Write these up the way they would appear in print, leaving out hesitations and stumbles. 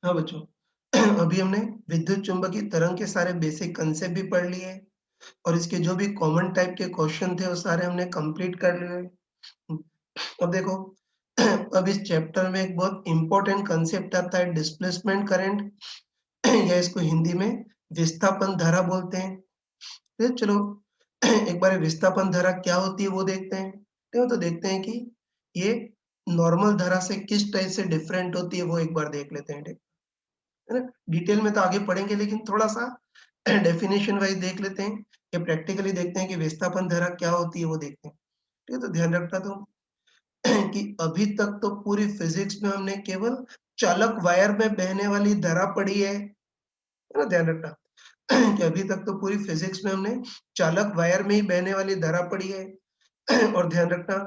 हाँ बच्चों, अभी हमने विद्युत चुम्बकीय तरंग के सारे बेसिक कांसेप्ट भी पढ़ लिए और इसके जो भी कॉमन टाइप के क्वेश्चन थे वो सारे हमने कंप्लीट कर लिए। अब देखो, अब इस चैप्टर में एक बहुत इंपॉर्टेंट कांसेप्ट आता है डिस्प्लेसमेंट करंट या इसको हिंदी में विस्थापन धारा बोलते हैं। फिर चलो एक बार विस्थापन धारा क्या होती है वो देखते हैं। तो देखते हैं कि ये नॉर्मल धारा से किस टाइप से डिफरेंट होती है वो एक बार देख लेते हैं, ठीक है ना? डिटेल में तो आगे पढ़ेंगे लेकिन थोड़ा-सा डेफिनिशन वाइज़ देख लेते हैं या प्रैक्टिकली देखते हैं कि विस्थापन धारा क्या होती है वो देखते हैं। ठीक है? तो ध्यान रखना तुम कि अभी तक तो पूरी फिज़िक्स में हमने केवल चालक वायर में बहने वाली धारा पढ़ी है ना? ध्यान रखना कि अभी तक तो पूरी फिज़िक्स में हमने चालक वायर में ही बहने वाली धारा पढ़ी है। और ध्यान रखना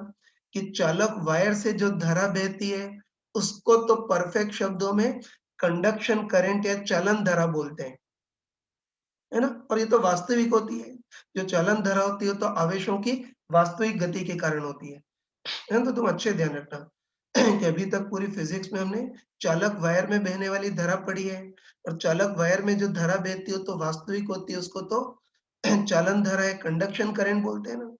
कि चालक वायर से जो धारा बहती है, उसको तो परफेक्ट शब्दों में कंडक्शन करंट या चालन धारा बोलते हैं, है ना? और ये तो वास्तविक होती है। जो चालन धारा होती है, तो आवेशों की वास्तविक गति के कारण होती है ना? तो तुम अच्छे ध्यान रखना कि अभी तक पूरी फिजिक्स में हमने चालक वायर में बहने वाली धारा पढ़ी है और चालक वायर में जो धारा बहती है, तो वास्तविक होती है, उसको तो चालन धारा या कंडक्शन करंट बोलते हैं ना।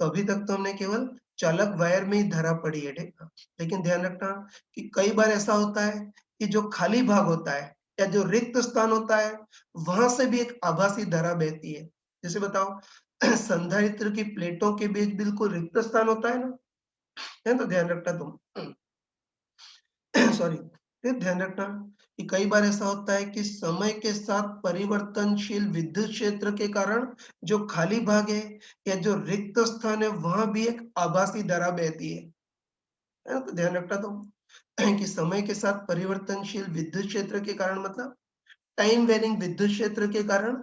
तो अभी तक तो हमने केवल चालक वायर में ही धारा पढ़ी है, ठीक है? लेकिन ध्यान रखना कि कई बार ऐसा होता है कि जो खाली भाग होता है या जो रिक्त स्थान होता है, वहां से भी एक आभासी धारा बहती है। जैसे बताओ, संधारित्र की प्लेटों के बीच बिल्कुल रिक्त स्थान होता है ना, है तो ध्यान रखना तुम। सॉरी। फिर ध्यान रखना कि कई बार ऐसा होता है कि समय के साथ परिवर्तनशील विद्युत क्षेत्र के कारण जो खाली भाग है या जो रिक्त स्थान है, वहां भी एक आभासी धारा बहती है ना? तो ध्यान रखना तुम कि समय के साथ परिवर्तनशील विद्युत क्षेत्र के कारण मतलब टाइम वेरिंग विद्युत क्षेत्र के कारण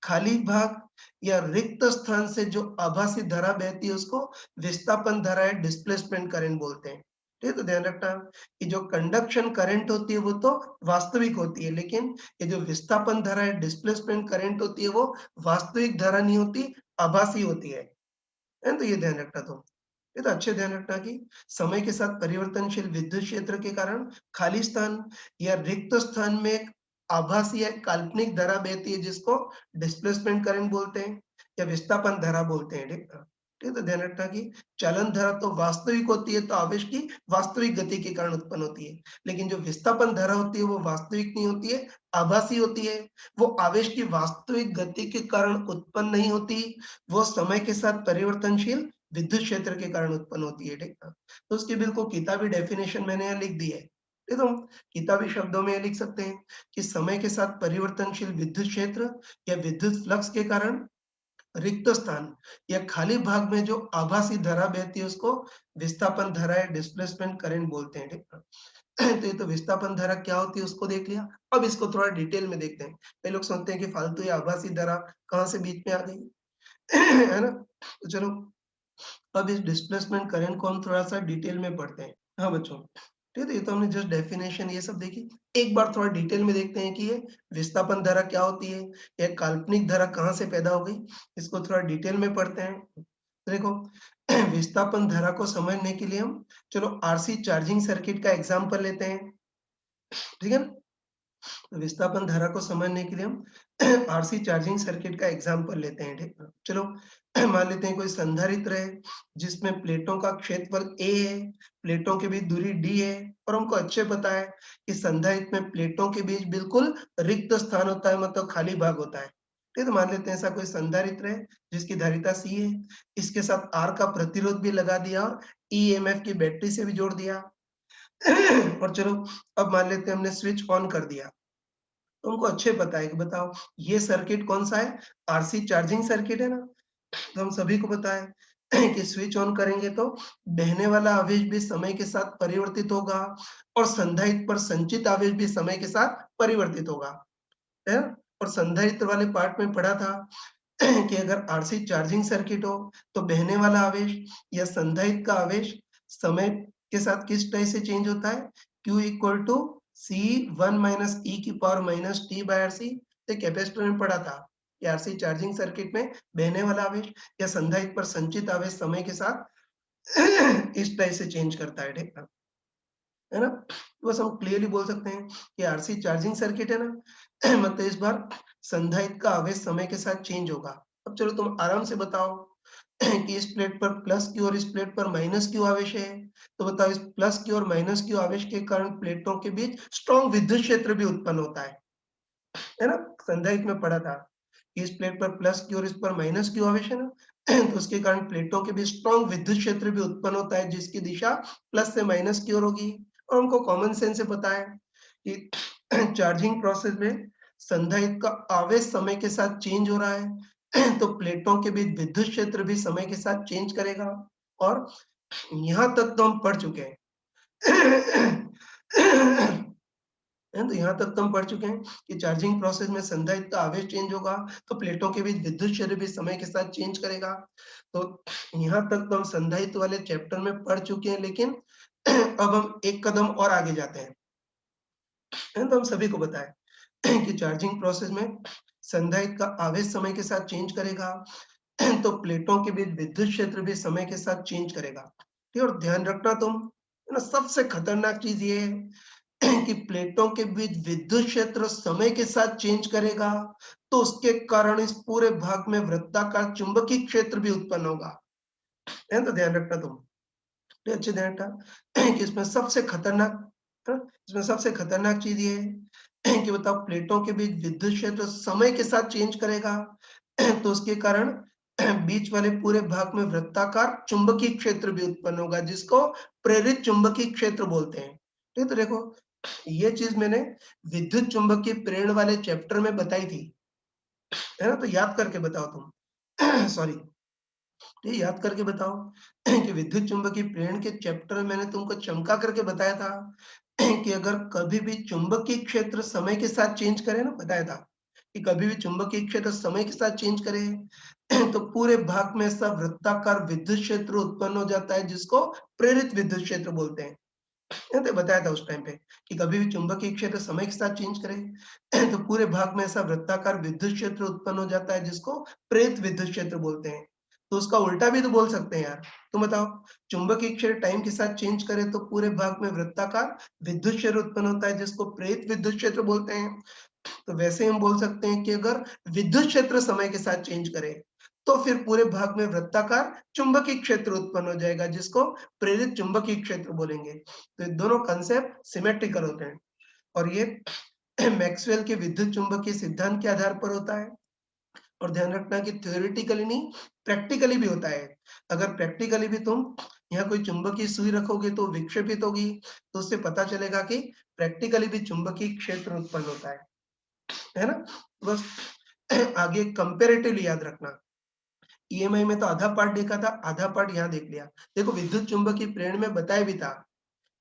खाली भाग या रिक्त स्थान से जो आभासी धारा बहती है, उसको विस्थापन धारा या डिस्प्लेसमेंट करंट बोलते हैं। ठीक है? तो ध्यान रखना कि जो कंडक्शन करंट होती है वो तो वास्तविक होती है, लेकिन ये जो विस्थापन धारा या डिस्प्लेसमेंट करंट होती है वो वास्तविक धारा नहीं होती, आभासी होती है? तो ये ध्यान रखना तुम। ये तो अच्छे ध्यान रखना कि समय के साथ परिवर्तनशील विद्युत क्षेत्र के कारण खाली स्थान या रिक्त स्थान में एक आभासी या काल्पनिक धारा बहती है, जिसको डिस्प्लेसमेंट करंट बोलते हैं या विस्थापन धारा बोलते हैं, ठीक है? ठीक है? तो ध्यान रखना कि चालन धारा तो वास्तविक होती है, तो आवेश की वास्तविक गति के कारण उत्पन्न होती है, लेकिन जो विस्थापन धारा होती है वो वास्तविक नहीं होती है, आभासी होती है। वो आवेश की वास्तविक गति के कारण उत्पन्न नहीं होती, वो समय के साथ परिवर्तनशील विद्युत क्षेत्र के कारण उत्पन्न होती है, ठीक है? तो उसकी बिल्कुल किताबी डेफिनेशन मैंने यहाँ लिख दी है। ठीक है? तो किताबी शब्दों में ये लिख सकते हैं कि समय के साथ परिवर्तनशील विद्युत क्षेत्र या विद्युत फ्लक्स के कारण रिक्त स्थान या खाली भाग में जो आभासी धारा बहती है, उसको विस्थापन धारा या डिस्प्लेसमेंट करंट बोलते हैं, ठीक है? तो ये तो विस्थापन धारा क्या होती है उसको देख लिया। अब इसको थोड़ा डिटेल में देखते हैं। कई लोग सोचते हैं कि फालतू ये आभासी धारा कहाँ से बीच में आ गई? है ना? तो चलो, अब इस डिस्प्लेसमेंट करंट को हम थोड़ा-सा डिटेल में पढ़ते हैं। हाँ बच्चों, ठीक है? ये तो हमने जस्ट डेफिनेशन ये सब देखी। एक बार थोड़ा डिटेल में देखते हैं कि ये विस्थापन धारा क्या होती है? या काल्पनिक धारा कहाँ से पैदा हो गई? इसको थोड़ा डिटेल में पढ़ते हैं। तो देखो, विस्थापन धारा को समझने के लिए हम चलो आरसी चार्जिंग सर्किट का एग्ज़ाम्पल लेते हैं। ठीक है ना? विस्थापन धारा को समझने के लिए हम आरसी चार्जिंग सर्किट का एग्जांपल लेते हैं, ठीक है? चलो, मान लेते हैं कोई संधारित्र है जिसमें प्लेटों का क्षेत्रफल A है, प्लेटों के बीच दूरी D है और हमको अच्छे पता है कि संधारित्र में प्लेटों के बीच बिल्कुल रिक्त स्थान होता है, मतलब खाली भाग होता है। ठीक है? तो मान लेते हैं ऐसा कोई संधारित्र है जिसकी धारिता C है, इसके साथ R का प्रतिरोध भी लगा दिया और ईएमएफ की बैटरी से भी जोड़ दिया। और चलो, अब मान लेते हैं हमने स्विच ऑन कर दिया। तुमको अच्छे पता है कि बताओ ये सर्किट कौन-सा है? आरसी चार्जिंग सर्किट है ना? तो हम सभी को पता है कि स्विच ऑन करेंगे तो बहने वाला आवेश भी समय के साथ परिवर्तित होगा और संधारित्र पर संचित आवेश भी समय के साथ परिवर्तित होगा, है ना? और संधारित्र वाले पार्ट में पढ़ा था कि अगर आरसी चार्जिंग सर्किट हो तो बहने वाला आवेश या संधारित्र का आवेश समय के साथ किस तरह से चेंज होता है? Q equal to C1 minus e की power minus T by RC. तो कैपेसिटर में पढ़ा था कि आरसी चार्जिंग सर्किट में बहने वाला आवेश या संधारित्र पर संचित आवेश समय के साथ इस तरह से चेंज करता है, ठीक है? है ना? तो बस हम क्लियरली बोल सकते हैं कि आरसी चार्जिंग सर्किट है ना, मतलब इस बार संधारित्र का आवेश समय के साथ चेंज होगा। अब चलो तुम आराम से बताओ कि इस प्लेट पर प्लस क्यू और इस प्लेट पर माइनस क्यू आवेश है। तो बताओ इस प्लस क्यू और माइनस क्यू आवेश के कारण प्लेटों के बीच स्ट्रॉन्ग विद्युत क्षेत्र भी उत्पन्न होता है ना? संधारित्र में पढ़ा था कि इस प्लेट पर प्लस क्यू और इस पर माइनस क्यू आवेश है ना, तो उसके कारण प्लेटों के बीच स्ट्रॉन्ग विद्युत क्षेत्र भी उत्पन्न होता है जिसकी दिशा प्लस से माइनस की ओर होगी। और हमको कॉमन सेंस से पता है कि चार्जिंग प्रोसेस में संधारित्र का आवेश समय के साथ चेंज हो रहा है, तो प्लेटों के बीच विद्युत क्षेत्र भी समय के साथ चेंज करेगा। और यहाँ तक तो हम पढ़ चुके हैं। है तो यहाँ तक तो हम पढ़ चुके हैं कि चार्जिंग प्रोसेस में संधारित्र का आवेश चेंज होगा, तो प्लेटों के बीच विद्युत क्षेत्र भी समय के साथ चेंज करेगा। तो यहाँ तक तो हम संधारित्र वाले चैप्टर में पढ़ चुके हैं, लेकिन अब हम एक कदम और आगे जाते हैं। तो हम सभी को बताएं कि चार्जिंग प्रोसेस में संधारित्र का आवेश समय के साथ चेंज करेगा, तो प्लेटों के बीच विद्युत क्षेत्र भी समय के साथ चेंज करेगा। ठीक है, और ध्यान रखना तुम, है ना, सबसे खतरनाक चीज ये है कि प्लेटों के बीच विद्युत क्षेत्र समय के साथ चेंज करेगा, तो उसके कारण इस पूरे भाग में वृत्ताकार चुंबकीय क्षेत्र भी उत्पन्न होगा। है, तो ध्यान रखना तुम, ये अच्छे ध्यान रखना कि इसमें सबसे खतरनाक, है ना, इसमें सबसे खतरनाक चीज ये है कि बताओ प्लेटों के बीच विद्युत क्षेत्र समय के साथ चेंज करेगा, तो उसके कारण बीच वाले पूरे भाग में वृत्ताकार चुंबकीय क्षेत्र भी उत्पन्न होगा जिसको प्रेरित चुंबकीय क्षेत्र बोलते हैं। ठीक है, तो देखो ये चीज मैंने विद्युत चुंबकीय प्रेरण वाले चैप्टर में बताई थी, है ना, तो याद करके बताओ तुम। सॉरी, ये याद करके बताओ कि विद्युत चुंबकीय प्रेरण के चैप्टर में मैंने तुमको चमका करके बताया था कि अगर कभी भी चुंबकीय क्षेत्र समय के साथ चेंज करे ना, बताया था कि कभी भी चुंबकीय क्षेत्र समय के साथ चेंज करे तो पूरे भाग में ऐसा वृत्ताकार विद्युत क्षेत्र उत्पन्न हो जाता है जिसको प्रेरित विद्युत क्षेत्र बोलते हैं। ये तो बताया था उस टाइम पे कि कभी भी चुंबकीय क्षेत्र समय के साथ चेंज करे तो पूरे भाग में ऐसा वृत्ताकार विद्युत क्षेत्र उत्पन्न हो जाता है जिसको प्रेरित विद्युत क्षेत्र बोलते हैं। तो उसका उल्टा भी तो बोल सकते हैं यार। तुम बताओ, चुंबकीय क्षेत्र टाइम के साथ चेंज करे तो पूरे भाग में वृत्ताकार विद्युत क्षेत्र उत्पन्न होता है जिसको प्रेरित विद्युत क्षेत्र बोलते हैं। तो वैसे हम बोल सकते हैं कि अगर विद्युत क्षेत्र समय के साथ चेंज करे तो फिर पूरे भाग में वृत्ताकार चुंबकीय क्षेत्र उत्पन्न हो जाएगा जिसको प्रेरित चुंबकीय क्षेत्र बोलेंगे। तो ये दोनों कंसेप्ट सिमेट्रिकल होते हैं और ये मैक्सवेल के विद्युत चुंबकीय सिद्धांत के आधार पर होता है। और ध्यान रखना कि थ्योरेटिकली नहीं, प्रैक्टिकली भी होता है। अगर प्रैक्टिकली भी तुम यहाँ कोई चुंबकीय सुई रखोगे तो विक्षेपित होगी, तो उससे पता चलेगा कि प्रैक्टिकली भी चुंबकीय क्षेत्र उत्पन्न होता है ना? बस आगे कंपैरेटिवली याद रखना। ईएमआई में तो आधा पार्ट देखा था, आधा पार्ट यहाँ देख लिया। देखो विद्युत चुंबकीय प्रेरण में बताया भी था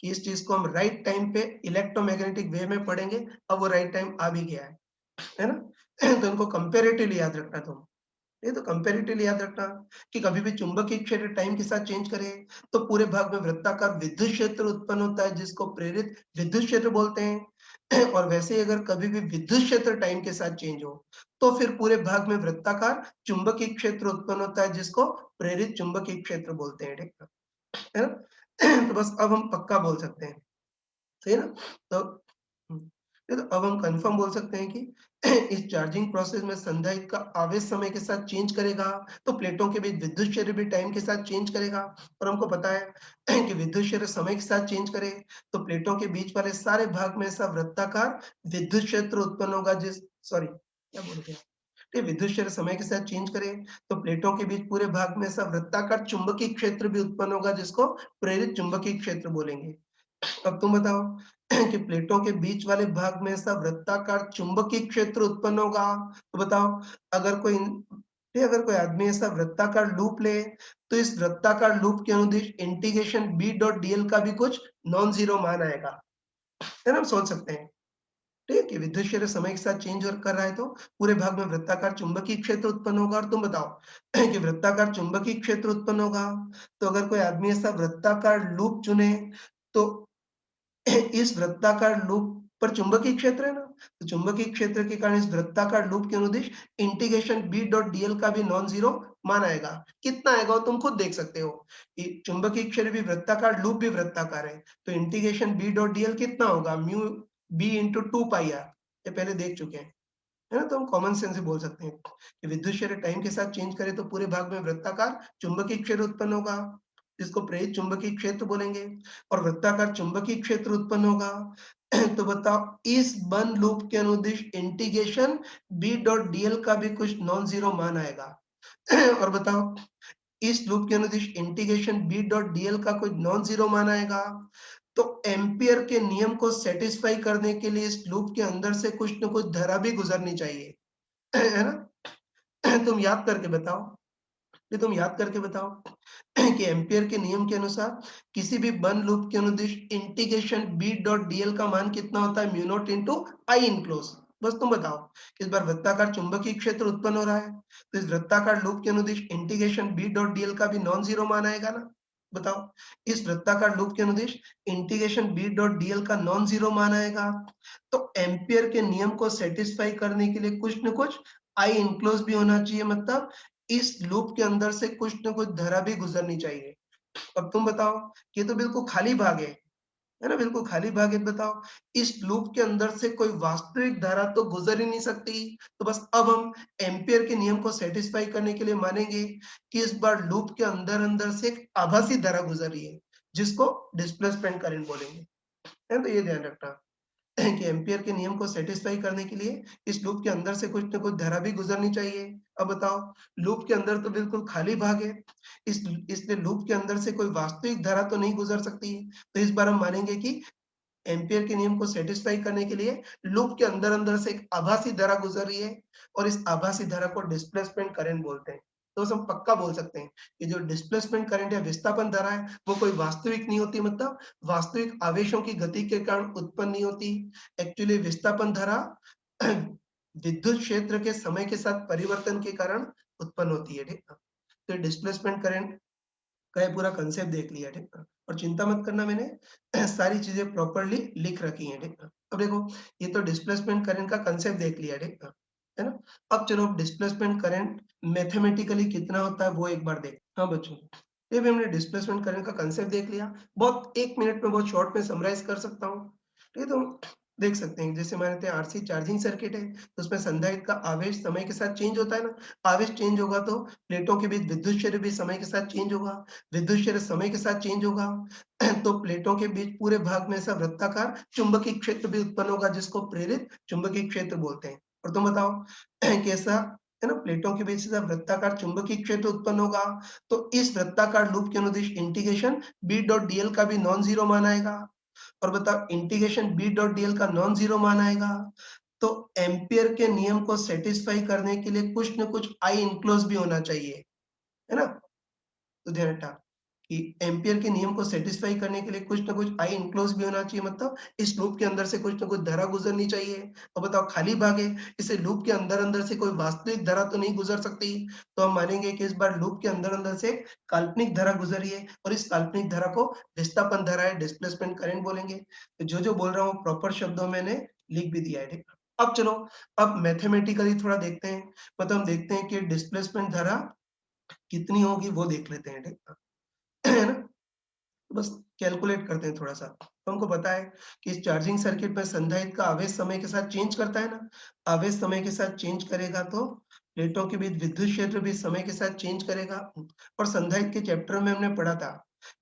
कि इस चीज को हम राइट टाइम पे इलेक्ट्रोमैग्नेटिक वेव में पढ़ेंगे। अब वो राइट टाइम आ भी गया है ना? तो इनको कंपैरेटिवली याद रखना तुम। ये तो कंपैरेटिवली याद रखना कि कभी भी चुंबकीय क्षेत्र टाइम के साथ चेंज करे तो पूरे भाग में वृत्ताकार विद्युत क्षेत्र उत्पन्न होता है जिसको प्रेरित विद्युत क्षेत्र बोलते हैं। और वैसे ही अगर कभी भी विद्युत क्षेत्र टाइम के साथ चेंज हो तो फिर पूरे भाग में वृत्ताकार चुंबकीय क्षेत्र उत्पन्न होता है जिसको प्रेरित चुंबकीय क्षेत्र बोलते हैं। ठीक है ना? तो बस अब हम पक्का बोल सकते हैं, सही है ना? तो तो अब हम कंफर्म बोल सकते हैं कि इस चार्जिंग प्रोसेस में संधारित्र का आवेश समय के साथ चेंज करेगा, तो प्लेटों के बीच विद्युत क्षेत्र भी टाइम के साथ चेंज करेगा। और हमको पता है कि विद्युत क्षेत्र समय के साथ चेंज करे तो प्लेटों के बीच वाले सारे भाग में ऐसा वृत्ताकार विद्युत क्षेत्र उत्पन्न होगा जिस सॉरी क्या बोल गया, ये विद्युत क्षेत्र समय के साथ चेंज करे तो प्लेटों के बीच पूरे भाग में ऐसा वृत्ताकार चुंबकीय क्षेत्र भी उत्पन्न होगा जिसको प्रेरित चुंबकीय क्षेत्र बोलेंगे। अब तुम बताओ कि प्लेटों के बीच वाले भाग में ऐसा वृत्ताकार चुंबकीय क्षेत्र उत्पन्न होगा, तो बताओ अगर कोई अगर कोई आदमी ऐसा वृत्ताकार लूप ले तो इस वृत्ताकार लूप के अनुदिश इंटीग्रेशन बी डॉट डीएल का भी कुछ नॉन जीरो मान आएगा, है ना? हम सोच सकते हैं ठीक है कि विद्युत क्षेत्र समय के साथ चेंज कर रहा है तो पूरे भाग में वृत्ताकार चुंबकीय क्षेत्र उत्पन्न होगा। और तुम बताओ कि वृत्ताकार चुंबकीय क्षेत्र उत्पन्न होगा तो अगर कोई आदमी ऐसा वृत्ताकार लूप चुने तो इस वृत्ताकार लूप पर चुंबकीय क्षेत्र है ना, तो चुंबकीय क्षेत्र के कारण इस वृत्ताकार लूप के अनुदिश इंटीग्रेशन बी डॉट डीएल का भी नॉन जीरो मान आएगा। कितना आएगा वो तुम खुद देख सकते हो। कि चुंबकीय क्षेत्र भी वृत्ताकार, लूप भी वृत्ताकार है, तो इंटीग्रेशन B डॉट dl कितना होगा? Mu B into 2 pi r, ये पहले देख चुके हैं, है ना? तो हम कॉमन सेंस से बोल सकते हैं कि विद्युत क्षेत्र टाइम के साथ चेंज करे तो पूरे भाग में वृत्ताकार चुंबकीय क्षेत्र उत्पन्न होगा, जिसको प्रेरित चुंबकीय क्षेत्र बोलेंगे, और वृत्ताकार चुंबकीय क्षेत्र उत्पन्न होगा। तो बताओ इस बंद लूप के अनुदिश इंटीग्रेशन B डॉट dl का भी कुछ नॉन जीरो मान आएगा। और बताओ इस लूप के अनुदिश इंटीग्रेशन B डॉट dl का कोई नॉन जीरो मान आएगा। तो एम्पियर के नियम को सेटिस्फाई करने के लिए इस लूप के अंदर से कुछ न कुछ धारा भी गुजरनी चाहिए। है ना? तुम याद करके बताओ, ये तुम याद करके बताओ कि एम्पियर के नियम के अनुसार किसी भी बंद लूप के अनुदिश इंटीग्रेशन B डॉट dl का मान कितना होता है? Mu nought into I enclose. बस तुम बताओ कि इस बार वृत्ताकार चुंबकीय क्षेत्र उत्पन्न हो रहा है, तो इस वृत्ताकार लूप के अनुदिश इंटीग्रेशन B डॉट dl का भी नॉन जीरो मान आएगा ना? बताओ इस वृत्ताकार लूप के अनुदिश इंटीग्रेशन B डॉट dl का नॉन जीरो मान आएगा। तो एम्पियर के नियम को सेटिस्फाई करने के लिए कुछ न कुछ आई इनक्लोज भी होना चाहिए, मतलब इस लूप के अंदर से कुछ न कुछ धारा भी गुजरनी चाहिए। अब तुम बताओ, ये तो बिल्कुल खाली भाग है ना? बिल्कुल खाली भाग है, बताओ इस लूप के अंदर से कोई वास्तविक धारा तो गुजर ही नहीं सकती। तो बस अब हम एम्पियर के नियम को सेटिस्फाई करने के लिए मानेंगे कि इस बार लूप के अंदर-अंदर से एक आभासी धारा गुजर रही है, जिसको डिस्प्लेसमेंट करंट बोलेंगे। है ना? तो ये ध्यान रखना कि एम्पियर के नियम को सेटिस्फाई करने के लिए इस लूप के अंदर से कुछ न कुछ धारा भी गुजरनी चाहिए। अब बताओ लूप के अंदर तो बिल्कुल खाली भाग है, इसलिए लूप के अंदर से कोई वास्तविक धारा तो नहीं गुजर सकती है। तो इस बार हम मानेंगे कि एम्पियर के नियम को सेटिस्फाई करने के लिए लूप के अंदर-अंदर से एक आभासी धारा गुजर रही है, और इस आभासी धारा को डिस्प्लेसमेंट करंट बोलते हैं। तो बस हम पक्का बोल सकते हैं कि जो डिस्प्लेसमेंट करंट या विस्थापन धारा है, वो कोई वास्तविक नहीं होती, मतलब वास्तविक आवेशों की गति के कारण उत्पन्न नहीं होती। एक्चुअली विस्थापन धारा विद्युत क्षेत्र के समय के साथ परिवर्तन के कारण उत्पन्न होती है, ठीक है? तो डिस्प्लेसमेंट करंट का ये पूरा कांसेप्ट देख लिया, ठीक है? और चिंता मत करना, मैंने सारी चीज़ें प्रॉपर्ली लिख रखी हैं, ठीक है? अब देखो ये तो डिस्प्लेसमेंट करंट का कांसेप्ट देख लिया, ठीक है ना? अब चलो डिस्प्लेसमेंट करंट मैथमेटिकली कितना होता है वो एक बार हाँ बच्चों, ये भी हमने डिस्प्लेसमेंट करंट का कांसेप्ट देख लिया। बहुत 1 मिनट में बहुत शॉर्ट में समराइज़ कर सकता हूँ। ठीक है? तो देख सकते हैं जैसे मान लेते हैं आरसी चार्जिंग सर्किट है, तो उसमें संधारित्र का आवेश समय के साथ चेंज होता है ना? आवेश चेंज होगा तो प्लेटों के बीच विद्युत क्षेत्र भी समय के साथ चेंज होगा। विद्युत क्षेत्र समय के साथ चेंज होगा तो प्लेटों के बीच पूरे भाग में ऐसा वृत्ताकार चुंबकीय क्षेत्र भी उत्पन्न होगा, जिसको प्रेरित चुंबकीय क्षेत्र बोलते हैं। और तुम बताओ कैसा, है ना? प्लेटों के बीच ऐसा वृत्ताकार चुंबकीय क्षेत्र उत्पन्न होगा, तो इस वृत्ताकार लूप के अनुदिश इंटीग्रेशन B डॉट dl का भी नॉन जीरो मान आएगा। और बताओ इंटीग्रेशन B डॉट dl का नॉन जीरो मान आएगा, तो एम्पियर के नियम को सेटिस्फाई करने के लिए कुछ न कुछ आई इनक्लोज भी होना चाहिए, है ना? तो ध्यान रखना कि एम्पियर के नियम को सेटिस्फाई करने के लिए कुछ ना कुछ आई इनक्लोज भी होना चाहिए, मतलब इस लूप के अंदर से कुछ ना कुछ धारा गुजरनी चाहिए। अब बताओ खाली भाग है, इसे लूप के अंदर-अंदर से कोई वास्तविक धारा तो नहीं गुजर सकती, तो हम मानेंगे कि इस बार लूप के अंदर-अंदर से एक काल्पनिक धारा गुजरी है, और इस काल्पनिक धारा को विस्थापन धारा या डिस्प्लेसमेंट करंट बोलेंगे। तो जो-जो बोल रहा हूँ प्रॉपर शब्दों में मैंने लिख भी दिया है, ठीक है? अब चलो, अब मैथमेटिकली थोड़ा देखते हैं, मतलब हम देखते हैं कि डिस्प्लेसमेंट धारा कितनी होगी वो देख लेते हैं, ठीक है? है ना? बस कैलकुलेट करते हैं थोड़ा-सा। तो हमको पता है कि इस चार्जिंग सर्किट में संधारित्र का आवेश समय के साथ चेंज करता है ना? आवेश समय के साथ चेंज करेगा तो प्लेटों के बीच विद्युत क्षेत्र भी समय के साथ चेंज करेगा। और संधारित्र के चैप्टर में हमने पढ़ा था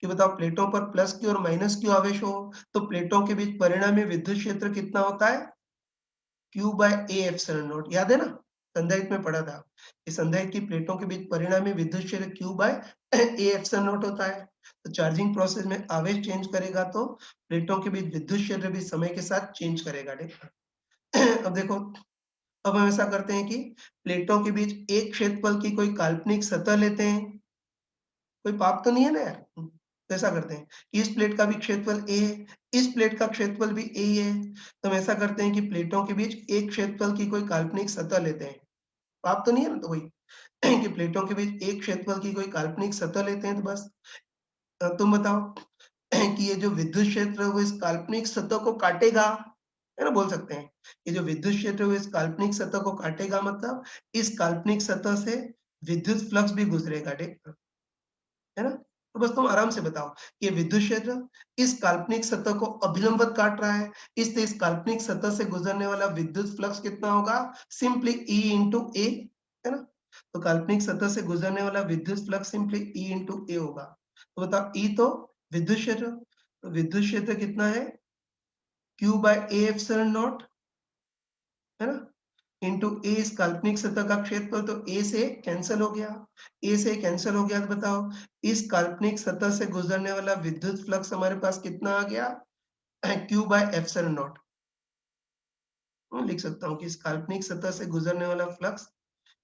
कि बताओ प्लेटों पर प्लस क्यू और माइनस क्यू आवेश हो, तो प्लेटों के बीच परिणामी विद्युत क्षेत्र कितना होता है? Q by A epsilon nought, याद है ना? संधारित्र में पढ़ा था कि संधारित्र की प्लेटों के बीच परिणामी विद्युत क्षेत्र Q by A epsilon nought होता है। तो चार्जिंग प्रोसेस में आवेश चेंज करेगा तो प्लेटों के बीच विद्युत क्षेत्र भी समय के साथ चेंज करेगा, ठीक है? अब देखो, अब हम ऐसा करते हैं कि प्लेटों के बीच एक क्षेत्रफल की कोई काल्पनिक सतह लेते हैं। कोई पाप तो नहीं है ना यार? तो ऐसा करते हैं कि इस प्लेट का भी क्षेत्रफल A है, इस प्लेट का क्षेत्रफल भी A ही है। तो हम ऐसा करते हैं कि प्लेटों के बीच एक क्षेत्रफल की कोई काल्पनिक सतह लेते हैं। पाप तो नहीं है ना? तो वही कि प्लेटों के बीच एक क्षेत्रफल की कोई काल्पनिक सतह लेते हैं, तो बस तुम बताओ कि ये जो विद्युत क्षेत्र है वो इस काल्पनिक सतह को काटेगा, है ना? बोल सकते हैं, ये जो विद्युत क्षेत्र है वो इस काल्पनिक सतह को काटेगा, मतलब इस काल्पनिक सतह से विद्युत फ्लक्स भी गुजरेगा, ठीक है ना? तो बस तुम आराम से बताओ कि ये विद्युत क्षेत्र इस काल्पनिक सतह को अभिलंबत काट रहा है, इसलिए इस काल्पनिक सतह से गुजरने वाला विद्युत फ्लक्स कितना होगा? सिंपली E इंटू ए, है ना? तो काल्पनिक सतह से गुजरने वाला विद्युत फ्लक्स सिंपली E इंटू ए होगा। तो बताओ E तो विद्युत क्षेत्र, तो विद्युत क्षेत्र कितना है? Q by A epsilon nought, है ना? इंटू ए इस काल्पनिक सतह का क्षेत्रफल, तो ए से कैंसिल हो गया, ए से कैंसिल हो गया, तो बताओ इस काल्पनिक सतह से गुजरने वाला विद्युत फ्लक्स हमारे पास कितना आ गया? Q by epsilon not. लिख सकता हूँ कि इस काल्पनिक सतह से गुजरने वाला flux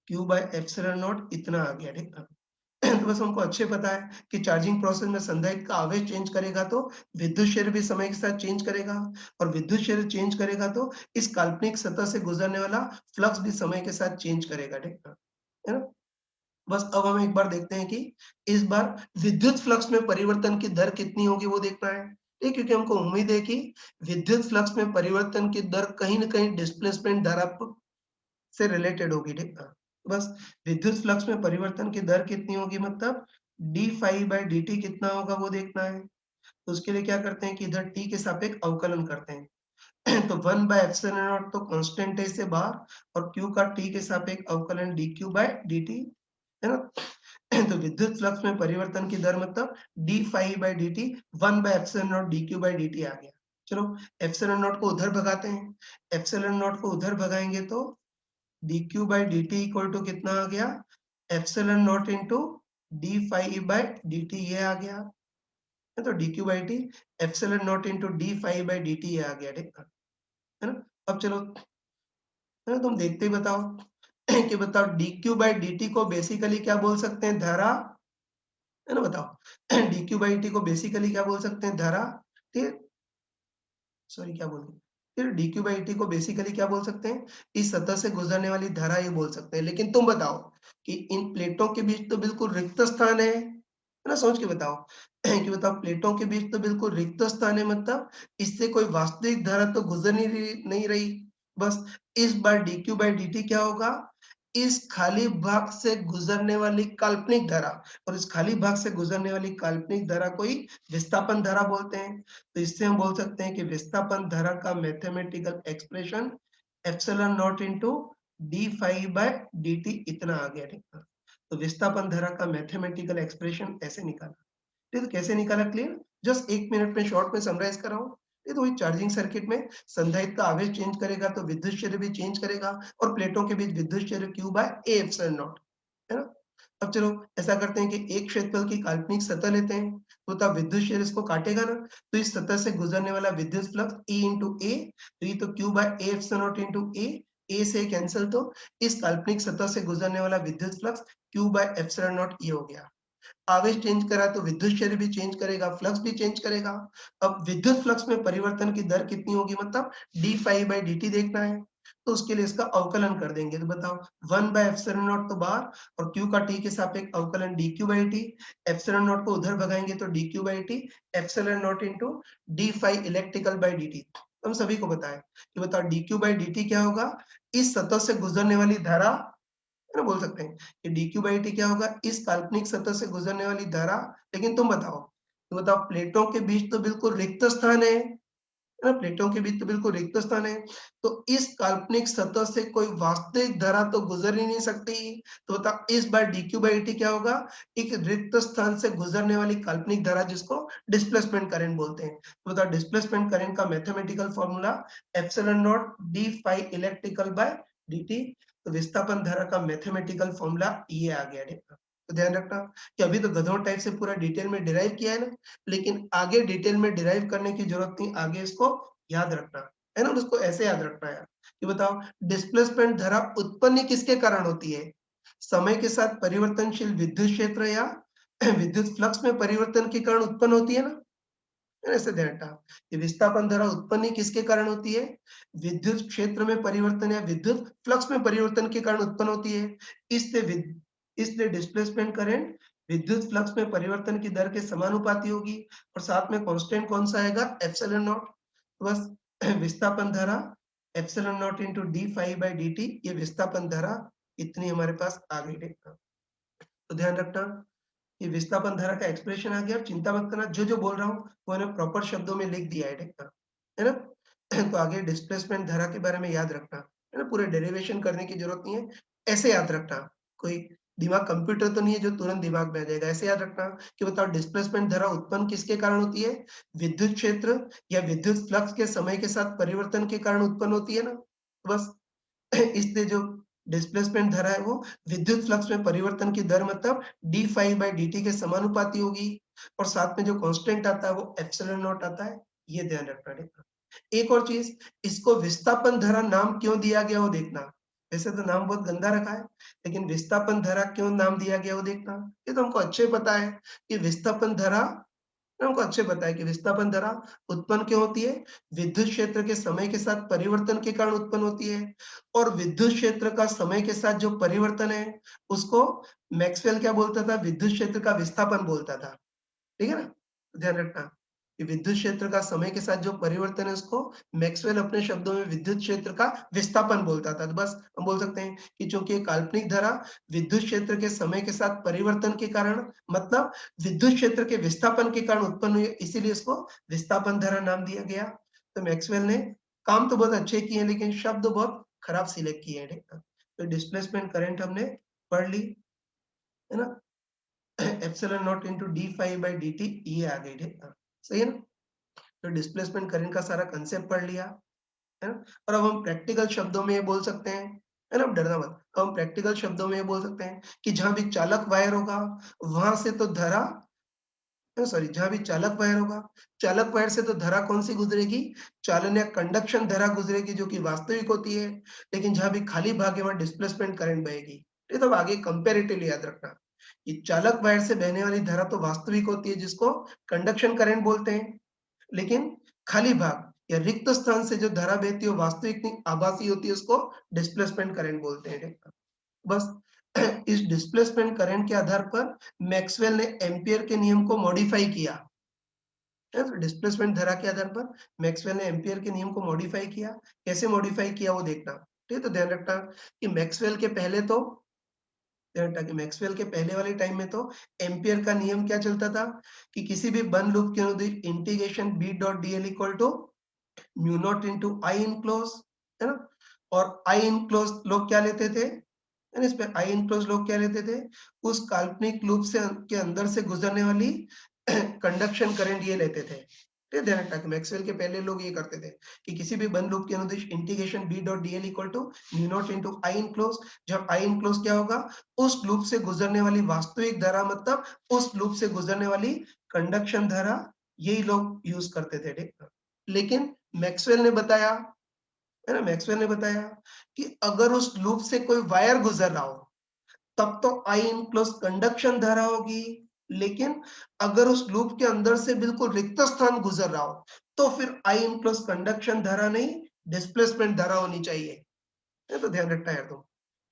Q by epsilon not इतना आ गया, ठीक है? तो बस हमको अच्छे पता है कि चार्जिंग प्रोसेस में संधारित्र का आवेश चेंज करेगा तो विद्युत क्षेत्र भी समय के साथ चेंज करेगा, और विद्युत क्षेत्र चेंज करेगा तो इस काल्पनिक सतह से गुजरने वाला फ्लक्स भी समय के साथ चेंज करेगा, ठीक है ना? बस अब हम एक बार देखते हैं कि इस बार विद्युत फ्लक्स में परिवर्तन की दर कितनी होगी वो देखना है, ठीक? क्योंकि हमको उम्मीद है कि विद्युत फ्लक्स में परिवर्तन की दर कहीं न कहीं डिस्प्लेसमेंट धारा से रिलेटेड होगी, ठीक है? बस विद्युत फ्लक्स में परिवर्तन की दर कितनी होगी, मतलब डी फाई बाय dt कितना होगा वो देखना है। तो उसके लिए क्या करते हैं कि इधर t के सापेक्ष अवकलन करते हैं। तो 1 बाय एप्सिलॉन नॉट तो कांस्टेंट है इससे बाहर, और q का t के सापेक्ष अवकलन dq बाय dt, है ना? तो विद्युत फ्लक्स में परिवर्तन की दर मतलब d phi by dt 1 by epsilon nought dq by dt आ गया। चलो एप्सिलॉन नॉट को उधर भगाते हैं। एप्सिलॉन नॉट को उधर भगाएंगे तो dq by dt equal to कितना आ गया? Epsilon nought into d phi by dt, ये आ गया। तो dq by dt epsilon nought into d phi by dt ये आ गया, ठीक है ना? अब चलो, है ना, तुम देखते ही बताओ कि बताओ dq बाय dt को बेसिकली क्या बोल सकते हैं? धारा, है ना? बताओ dq बाय dt को बेसिकली क्या बोल सकते हैं? धारा, ठीक? सॉरी, क्या बोल दूं? फिर dq बाई dt को बेसिकली क्या बोल सकते हैं? इस सतह से गुजरने वाली धारा ये बोल सकते हैं। लेकिन तुम बताओ कि इन प्लेटों के बीच तो बिल्कुल रिक्त स्थान है ना? सोच के बताओ कि बताओ प्लेटों के बीच तो बिल्कुल रिक्त स्थान है, मतलब इससे कोई वास्तविक धारा तो गुजर नहीं रही। बस इस बार dq बाई dt क्या होगा? इस खाली भाग से गुजरने वाली काल्पनिक धारा, और इस खाली भाग से गुजरने वाली काल्पनिक धारा को ही विस्थापन धारा बोलते हैं। तो इससे हम बोल सकते हैं कि विस्थापन धारा का mathematical expression epsilon nought into d phi by dt इतना आ गया, ठीक है? तो विस्थापन धारा का मैथमेटिकल एक्सप्रेशन ऐसे निकाला। ठीक है, तो कैसे निकाला? क्लियर? जस्ट 1 मिनट में शॉर्ट में समराइज कर रहा हूँ। ये तो वही चार्जिंग सर्किट में संधारित्र का आवेश चेंज करेगा तो विद्युत क्षेत्र भी चेंज करेगा, और प्लेटों के बीच विद्युत क्षेत्र q by a epsilon nought, है ना? अब चलो ऐसा करते हैं कि एक क्षेत्रफल की काल्पनिक सतह लेते हैं, तो तब विद्युत क्षेत्र इसको काटेगा ना, तो इस सतह से गुजरने वाला विद्युत फ्लक्स E इंटू a, तो ये तो q by a epsilon nought into a से कैंसिल, तो इस काल्पनिक सतह से गुजरने वाला विद्युत flux q by epsilon nought ये हो गया। आवेश चेंज करा तो विद्युत क्षेत्र भी चेंज करेगा, फ्लक्स भी चेंज करेगा। अब विद्युत फ्लक्स में परिवर्तन की दर कितनी होगी, मतलब डी फाई बाई dt देखना है, तो उसके लिए इसका अवकलन कर देंगे। तो बताओ 1 बाय एप्सिलॉन नॉट तो बाहर, और q का t के सापेक्ष अवकलन dq by t, epsilon nought को उधर भगाएंगे तो dq by t epsilon nought into d phi electrical by dt। हम सभी को पता है कि बताओ dq बाई dt क्या होगा? इस सतह से गुजरने वाली धारा, है ना? बोल सकते हैं कि dq बाई टी क्या होगा? इस काल्पनिक सतह से गुजरने वाली धारा। लेकिन तुम बताओ प्लेटों के बीच तो बिल्कुल रिक्त स्थान है ना? प्लेटों के बीच तो बिल्कुल रिक्त स्थान है, तो इस काल्पनिक सतह से कोई वास्तविक धारा तो गुजर ही नहीं सकती। तो बताओ इस बार dq बाई टी क्या होगा? एक रिक्त स्थान से गुजरने वाली काल्पनिक धारा, जिसको डिस्प्लेसमेंट करंट बोलते हैं। तो बताओ डिस्प्लेसमेंट करंट का mathematical formula epsilon nought d phi electrical by dt। तो विस्थापन धारा का मैथमेटिकल फॉर्मूला ये आ गया, ठीक है? तो ध्यान रखना कि अभी तो गधों टाइप से पूरा डिटेल में डिराइव किया है ना, लेकिन आगे डिटेल में डिराइव करने की जरूरत नहीं, आगे इसको याद रखना है ना, उसको ऐसे याद रखना है कि बताओ डिस्प्लेसमेंट धारा उत्पन्न किसके कारण होती है? समय के साथ परिवर्तनशील विद्युत क्षेत्र या विद्युत फ्लक्स में परिवर्तन के कारण उत्पन्न होती है ना, ऐसे ध्यान रखना। ये विस्थापन धारा उत्पन्न किसके कारण होती है? विद्युत क्षेत्र में परिवर्तन या विद्युत फ्लक्स में परिवर्तन के कारण उत्पन्न होती है। इसलिए डिस्प्लेसमेंट करंट विद्युत फ्लक्स में परिवर्तन की दर के समानुपाती होगी, और साथ में कांस्टेंट कौन सा आएगा? Epsilon nought. तो बस विस्थापन धारा epsilon nought into d phi by d t, ये विस्थापन धारा इतनी हमारे पास आ गई। देखना तो ध्यान रखना, ये विस्थापन धारा का एक्सप्रेशन आ गया और चिंता मत करना, जो-जो बोल रहा हूँ, वो मैंने प्रॉपर शब्दों में लिख दिया है, ठीक ना? है ना? तो आगे डिस्प्लेसमेंट धारा के बारे में याद रखना, है ना? पूरे डेरिवेशन करने की ज़रूरत नहीं है, ऐसे याद रखना। कोई दिमाग कंप्यूटर तो नहीं है जो तुरंत दिमाग में आ जाएगा, ऐसे याद रखना कि बताओ डिस्प्लेसमेंट धारा उत्पन्न किसके कारण होती है? विद्युत क्षेत्र या विद्युत फ्लक्स के समय के साथ परिवर्तन के कारण उत्पन्न होती है ना? तो बस इसलिए जो डिस्प्लेसमेंट धारा है वो विद्युत फ्लक्स में परिवर्तन की दर मतलब डी फाई बाई dt के समानुपाती होगी और साथ में जो कांस्टेंट आता है वो एप्सिलॉन नॉट आता है, ये ध्यान रखना है। एक और चीज़, इसको विस्थापन धारा नाम क्यों दिया गया वो देखना। वैसे तो नाम बहुत गंदा रखा है, लेकिन विस्थापन धारा क्यों नाम दिया गया वो देखना। ये तो हमको अच्छे पता है कि विस्थापन धारा हमको अच्छे पता है कि विस्थापन धारा उत्पन्न क्यों होती है? विद्युत क्षेत्र के समय के साथ परिवर्तन के कारण उत्पन्न होती है और विद्युत क्षेत्र का समय के साथ जो परिवर्तन है, उसको मैक्सवेल क्या बोलता था? विद्युत क्षेत्र का विस्थापन बोलता था। ठीक है ना? ध्यान रखना कि विद्युत क्षेत्र का समय के साथ जो परिवर्तन है उसको मैक्सवेल अपने शब्दों में विद्युत क्षेत्र का विस्थापन बोलता था। तो बस हम बोल सकते हैं कि चूँकि एक काल्पनिक धारा विद्युत क्षेत्र के समय के साथ परिवर्तन के कारण मतलब विद्युत क्षेत्र के विस्थापन के कारण उत्पन्न हुई है, इसीलिए इसको विस्थापन धारा नाम दिया गया। तो मैक्सवेल ने काम तो बहुत अच्छे किए हैं लेकिन शब्द बहुत खराब सिलेक्ट किए हैं। ठीक है? तो डिस्प्लेसमेंट करंट हमने पढ़ ली, है ना? Epsilon nought into d phi by d t ये आ गई ठीक है, सही है ना? तो डिस्प्लेसमेंट करंट का सारा कंसेप्ट पढ़ लिया, है ना? और अब हम प्रैक्टिकल शब्दों में ये बोल सकते हैं, है ना? डरना मत। हम प्रैक्टिकल शब्दों में ये बोल सकते हैं कि जहाँ भी चालक वायर होगा, वहाँ से तो धारा सॉरी जहाँ भी चालक वायर होगा, चालक वायर से तो धारा कौन-सी गुज़रेगी? चालन या कंडक्शन धारा गुज़रेगी जो कि वास्तविक होती है, लेकिन जहाँ भी खाली भाग है वहाँ डिस्प्लेसमेंट करंट बहेगी। ये तो आगे कंपैरेटिवली याद रखना, कि चालक वायर से बहने वाली धारा तो वास्तविक होती है जिसको कंडक्शन करंट बोलते हैं, लेकिन खाली भाग या रिक्त स्थान से जो धारा बहती है वो वास्तविक नहीं, आभासी होती है उसको डिस्प्लेसमेंट करंट बोलते हैं। ठीक है? बस इस डिस्प्लेसमेंट करंट के आधार पर मैक्सवेल ने एम्पीयर के नियम को मॉडिफाई किया। है तो डिस्प्लेसमेंट धारा के आधार पर मैक्सवेल ने एम्पीयर के नियम को मॉडिफाई किया। कैसे मॉडिफाई किया वो देखना। ठीक है? तो ध्यान रखना कि मैक्सवेल के पहले तो ध्यान रखना कि मैक्सवेल के पहले वाले टाइम में तो एम्पीयर का नियम क्या चलता था कि किसी भी बंद लूप के अनुदिश integration B dot dl equal to mu nought into I enclose, है ना? और आई इनक्लोज लोग क्या लेते थे? है ना? इसमें आई इनक्लोज लोग क्या लेते थे? उस काल्पनिक लूप से के अंदर से गुजरने वाली कंडक्शन करंट ये लेते थे। ठीक है? ध्यान रखना कि मैक्सवेल के पहले लोग ये करते थे कि किसी भी बंद लूप के अनुदिश integration B dot dl equal to mu nought into I enclose, जब आई इनक्लोज क्या होगा? उस लूप से गुजरने वाली वास्तविक धारा मतलब उस लूप से गुजरने वाली कंडक्शन धारा, यही लोग यूज करते थे। ठीक है? लेकिन मैक्सवेल ने बताया, है ना? मैक्सवेल ने बताया कि अगर उस लूप से कोई वायर गुजर रहा हो, तब तो आई इनक्लोज कंडक्शन धारा होगी, लेकिन अगर उस लूप के अंदर से बिल्कुल रिक्त स्थान गुजर रहा हो, तो फिर आई इनक्लोज कंडक्शन धारा नहीं, डिस्प्लेसमेंट धारा होनी चाहिए। ये तो ध्यान रखना है तो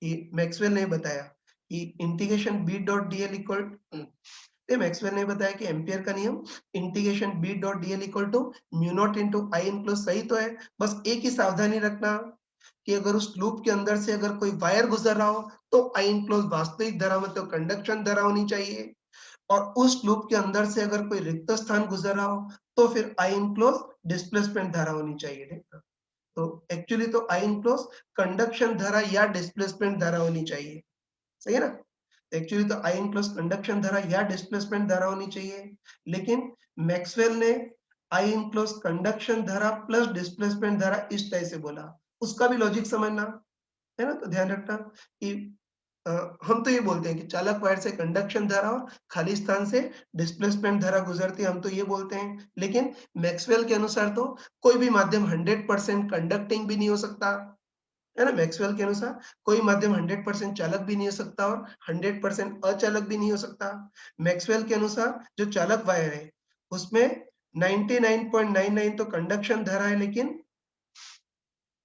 कि मैक्सवेल ने बताया कि integration B dot dl equal ये मैक्सवेल ने बताया कि एम्पीयर का नियम integration B dot dl equal to mu nought into I enclose सही तो है, बस एक ही सावधानी रखना कि अगर उस लूप के अंदर से अगर कोई वायर गुजर रहा हो तो आई इनक्लोज वास्तविक धारा मतलब कंडक्शन धारा होनी चाहिए और उस लूप के अंदर से अगर कोई रिक्त स्थान गुजर रहा हो तो फिर आई इनक्लोज डिस्प्लेसमेंट धारा होनी चाहिए। ठीक है? तो एक्चुअली तो आई इनक्लोज कंडक्शन धारा या डिस्प्लेसमेंट धारा होनी चाहिए, सही है ना? एक्चुअली तो आई इनक्लोज कंडक्शन धारा या डिस्प्लेसमेंट धारा होनी चाहिए, लेकिन मैक्सवेल ने आई इनक्लोज कंडक्शन धारा प्लस डिस्प्लेसमेंट धारा इस तरह से बोला। उसका भी लॉजिक समझना, है ना? तो ध्यान रखना कि अ, हम तो ये बोलते हैं कि चालक वायर से कंडक्शन धारा और खाली स्थान से डिस्प्लेसमेंट धारा गुजरती है, हम तो ये बोलते हैं। लेकिन मैक्सवेल के अनुसार तो कोई भी माध्यम 100% कंडक्टिंग भी नहीं हो सकता, है ना? मैक्सवेल के अनुसार कोई माध्यम 100% चालक भी नहीं हो सकता और 100% अचालक भी नहीं हो सकता। मैक्सवेल के अनुसार जो चालक वायर है, उसमें 99.99 तो कंडक्शन धारा है लेकिन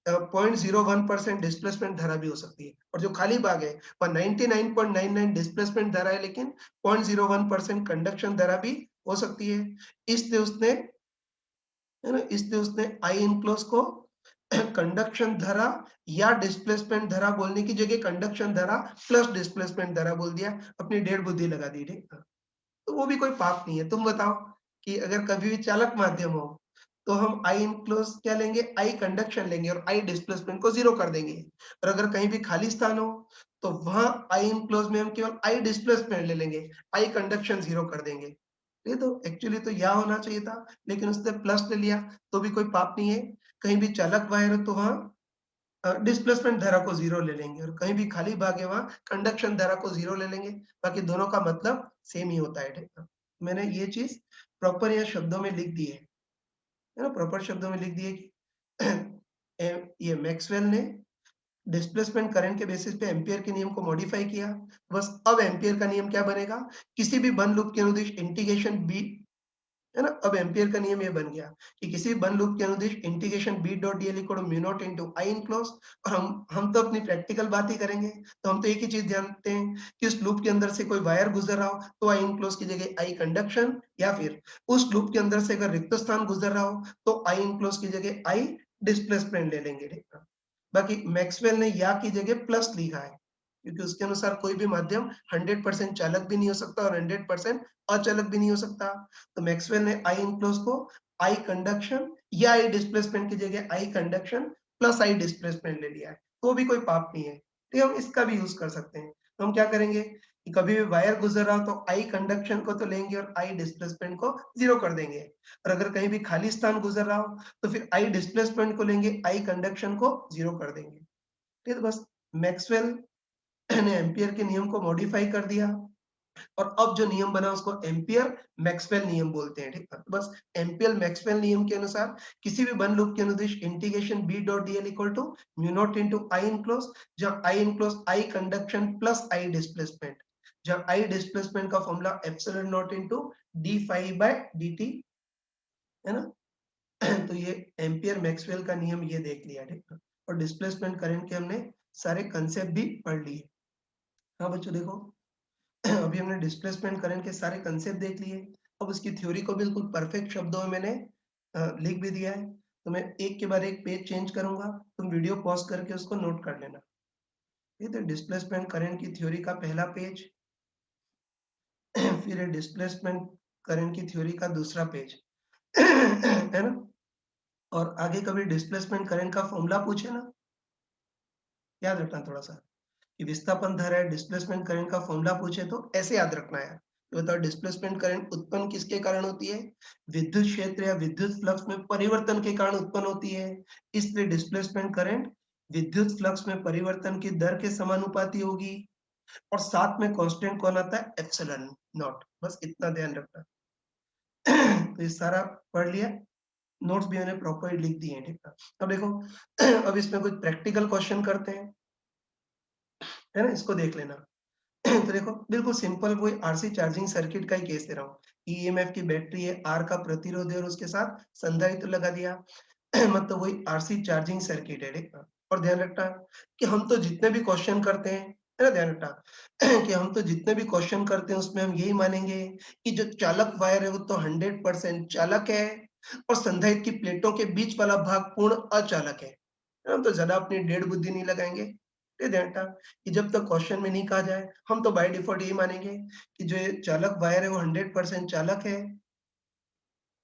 0.01% डिस्प्लेसमेंट धारा भी हो सकती है और जो खाली भाग है वह 99.99 डिस्प्लेसमेंट धारा है लेकिन 0.01% कंडक्शन धारा भी हो सकती है। इसलिए उसने, है ना? इसलिए उसने आई इनक्लोज को कंडक्शन धारा या डिस्प्लेसमेंट धारा बोलने की जगह कंडक्शन धारा प्लस डिस्प्लेसमेंट धारा बोल दिया, अपनी डेढ़ बुद्धि लगा दी, ठीक है? तो वो भी कोई पाप नहीं है। तुम बताओ कि अगर कभी भी चालक माध्यम हो, तो हम I इनक्लोज़ क्या लेंगे? I कंडक्शन लेंगे और I डिस्प्लेसमेंट को 0 कर देंगे। और अगर कहीं भी खाली स्थान हो, तो वहाँ I इनक्लोज़ में हम केवल I डिस्प्लेसमेंट ले लेंगे, I कंडक्शन 0 कर देंगे। ये तो एक्चुअली तो या होना चाहिए था, लेकिन उसने प्लस ले लिया, तो भी कोई पाप नहीं है। कहीं भी चालक वायर हो तो वहाँ डिस्प्लेसमेंट धारा को 0 ले लेंगे और कहीं भी खाली भाग है वहाँ कंडक्शन धारा को 0 ले लेंगे, बाकी दोनों का मतलब सेम ही होता है, ठीक है? मैंने ये चीज़ प्रॉपर यहाँ शब्दों में लिख दी है ना? प्रॉपर शब्दों में लिख दी है कि ये मैक्सवेल ने डिस्प्लेसमेंट करंट के बेसिस पे एम्पीयर के नियम को मॉडिफाई किया। बस अब एम्पीयर का नियम क्या बनेगा? किसी भी बंद लूप के अनुदिश इंटीग्रेशन बी, है ना? अब एम्पीयर का नियम ये बन गया कि किसी भी बंद लूप के अनुदिश integration B dot dl equal to mu not into I enclose. और हम तो अपनी प्रैक्टिकल बात ही करेंगे, तो हम तो एक ही चीज जानते हैं कि उस लूप के अंदर से कोई वायर गुजर रहा हो तो आई इनक्लोज की जगह आई कंडक्शन, या फिर उस लूप के अंदर से अगर रिक्त स्थान गुजर रहा हो तो आई इनक्लोज की जगह आई डिस्प्लेसमेंट ले लेंगे, ठीक है? बाकी मैक्सवेल ने या की जगह प्लस लिखा है, क्योंकि उसके अनुसार कोई भी माध्यम 100% चालक भी नहीं हो सकता और 100% अचालक भी नहीं हो सकता। तो मैक्सवेल ने आई इनक्लोज को आई कंडक्शन या आई डिस्प्लेसमेंट की जगह आई कंडक्शन प्लस आई डिस्प्लेसमेंट ले लिया है, तो भी कोई पाप नहीं है। तो हम इसका भी यूज कर सकते हैं। तो हम क्या करेंगे कि कभी भी वायर गुजर रहा हो तो आई कंडक्शन को तो लेंगे और आई डिस्प्लेसमेंट को 0 कर देंगे। और अगर कहीं भी खाली स्थान गुजर रहा हो तो फिर आई डिस्प्लेसमेंट को लेंगे, आई कंडक्शन को 0 कर देंगे। ठीक है, बस मैक्सवेल ने एम्पीयर के नियम को मॉडिफाई कर दिया और अब जो नियम बना उसको एम्पीयर मैक्सवेल नियम बोलते हैं, ठीक है? तो बस एम्पीयर मैक्सवेल नियम के अनुसार किसी भी बंद लूप के अनुदिश integration B dot dl equal to mu not into I enclose, जहां I enclose I conduction plus I displacement, जहां आई डिस्प्लेसमेंट का formula epsilon not into d phi by dt, है ना? तो ये एम्पीयर मैक्सवेल का नियम ये देख लिया, ठीक है? और डिस्प्लेसमेंट करंट के हमने सारे कंसेप्ट भी पढ़ लिए। हाँ बच्चों देखो, अभी हमने डिस्प्लेसमेंट करंट के सारे कंसेप्ट देख लिए। अब उसकी थ्योरी को बिल्कुल परफेक्ट शब्दों में मैंने लिख भी दिया है। तो मैं एक के बाद एक पेज चेंज करूंगा, तुम वीडियो पॉज करके उसको नोट कर लेना। ये तो डिस्प्लेसमेंट करंट की थ्योरी का पहला पेज, फिर है डिस्प्लेसमेंट करंट की थ्योरी का दूसरा पेज, है ना? और आगे कभी डिस्प्लेसमेंट करंट का फॉर्मूला पूछे ना, याद रखना थोड़ा सा कि विस्थापन धारा है, डिस्प्लेसमेंट करंट का फॉर्मूला पूछे तो ऐसे याद रखना है। तो बताओ डिस्प्लेसमेंट करंट उत्पन्न किसके कारण होती है? विद्युत क्षेत्र या विद्युत फ्लक्स में परिवर्तन के कारण उत्पन्न होती है। इसलिए डिस्प्लेसमेंट करंट विद्युत फ्लक्स में परिवर्तन की दर के समानुपाती होगी और साथ में कांस्टेंट कौन आता है? Epsilon not. बस इतना ध्यान रखना। तो ये सारा पढ़ लिया, नोट्स भी मैंने प्रॉपर लिख दिए हैं, ठीक है? अब देखो, अब इसमें कुछ प्रैक्टिकल क्वेश्चन करते हैं, है ना? इसको देख लेना। तो देखो बिल्कुल सिंपल वही आरसी चार्जिंग सर्किट का ही केस दे रहा हूँ। ईएमएफ की बैटरी है, आर का प्रतिरोध है और उसके साथ संधारित्र लगा दिया। मतलब वही आरसी चार्जिंग सर्किट है, ठीक है? और ध्यान रखना कि हम तो जितने भी क्वेश्चन करते हैं, है ना? ध्यान रखना कि हम तो जितने भी क्वेश्चन करते हैं उसमें हम यही मानेंगे कि जो चालक वायर है वो तो 100% चालक है और संधारित्र की प्लेटों के बीच वाला भाग पूर्ण अचालक है। हम तो ज्यादा अपनी डेढ़ बुद्धि नहीं लगाएंगे। ये ध्यान रखना कि जब तक क्वेश्चन में नहीं कहा जाए, हम तो बाय डिफॉल्ट यही मानेंगे कि जो ये चालक वायर है वो 100% चालक है।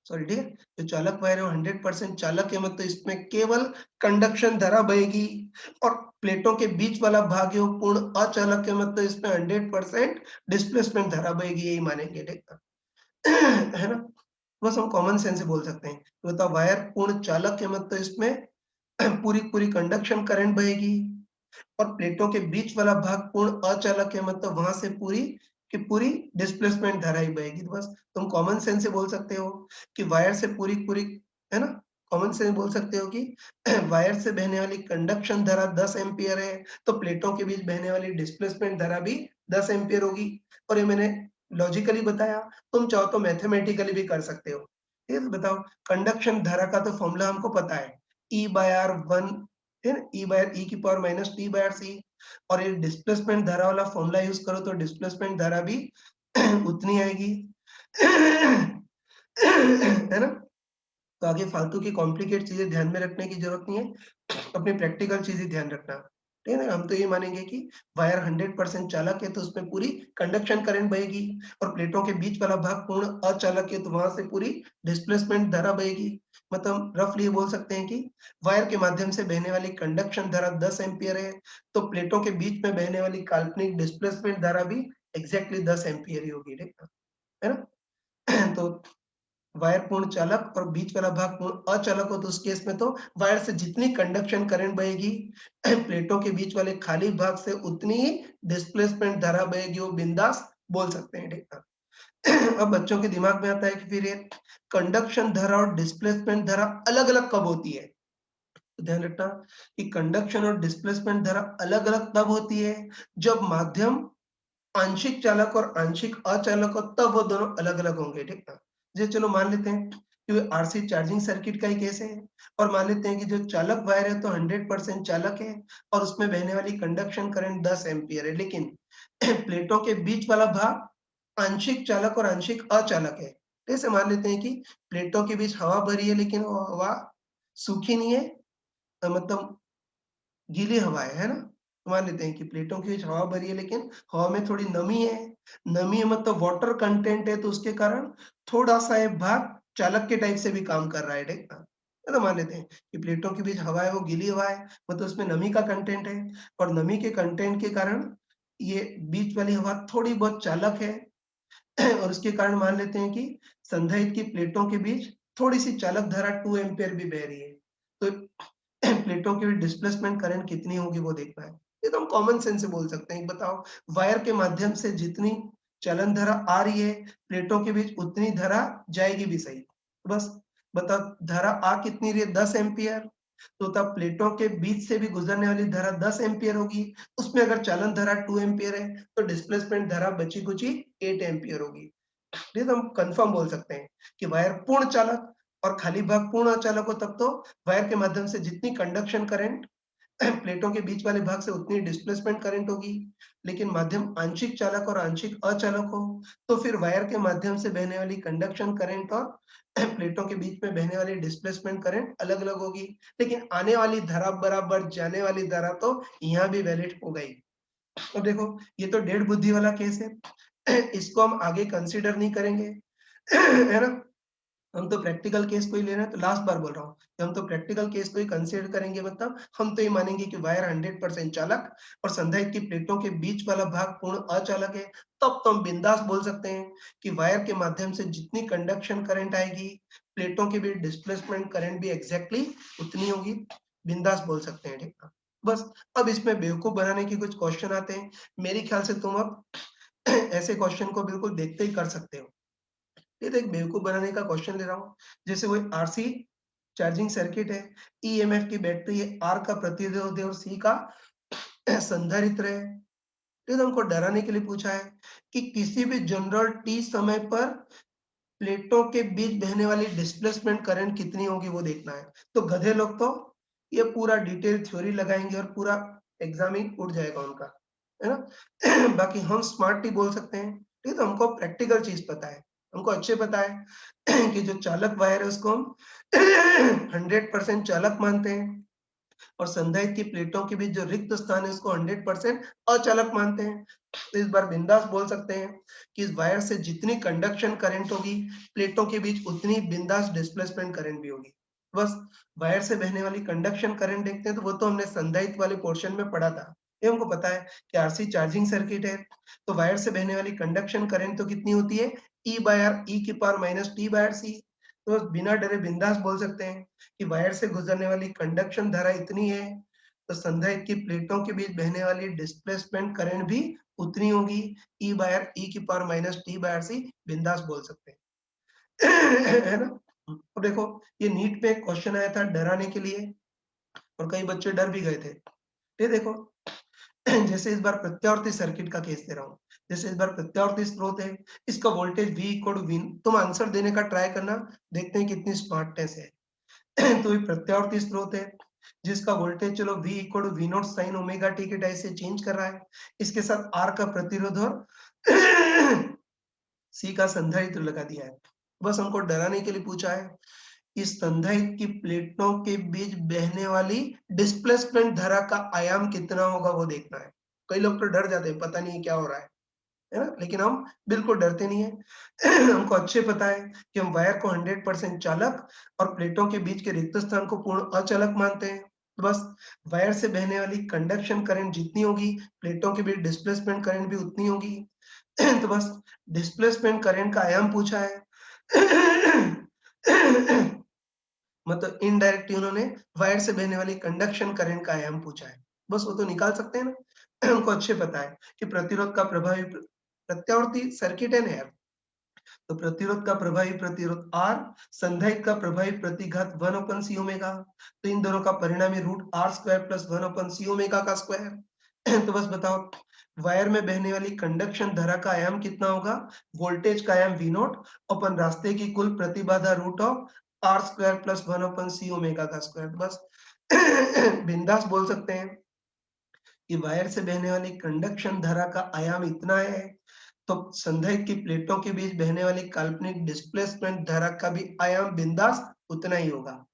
सॉरी, ठीक है? जो चालक वायर है वो 100% चालक है, मतलब इसमें केवल कंडक्शन धारा बहेगी और प्लेटों के बीच वाला भाग है वो पूर्ण अचालक है, मतलब इसमें 100% डिस्प्लेसमेंट धारा बहेगी, यही मानेंगे, ठीक है? है ना? बस हम कॉमन सेंस से बोल सकते हैं। तो बताओ वायर पूर्ण चालक है, मतलब इसमें पूरी पूरी कंडक्शन करंट बहेगी और प्लेटों के बीच वाला भाग पूर्ण अचालक है, मतलब वहां से पूरी की पूरी डिस्प्लेसमेंट धारा ही बहेगी। तो बस तुम कॉमन सेंस से बोल सकते हो कि वायर से पूरी पूरी, है ना? कॉमन सेंस बोल सकते हो कि वायर से बहने वाली कंडक्शन धारा 10 एम्पियर है, तो प्लेटों के बीच बहने वाली डिस्प्लेसमेंट धारा भी 10 एम्पियर होगी। और ये मैंने लॉजिकली बताया, तुम चाहो तो मैथमेटिकली भी कर सकते हो। ठीक है, तो बताओ कंडक्शन धारा का तो फॉर्मूला हमको पता है, ई बाय आर वन, है ना? ई बाय ई की power minus T by R C. और ये डिस्प्लेसमेंट धारा वाला फॉर्मूला यूज करो तो डिस्प्लेसमेंट धारा भी उतनी आएगी, है ना? तो आगे फालतू की कॉम्प्लिकेट चीज़ें ध्यान में रखने की ज़रूरत नहीं है, अपनी प्रैक्टिकल चीज़ें ध्यान रखना। ठीक है ना? हम तो ये मानेंगे कि वायर 100% चालक है तो उसमें पूरी कंडक्शन करंट बहेगी और प्लेटों के बीच वाला भाग पूर्ण अचालक है तो वहाँ से पूरी डिस्प्लेसमेंट धारा बहेगी। मतलब रफली ये बोल सकते हैं कि वायर के माध्यम से बहने वाली कंडक्शन धारा 10 एम्पीयर है, तो प्लेटों के बीच में बहने वाली काल्पनिक डिस्प्लेसमेंट धारा भी एग्ज़ैक्टली 10 एम्पीयर ही होगी, ठीक है ना? तो वायर पूर्ण चालक और बीच वाला भाग पूर्ण अचालक हो तो उस केस में तो वायर से जितनी कंडक्शन करंट बहेगी प्लेटों के बीच वाले खाली भाग से उतनी ही डिस्प्लेसमेंट धारा बहेगी, वो बिंदास बोल सकते हैं, ठीक है। अब बच्चों के दिमाग में आता है कि फिर ये कंडक्शन धारा और डिस्प्लेसमेंट धारा अलग-अलग कब होती है? तो ध्यान रखना कि कंडक्शन और डिस्प्लेसमेंट धारा अलग-अलग तब होती है जब माध्यम आंशिक चालक और आंशिक अचालक हो तब वो दोनों अलग-अलग होंगे, ठीक है? जैसे चलो मान लेते हैं कि वो आरसी चार्जिंग सर्किट का ही केस है और मान लेते हैं कि जो चालक वायर है तो 100% चालक है और उसमें बहने वाली कंडक्शन करंट 10 एम्पीयर है, लेकिन प्लेटों के बीच वाला भाग आंशिक चालक और आंशिक अचालक है। जैसे मान लेते हैं कि प्लेटों के बीच हवा भरी है लेकिन वो हवा सूखी नहीं है मतलब गीली हवा है ना? तो मान लेते हैं कि प्लेटों के बीच हवा भरी है लेकिन हवा में थोड़ी नमी है। नमी है मतलब वाटर कंटेंट है तो उसके कारण थोड़ा-सा ये भाग चालक के टाइप से भी काम कर रहा है, ठीक है? है ना? मान लेते हैं कि प्लेटों के बीच हवा है वो गीली हवा है मतलब उसमें नमी का कंटेंट है और नमी के कंटेंट के कारण ये बीच वाली हवा थोड़ी बहुत चालक है और उसके कारण मान लेते हैं कि संधारित्र की प्लेटों के बीच थोड़ी-सी चालक धारा 2 एम्पीयर भी बह रही है। तो प्लेटों की डिस्प्लेसमेंट करंट कितनी होगी वो देखना है। ये तो हम कॉमन सेंस से बोल सकते हैं। बताओ वायर के माध्यम से जितनी चलन धारा आ रही है, प्लेटों के बीच उतनी धारा जाएगी भी सही। बस बताओ धारा आ कितनी रही है 10 एम्पीयर तो तब प्लेटों के बीच से भी गुजरने वाली धारा 10 एम्पीयर होगी। उसमें अगर चालन धारा 2 एम्पीयर है तो डिस्प्लेसमेंट धारा बची-खुची 8 एम्पीयर होगी। ये तो हम कन्फर्म बोल सकते हैं कि वायर पूर्ण चालक और खाली भाग पूर्ण अचालक हो तब तो वायर के माध्यम से जितनी कंडक्शन करंट प्लेटों के बीच वाले भाग से उतनी डिस्प्लेसमेंट करंट होगी लेकिन माध्यम आंशिक चालक और आंशिक अचालक हो तो फिर वायर के माध्यम से बहने वाली कंडक्शन करंट और प्लेटों के बीच में बहने वाली डिस्प्लेसमेंट करंट अलग-अलग होगी लेकिन आने वाली धारा बराबर जाने वाली धारा तो यहाँ भी वैलिड हो गई। अब देखो ये तो डेढ़ बुद्धि वाला केस है इसको हम आगे कंसीडर नहीं करेंगे है ना? हम तो प्रैक्टिकल केस को ही ले रहे हैं तो लास्ट बार बोल रहा हूँ कि हम तो प्रैक्टिकल केस को ही कंसीडर करेंगे मतलब हम तो ये मानेंगे कि वायर 100% चालक और संधारित्र की प्लेटों के बीच वाला भाग पूर्ण अचालक है तब तो हम बिंदास बोल सकते हैं कि वायर के माध्यम से जितनी कंडक्शन करंट आएगी प्लेटों के बीच डिस्प्लेसमेंट करंट भी एग्जैक्टली उतनी होगी बिंदास बोल सकते हैं ठीक है बस अब इसमें बेवकूफ बनाने के कुछ क्वेश्चन आते हैं मेरे ख्याल से तुम अब ऐसे क्वेश्चन को बिल्कुल देखते ही कर सकते हो ये तो एक बेवकूफ बनाने का क्वेश्चन ले रहा हूँ। जैसे वही आरसी चार्जिंग सर्किट है, ईएमएफ की बैटरी है, आर का प्रतिरोध है और सी का संधारित्र है। ये तो हमको डराने के लिए पूछा है कि किसी भी जनरल टी समय पर प्लेटों के बीच बहने वाली डिस्प्लेसमेंट करंट कितनी होगी वो देखना है। तो गधे लोग तो ये पूरा डिटेल थ्योरी लगाएँगे और पूरा एग्ज़ाम ही उड़ जाएगा उनका, है ना? बाकी हम स्मार्ट ही बोल सकते हैं, ठीक है? तो हमको प्रैक्टिकल चीज़ पता है। हमको अच्छे पता है कि जो चालक वायर है उसको हम 100% चालक मानते हैं। और संधारित्र की प्लेटों के बीच जो रिक्त स्थान है उसको 100% अचालक मानते हैं। तो इस बार बिंदास बोल सकते हैं कि इस वायर से जितनी कंडक्शन करंट होगी, प्लेटों के बीच उतनी बिंदास डिस्प्लेसमेंट करंट भी होगी। बस वायर से बहने वाली कंडक्शन करंट देखते हैं तो वो तो हमने संधारित्र वाले पोर्शन में पढ़ा था। ये हमको पता है कि आरसी चार्जिंग सर्किट है, तो वायर से बहने वाली कंडक्शन करंट तो कितनी होती है? E बाय R e की power minus T by C। तो बिना डरे बिंदास बोल सकते हैं कि वायर से गुजरने वाली कंडक्शन धारा इतनी है, तो संधारित्र की प्लेटों के बीच बहने वाली डिस्प्लेसमेंट करंट भी उतनी होगी, E बाय R e की power minus T by RC बिंदास बोल सकते हैं। है ना? अब देखो ये नीट में एक क्वेश्चन आया था डराने के लिए और कई बच्चे डर भी गए थे। ये देखो जैसे इस बार प्रत्यावर्ती सर्किट का केस दे रहा हूँ। जैसे इस बार प्रत्यावर्ती स्रोत है, इसका voltage V equal to V तुम आंसर देने का ट्राई करना, देखते हैं कितनी स्मार्टनेस है। तो ये प्रत्यावर्ती स्रोत है जिसका वोल्टेज चलो V equal to V nought sine omega T के डाई से चेंज कर रहा है इसके साथ R का प्रतिरोध और C का संधारित्र लगा दिया है बस हमको डराने के लिए पूछा है इस संधारित्र की प्लेटों के बीच बहने वाली डिस्प्लेसमेंट धारा का आयाम कितना होगा वो देखना है। कई लोग तो डर जाते हैं, पता नहीं क्या हो रहा है ना? लेकिन हम बिल्कुल डरते नहीं है। हमको अच्छे पता है कि हम वायर को 100% चालक और प्लेटों के बीच के रिक्त स्थान को पूर्ण अचालक मानते हैं। तो बस वायर से बहने वाली कंडक्शन करंट जितनी होगी, प्लेटों के बीच डिस्प्लेसमेंट करंट भी उतनी होगी। तो बस डिस्प्लेसमेंट करंट का आयाम पूछा है। मतलब इनडायरेक्टली उन्होंने वायर से बहने वाली कंडक्शन करंट का आयाम पूछा है। बस वो तो निकाल सकते हैं ना। हमको अच्छे पता है कि प्रतिरोध का प्रभावी प्रत्यावर्ती सर्किट है ना यार। तो प्रतिरोध का प्रभावी प्रतिरोध R, संधारित्र का प्रभावी प्रतिघात 1/c ओमेगा। तो इन दोनों का परिणामी root R square plus 1/c omega का स्क्वायर। तो बस बताओ, वायर में बहने वाली कंडक्शन धारा का आयाम कितना होगा? वोल्टेज का आयाम V0 अपन रास्ते की कुल प्रतिबाधा root of R square plus 1/c omega का स्क्वायर। बस बिंदास बोल सकते हैं कि वायर से बहने वाली कंडक्शन धारा का आयाम इतना है, तो संधारित्र की प्लेटों के बीच बहने वाली काल्पनिक डिस्प्लेसमेंट धारा का भी आयाम बिंदास उतना ही होगा।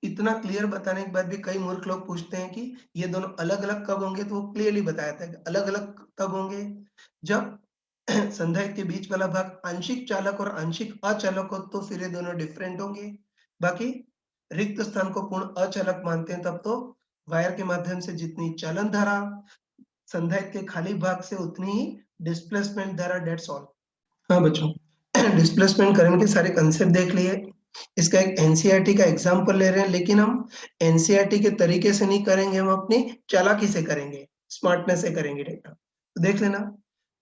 इतना क्लियर बताने के बाद भी कई मूर्ख लोग पूछते हैं कि ये दोनों अलग-अलग कब होंगे, तो वो क्लियरली बताया था कि अलग-अलग कब होंगे, जब संधारित्र के बीच वाला भाग आंशिक चालक और आंशिक अचालक हो तो फिर ये दोनों डिफरेंट होंगे। बाकी रिक्त स्थान को पूर्ण अचालक मानते हैं तब तो वायर के माध्यम से जितनी चालन धारा, संधारित्र के खाली भाग से उतनी ही डिस्प्लेसमेंट धारा, दैट्स ऑल। हाँ बच्चों, डिस्प्लेसमेंट करंट के सारे कंसेप्ट देख लिए। इसका एक एनसीईआरटी का एग्जांपल ले रहे हैं, लेकिन हम एनसीईआरटी के तरीके से नहीं करेंगे, हम अपनी चालाकी से करेंगे, स्मार्टनेस से करेंगे बेटा। तो देख लेना।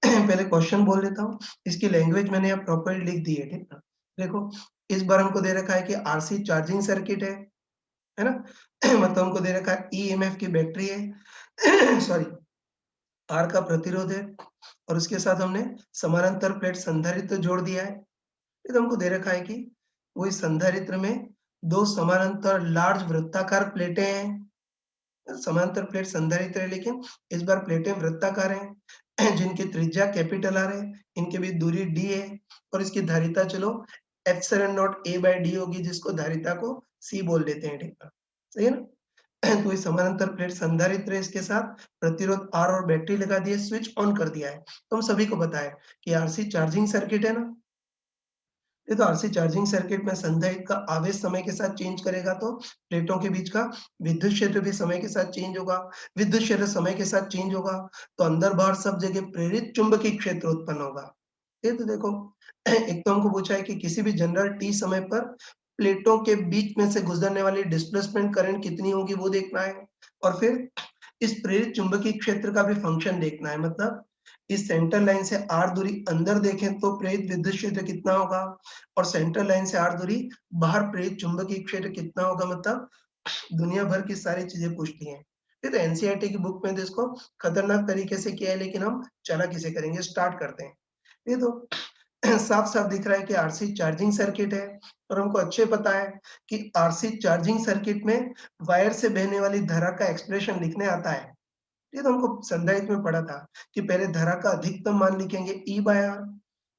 पहले क्वेश्चन बोल देता हूँ, इसकी लैंग्वेज मैंने यहाँ प्रॉपर्ली लिख दी है, ठीक ना? देखो, इस बार हमको दे रखा है कि आरसी चार्जिंग सर्किट है ना? मतलब हमको दे रखा है ईएमएफ की बैटरी है। सॉरी, आर का प्रतिरोध है और उसके साथ हमने समानांतर प्लेट संधारित्र जोड़ दिया है। ये तो हमको दे रखा है कि वही संधारित्र में 2 समानांतर लार्ज वृत्ताकार प्लेटें हैं। समांतर प्लेट संधारित्र है, लेकिन इस बार प्लेटें वृत्ताकार हैं, जिनकी त्रिज्या कैपिटल आर है, इनके बीच दूरी डी है और इसकी धारिता चलो epsilon nought A by D होगी, जिसको धारिता को सी बोल देते हैं, ठीक है? सही है ना? तो ये समानांतर प्लेट संधारित्र है, इसके साथ प्रतिरोध R और बैटरी लगा दिए, स्विच ऑन कर दिया है। तो हम सभी को पता है कि आरसी चार्जिंग सर्किट है ना? ये तो आरसी चार्जिंग सर्किट में संधारित्र का आवेश समय के साथ चेंज करेगा तो प्लेटों के बीच का विद्युत क्षेत्र भी समय के साथ चेंज होगा। विद्युत क्षेत्र समय के साथ चेंज होगा तो अंदर बाहर सब जगह प्रेरित चुंबकीय क्षेत्र उत्पन्न होगा। ये तो देखो, एक तो हमको पूछा है कि किसी भी जनरल टी समय पर प्लेटों के बीच में से गुजरने वाली डिस्प्लेसमेंट करंट कितनी होगी वो देखना है और फिर इस प्रेरित चुंबकीय क्षेत्र का भी फंक्शन देखना है। मतलब इस सेंटर लाइन से r दूरी अंदर देखें तो प्रेरित विद्युत क्षेत्र कितना होगा और सेंटर लाइन से r दूरी बाहर प्रेरित चुंबकीय क्षेत्र कितना होगा। मतलब दुनिया भर की सारी चीजें पूछती हैं। ये तो एनसीईआरटी की बुक में तो इसको खतरनाक तरीके से किया है, लेकिन हम चालाकी से करेंगे। स्टार्ट करते हैं। ये तो साफ-साफ दिख रहा है कि आरसी चार्जिंग सर्किट है और हमको अच्छे पता है कि आरसी चार्जिंग सर्किट में वायर से बहने वाली धारा का एक्सप्रेशन लिखने आता है। ये तो हमको संधारित्र में पढ़ा था कि पहले धारा का अधिकतम मान लिखेंगे E बाय R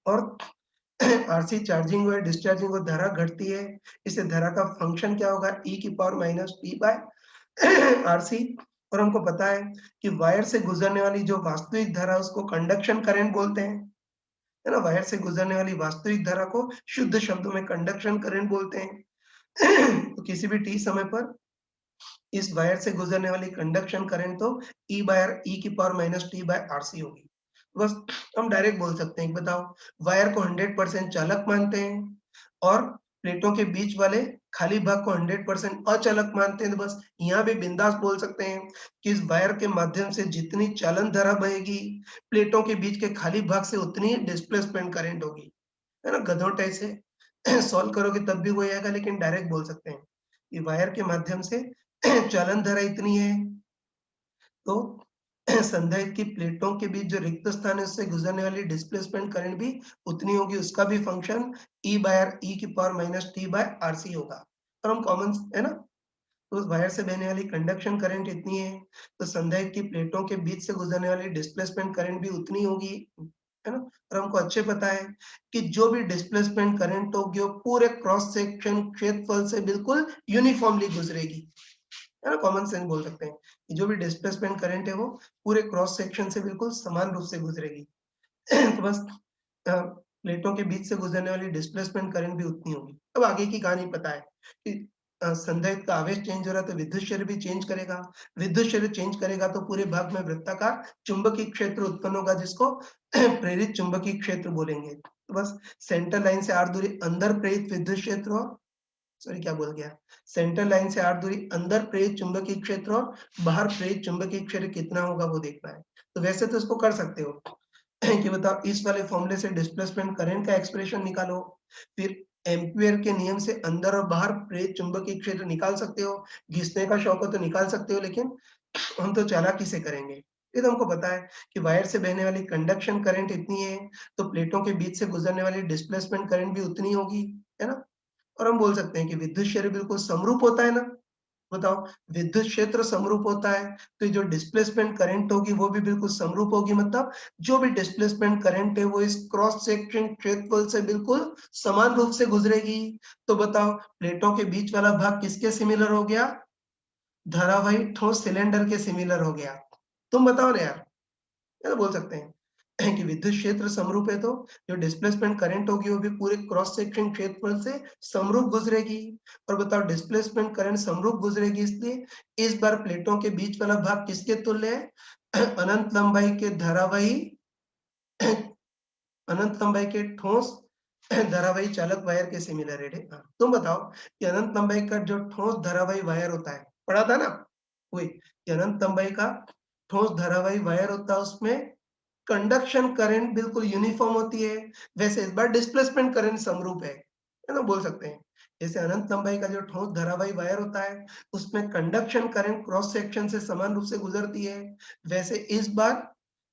और आरसी चार्जिंग और डिस्चार्जिंग और धारा घटती है, इससे धारा का फंक्शन क्या होगा? E की power minus T by RC. और हमको पता है कि वायर से गुजरने वाली जो वास्तविक धारा उसको कंडक्शन करंट बोलते हैं, है ना? वायर से गुजरने वाली वास्तविक धारा को शुद्ध शब्दों में कंडक्शन करंट बोलते हैं। तो किसी भी टी समय पर इस वायर से गुजरने वाली कंडक्शन करंट तो E बाय E की power minus T by RC होगी। बस हम डायरेक्ट बोल सकते हैं कि बताओ, वायर को 100% चालक मानते हैं और प्लेटों के बीच वाले खाली भाग को 100% अचालक मानते हैं। तो बस यहाँ भी बिंदास बोल सकते हैं कि इस वायर के माध्यम से जितनी चालन धारा बहेगी, प्लेटों के बीच के खाली भाग से उतनी ही डिस्प्लेसमेंट करंट होगी। है ना? गधों टाइप से सॉल्व करोगे तब भी वही आएगा, लेकिन डायरेक्ट बोल सकते हैं कि वायर के माध्यम से चालन धारा इतनी है, तो संधारित्र की प्लेटों के बीच जो रिक्त स्थान है उससे गुजरने वाली डिस्प्लेसमेंट करंट भी उतनी होगी, उसका भी फंक्शन E बाय E की power minus T by RC होगा। और हम कॉमन है ना, तो उस वायर से बहने वाली कंडक्शन करंट इतनी है, तो संधारित्र की प्लेटों के बीच से गुजरने वाली डिस्प्लेसमेंट करंट भी उतनी होगी। है ना? और हमको अच्छे पता है कि जो भी डिस्प्लेसमेंट करंट होगी वो पूरे क्रॉस सेक्शन क्षेत्रफल से बिल्कुल यूनिफॉर्मली गुजरेगी, है ना? कॉमन सेंस बोल सकते हैं कि जो भी डिस्प्लेसमेंट करंट है वो पूरे क्रॉस सेक्शन से बिल्कुल समान रूप से गुजरेगी। तो बस प्लेटों के बीच से गुजरने वाली डिस्प्लेसमेंट करंट भी उतनी होगी। अब आगे की कहानी पता है कि संधारित्र का आवेश चेंज हो रहा है तो विद्युत क्षेत्र भी चेंज करेगा। विद्युत क्षेत्र चेंज करेगा तो पूरे भाग में वृत्ताकार चुंबकीय क्षेत्र उत्पन्न होगा जिसको प्रेरित चुंबकीय क्षेत्र बोलेंगे। तो बस सेंटर लाइन से r दूरी अंदर प्रेरित विद्युत क्षेत्र और सॉरी क्या बोल गया? सेंटर लाइन से r दूरी अंदर प्रेरित चुंबकीय क्षेत्र और बाहर प्रेरित चुंबकीय क्षेत्र कितना होगा वो देखना है। तो वैसे तो इसको कर सकते हो कि बताओ इस वाले फॉर्मूले से डिस्प्लेसमेंट करंट का एक्सप्रेशन निकालो, फिर एम्पीयर के नियम से अंदर और बाहर प्रेरित चुंबकीय क्षेत्र निकाल सकते हो, घिसने का शौक हो तो निकाल सकते हो, लेकिन हम तो चालाकी से करेंगे। ये तो हमको पता है कि वायर से बहने वाली कंडक्शन करंट इतनी है, तो प्लेटों के बीच से गुजरने वाली डिस्प्लेसमेंट करंट भी उतनी होगी, है ना? और हम बोल सकते हैं कि विद्युत क्षेत्र बिल्कुल समरूप होता है ना? बताओ, विद्युत क्षेत्र समरूप होता है, तो जो डिस्प्लेसमेंट करंट होगी वो भी बिल्कुल समरूप होगी, मतलब जो भी डिस्प्लेसमेंट करंट है वो इस क्रॉस सेक्शन क्षेत्रफल से बिल्कुल समान रूप से गुजरेगी। तो बताओ प्लेटों के बीच वाला भाग किसके सिमिलर हो गया? धारावाही ठोस सिलेंडर के सिमिलर हो गया। तुम बताओ ना यार, ये तो बोल सकते हैं कि विद्युत क्षेत्र समरूप है तो जो डिस्प्लेसमेंट करंट होगी वो भी पूरे क्रॉस सेक्शन क्षेत्रफल से समरूप गुजरेगी। और बताओ डिस्प्लेसमेंट करंट समरूप गुजरेगी इसलिए इस बार प्लेटों के बीच वाला भाग किसके तुल्य है? अनंत लंबाई के धारावाही अनंत लंबाई के ठोस धारावाही चालक वायर के सिमिलर है। तुम बताओ कि अनंत लंबाई का जो ठोस धारावाही वायर होता है, पढ़ा था ना? वही कि अनंत लंबाई का ठोस धारावाही वायर होता है उसमें कंडक्शन करंट बिल्कुल यूनिफॉर्म होती है, वैसे इस बार डिस्प्लेसमेंट करंट समरूप है ना? बोल सकते हैं। जैसे अनंत लंबाई का जो ठोस धारावाही वायर होता है, उसमें कंडक्शन करंट क्रॉस सेक्शन से समान रूप से गुजरती है, वैसे इस बार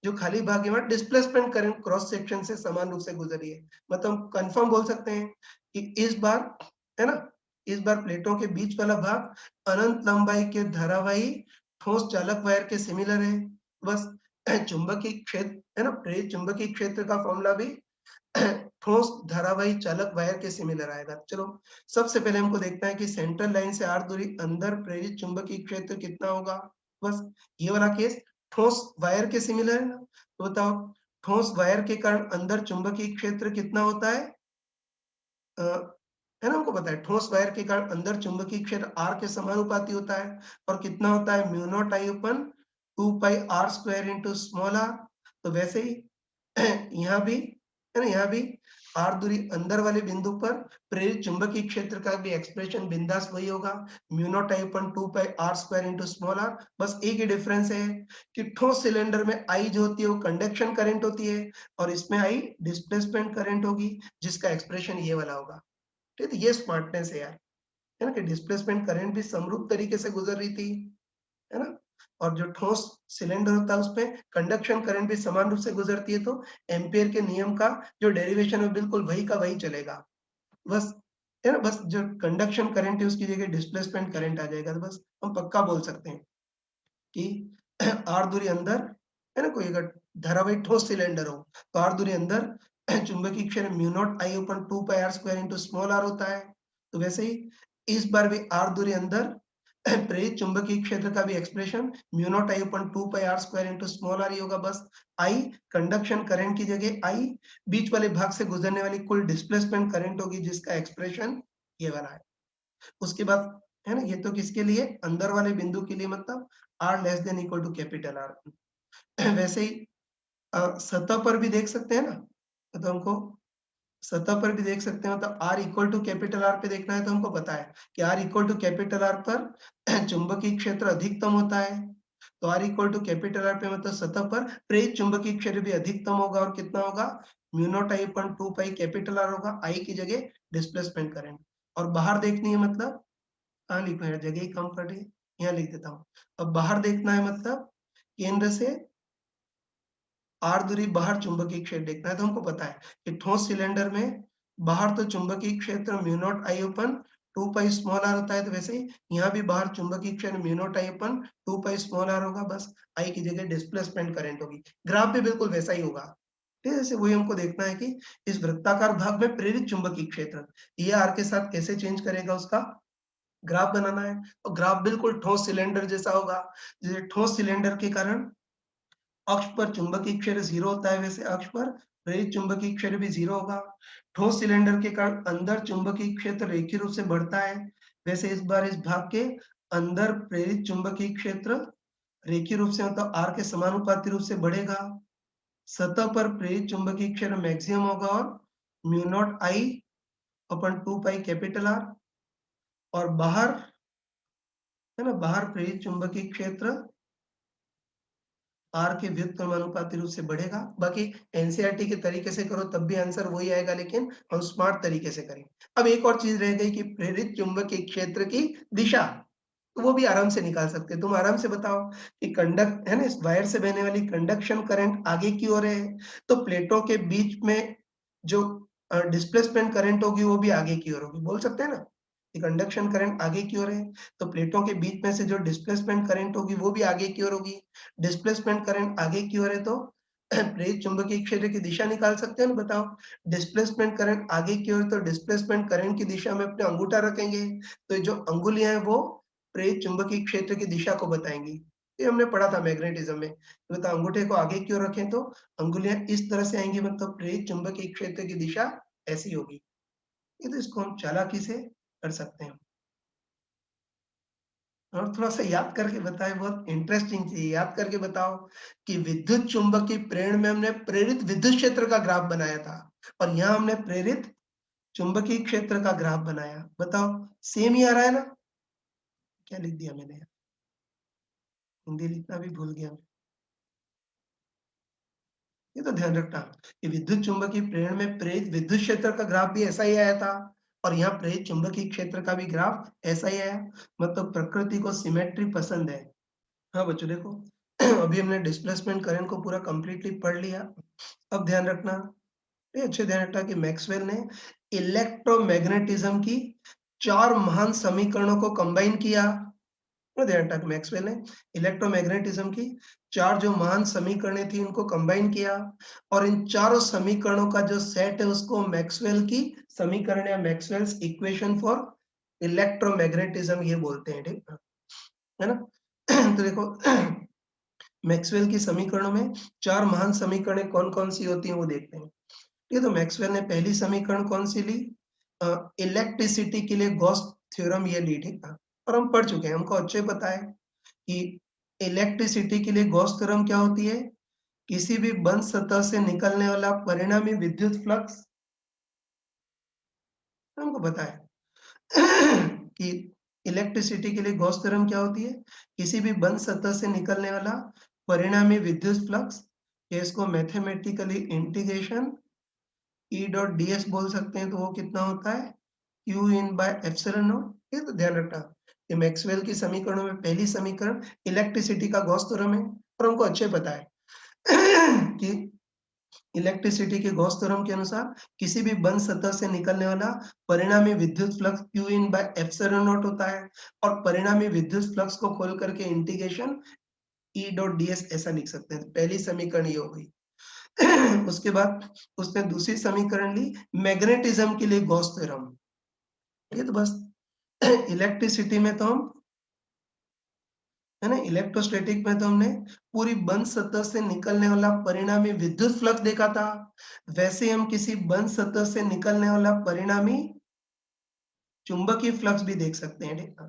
जो खाली भाग है वहाँ डिस्प्लेसमेंट करंट क्रॉस सेक्शन से समान रूप से गुजरी है। मतलब कंफर्म बोल सकते हैं कि इस बार, है ना? इस बार प्लेटों के बीच वाला भाग अनंत लंबाई के धारावाही ठोस चालक वायर के सिमिलर है। बस चुंबकीय क्षेत्र, है ना? प्रेरित चुंबकीय क्षेत्र का फॉर्मूला भी ठोस धारावाही चालक वायर के सिमिलर आएगा। चलो सबसे पहले हमको देखना है कि सेंट्रल लाइन से r दूरी अंदर प्रेरित चुंबकीय क्षेत्र कितना होगा। बस ये वाला केस ठोस वायर के सिमिलर है ना? तो बताओ ठोस वायर के कारण अंदर चुंबकीय क्षेत्र कितना होता है? अ, है ना? हमको पता है ठोस वायर के कारण अंदर चुंबकीय क्षेत्र r के समानुपाती होता है और कितना होता है? Mu naught I upon 2 pi r square into small r। तो वैसे ही यहाँ भी, है ना? यहाँ भी r दूरी अंदर वाले बिंदु पर प्रेरित चुंबकीय क्षेत्र का भी एक्सप्रेशन बिंदास वही होगा, mu naught I upon 2 pi r square into small r। बस एक ही डिफरेंस है कि ठोस सिलेंडर में I जो होती है वो कंडक्शन करंट होती है और इसमें I डिस्प्लेसमेंट करंट होगी, जिसका एक्सप्रेशन ये वाला होगा। ठीक है? तो ये स्मार्टनेस है यार, है ना? कि डिस्प्लेसमेंट करंट भी समरूप तरीके से गुजर रही थी, है ना? और जो ठोस सिलेंडर होता है उसमें कंडक्शन करंट भी समान रूप से गुजरती है, तो एम्पीयर के नियम का जो डेरिवेशन है बिल्कुल वही का वही चलेगा। बस, है ना? बस जो कंडक्शन करंट है उसकी जगह डिस्प्लेसमेंट करंट आ जाएगा, तो बस हम पक्का बोल सकते हैं कि r दूरी अंदर, है ना? कोई अगर धारावाही ठोस सिलेंडर हो तो r दूरी अंदर चुंबकीय क्षेत्र mu naught I upon 2 pi r square into small r होता है। तो वैसे ही इस बार भी r दूरी अंदर प्रेरित चुंबकीय क्षेत्र का भी expression mu naught I upon 2 pi r square into small r ही होगा। बस I कंडक्शन करंट की जगह I बीच वाले भाग से गुजरने वाली कुल डिस्प्लेसमेंट करंट होगी, जिसका एक्सप्रेशन ये वाला है। उसके बाद, है ना? ये तो किसके लिए? अंदर वाले बिंदु के लिए, मतलब r less than equal to capital R। वैसे ही सतह पर भी देख सकते हैं ना, तो हमको सतह पर भी देख सकते हैं, मतलब r equal to capital R पे देखना है तो हमको पता है कि r equal to capital R पर चुंबकीय क्षेत्र अधिकतम होता है। तो r equal to capital R पे मतलब सतह पर प्रेरित चुंबकीय क्षेत्र भी अधिकतम होगा और कितना होगा? Mu naught I upon 2 pi capital R होगा, I की जगह डिस्प्लेसमेंट करंट। और बाहर देखनी है मतलब कहाँ लिखूँ यार, जगह ही कम पड़ रही है, यहाँ लिख देता हूँ। अब बाहर देखना है मतलब केंद्र से r दूरी बाहर चुंबकीय क्षेत्र देखना है, तो हमको पता है कि ठोस सिलेंडर में बाहर तो चुंबकीय क्षेत्र mu naught I upon 2 pi small r होता है, तो वैसे ही यहाँ भी बाहर चुंबकीय क्षेत्र mu naught I upon 2 pi small r होगा, बस I की जगह डिस्प्लेसमेंट करंट होगी। ग्राफ भी बिल्कुल वैसा ही होगा। ठीक है? जैसे वही हमको देखना है कि इस वृत्ताकार भाग में प्रेरित चुंबकीय क्षेत्र, ये आर के साथ कैसे चेंज करेगा उसका ग्राफ बनाना है। और ग्राफ बिल्कुल ठोस सिलेंडर जैसा होगा। जैसे ठोस सिलेंडर के कारण अक्ष पर चुंबकीय क्षेत्र 0 होता है, वैसे अक्ष पर प्रेरित चुंबकीय क्षेत्र भी 0 होगा। ठोस सिलेंडर के कारण अंदर चुंबकीय क्षेत्र रेखीय रूप से बढ़ता है, वैसे इस बार इस भाग के अंदर प्रेरित चुंबकीय क्षेत्र रेखीय रूप से मतलब R के समानुपाती रूप से बढ़ेगा। सतह पर प्रेरित चुंबकीय क्षेत्र मैक्सिमम होगा और mu naught I upon 2 pi capital R, और बाहर है ना, बाहर प्रेरित चुंबकीय क्षेत्र आर के व्युत्क्रमानुपाती रूप से बढ़ेगा। बाकी एनसीईआरटी के तरीके से करो तब भी आंसर वही आएगा, लेकिन हम स्मार्ट तरीके से करें। अब एक और चीज रह गई कि प्रेरित चुंबकीय क्षेत्र की दिशा, तो वो भी आराम से निकाल सकते हैं। तुम आराम से बताओ कि कंडक्ट है ना, इस वायर से बहने वाली कंडक्शन करंट आगे की ओर है, तो प्लेटों के बीच में जो डिस्प्लेसमेंट करंट होगी वो भी आगे की ओर होगी। बोल सकते हैं ना कि कंडक्शन करंट आगे की ओर है, तो प्लेटों के बीच में से जो डिस्प्लेसमेंट करंट होगी वो भी आगे की ओर होगी। डिस्प्लेसमेंट करंट आगे की ओर है तो प्रेरित चुंबकीय क्षेत्र की दिशा निकाल सकते हैं ना, बताओ। डिस्प्लेसमेंट करंट आगे की ओर, तो डिस्प्लेसमेंट करंट की दिशा में अपने अंगूठा रखेंगे, तो ये जो अंगुलियां हैं वो प्रेरित चुंबकीय क्षेत्र की दिशा को बताएंगी। ये हमने पढ़ा था मैग्नेटिज्म में। तो बताओ अंगूठे को आगे की ओर रखें तो अंगुलियां इस तरह से आएंगी, मतलब प्रेरित चुंबकीय क्षेत्र की दिशा ऐसी होगी। ये तो इसको हम चालाकी से कर सकते हैं। और थोड़ा-सा याद करके बताएँ, बहुत इंटरेस्टिंग चीज़ है, याद करके बताओ कि विद्युत चुम्बकीय प्रेरण में हमने प्रेरित विद्युत क्षेत्र का ग्राफ बनाया था और यहाँ हमने प्रेरित चुंबकीय क्षेत्र का ग्राफ बनाया। बताओ सेम ही आ रहा है ना? क्या लिख दिया मैंने? हिंदी लिखना भी भूल गया मैं। ये तो ध्यान रखना कि विद्युत चुम्बकीय प्रेरण में प्रेरित विद्युत क्षेत्र का ग्राफ भी ऐसा ही आया था और यहाँ प्रेरित चुंबकीय क्षेत्र का भी ग्राफ ऐसा ही आया। मतलब प्रकृति को सिमेट्री पसंद है। हाँ बच्चों देखो, अभी हमने डिस्प्लेसमेंट करंट को पूरा कंप्लीटली पढ़ लिया। अब ध्यान रखना, ये अच्छे ध्यान रखना कि मैक्सवेल ने इलेक्ट्रोमैग्नेटिज्म की 4 महान समीकरणों को कंबाइन किया। तो ध्यान रखना कि मैक्सवेल ने इलेक्ट्रोमैग्नेटिज्म की 4 जो महान समीकरणें थी उनको कंबाइन किया और इन चारों समीकरणों का जो सेट है उसको मैक्सवेल की समीकरण या मैक्सवेल्स इक्वेशन फॉर इलेक्ट्रोमैग्नेटिज्म ये बोलते हैं, ठीक है ना? तो देखो मैक्सवेल की समीकरणों में 4 महान समीकरणें कौन-कौन सी होती हैं वो देखते हैं। ठीक है, तो मैक्सवेल ने पहली समीकरण कौन-सी ली? इलेक्ट्रिसिटी के लिए गॉस थ्योरम ये ली, ठीक है? और हम पढ़ चुके हैं, हमको अच्छे पता है कि इलेक्ट्रिसिटी के लिए गॉस थ्योरम क्या होती है? किसी भी बंद सतह से निकलने वाला परिणामी विद्युत फ्लक्स, हमको पता है कि इलेक्ट्रिसिटी के लिए गॉस थ्योरम क्या होती है? किसी भी बंद सतह से निकलने वाला परिणामी विद्युत फ्लक्स, या इसको mathematically integration E dot DS बोल सकते हैं, तो वो कितना होता है? Q in by epsilon nought. ये तो ध्यान रखना कि मैक्सवेल की समीकरणों में पहली समीकरण इलेक्ट्रिसिटी का गॉस थ्योरम है और हमको अच्छे पता है कि इलेक्ट्रिसिटी के गॉस थ्योरम के अनुसार किसी भी बंद सतह से निकलने वाला परिणामी विद्युत flux Q in by epsilon nought होता है और परिणामी विद्युत फ्लक्स को खोल करके इंटीग्रेशन ई डॉट डीएस ऐसा लिख सकते हैं। पहली समीकरण ये हो गई। उसके बाद उसने दूसरी समीकरण ली मैग्नेटिज्म के लिए गॉस थ्योरम। ये तो बस इलेक्ट्रिसिटी में तो हम है ना, इलेक्ट्रोस्टैटिक में तो हमने पूरी बंद सतह से निकलने वाला परिणामी विद्युत फ्लक्स देखा था। वैसे हम किसी बंद सतह से निकलने वाला परिणामी चुंबकीय फ्लक्स भी देख सकते हैं, ठीक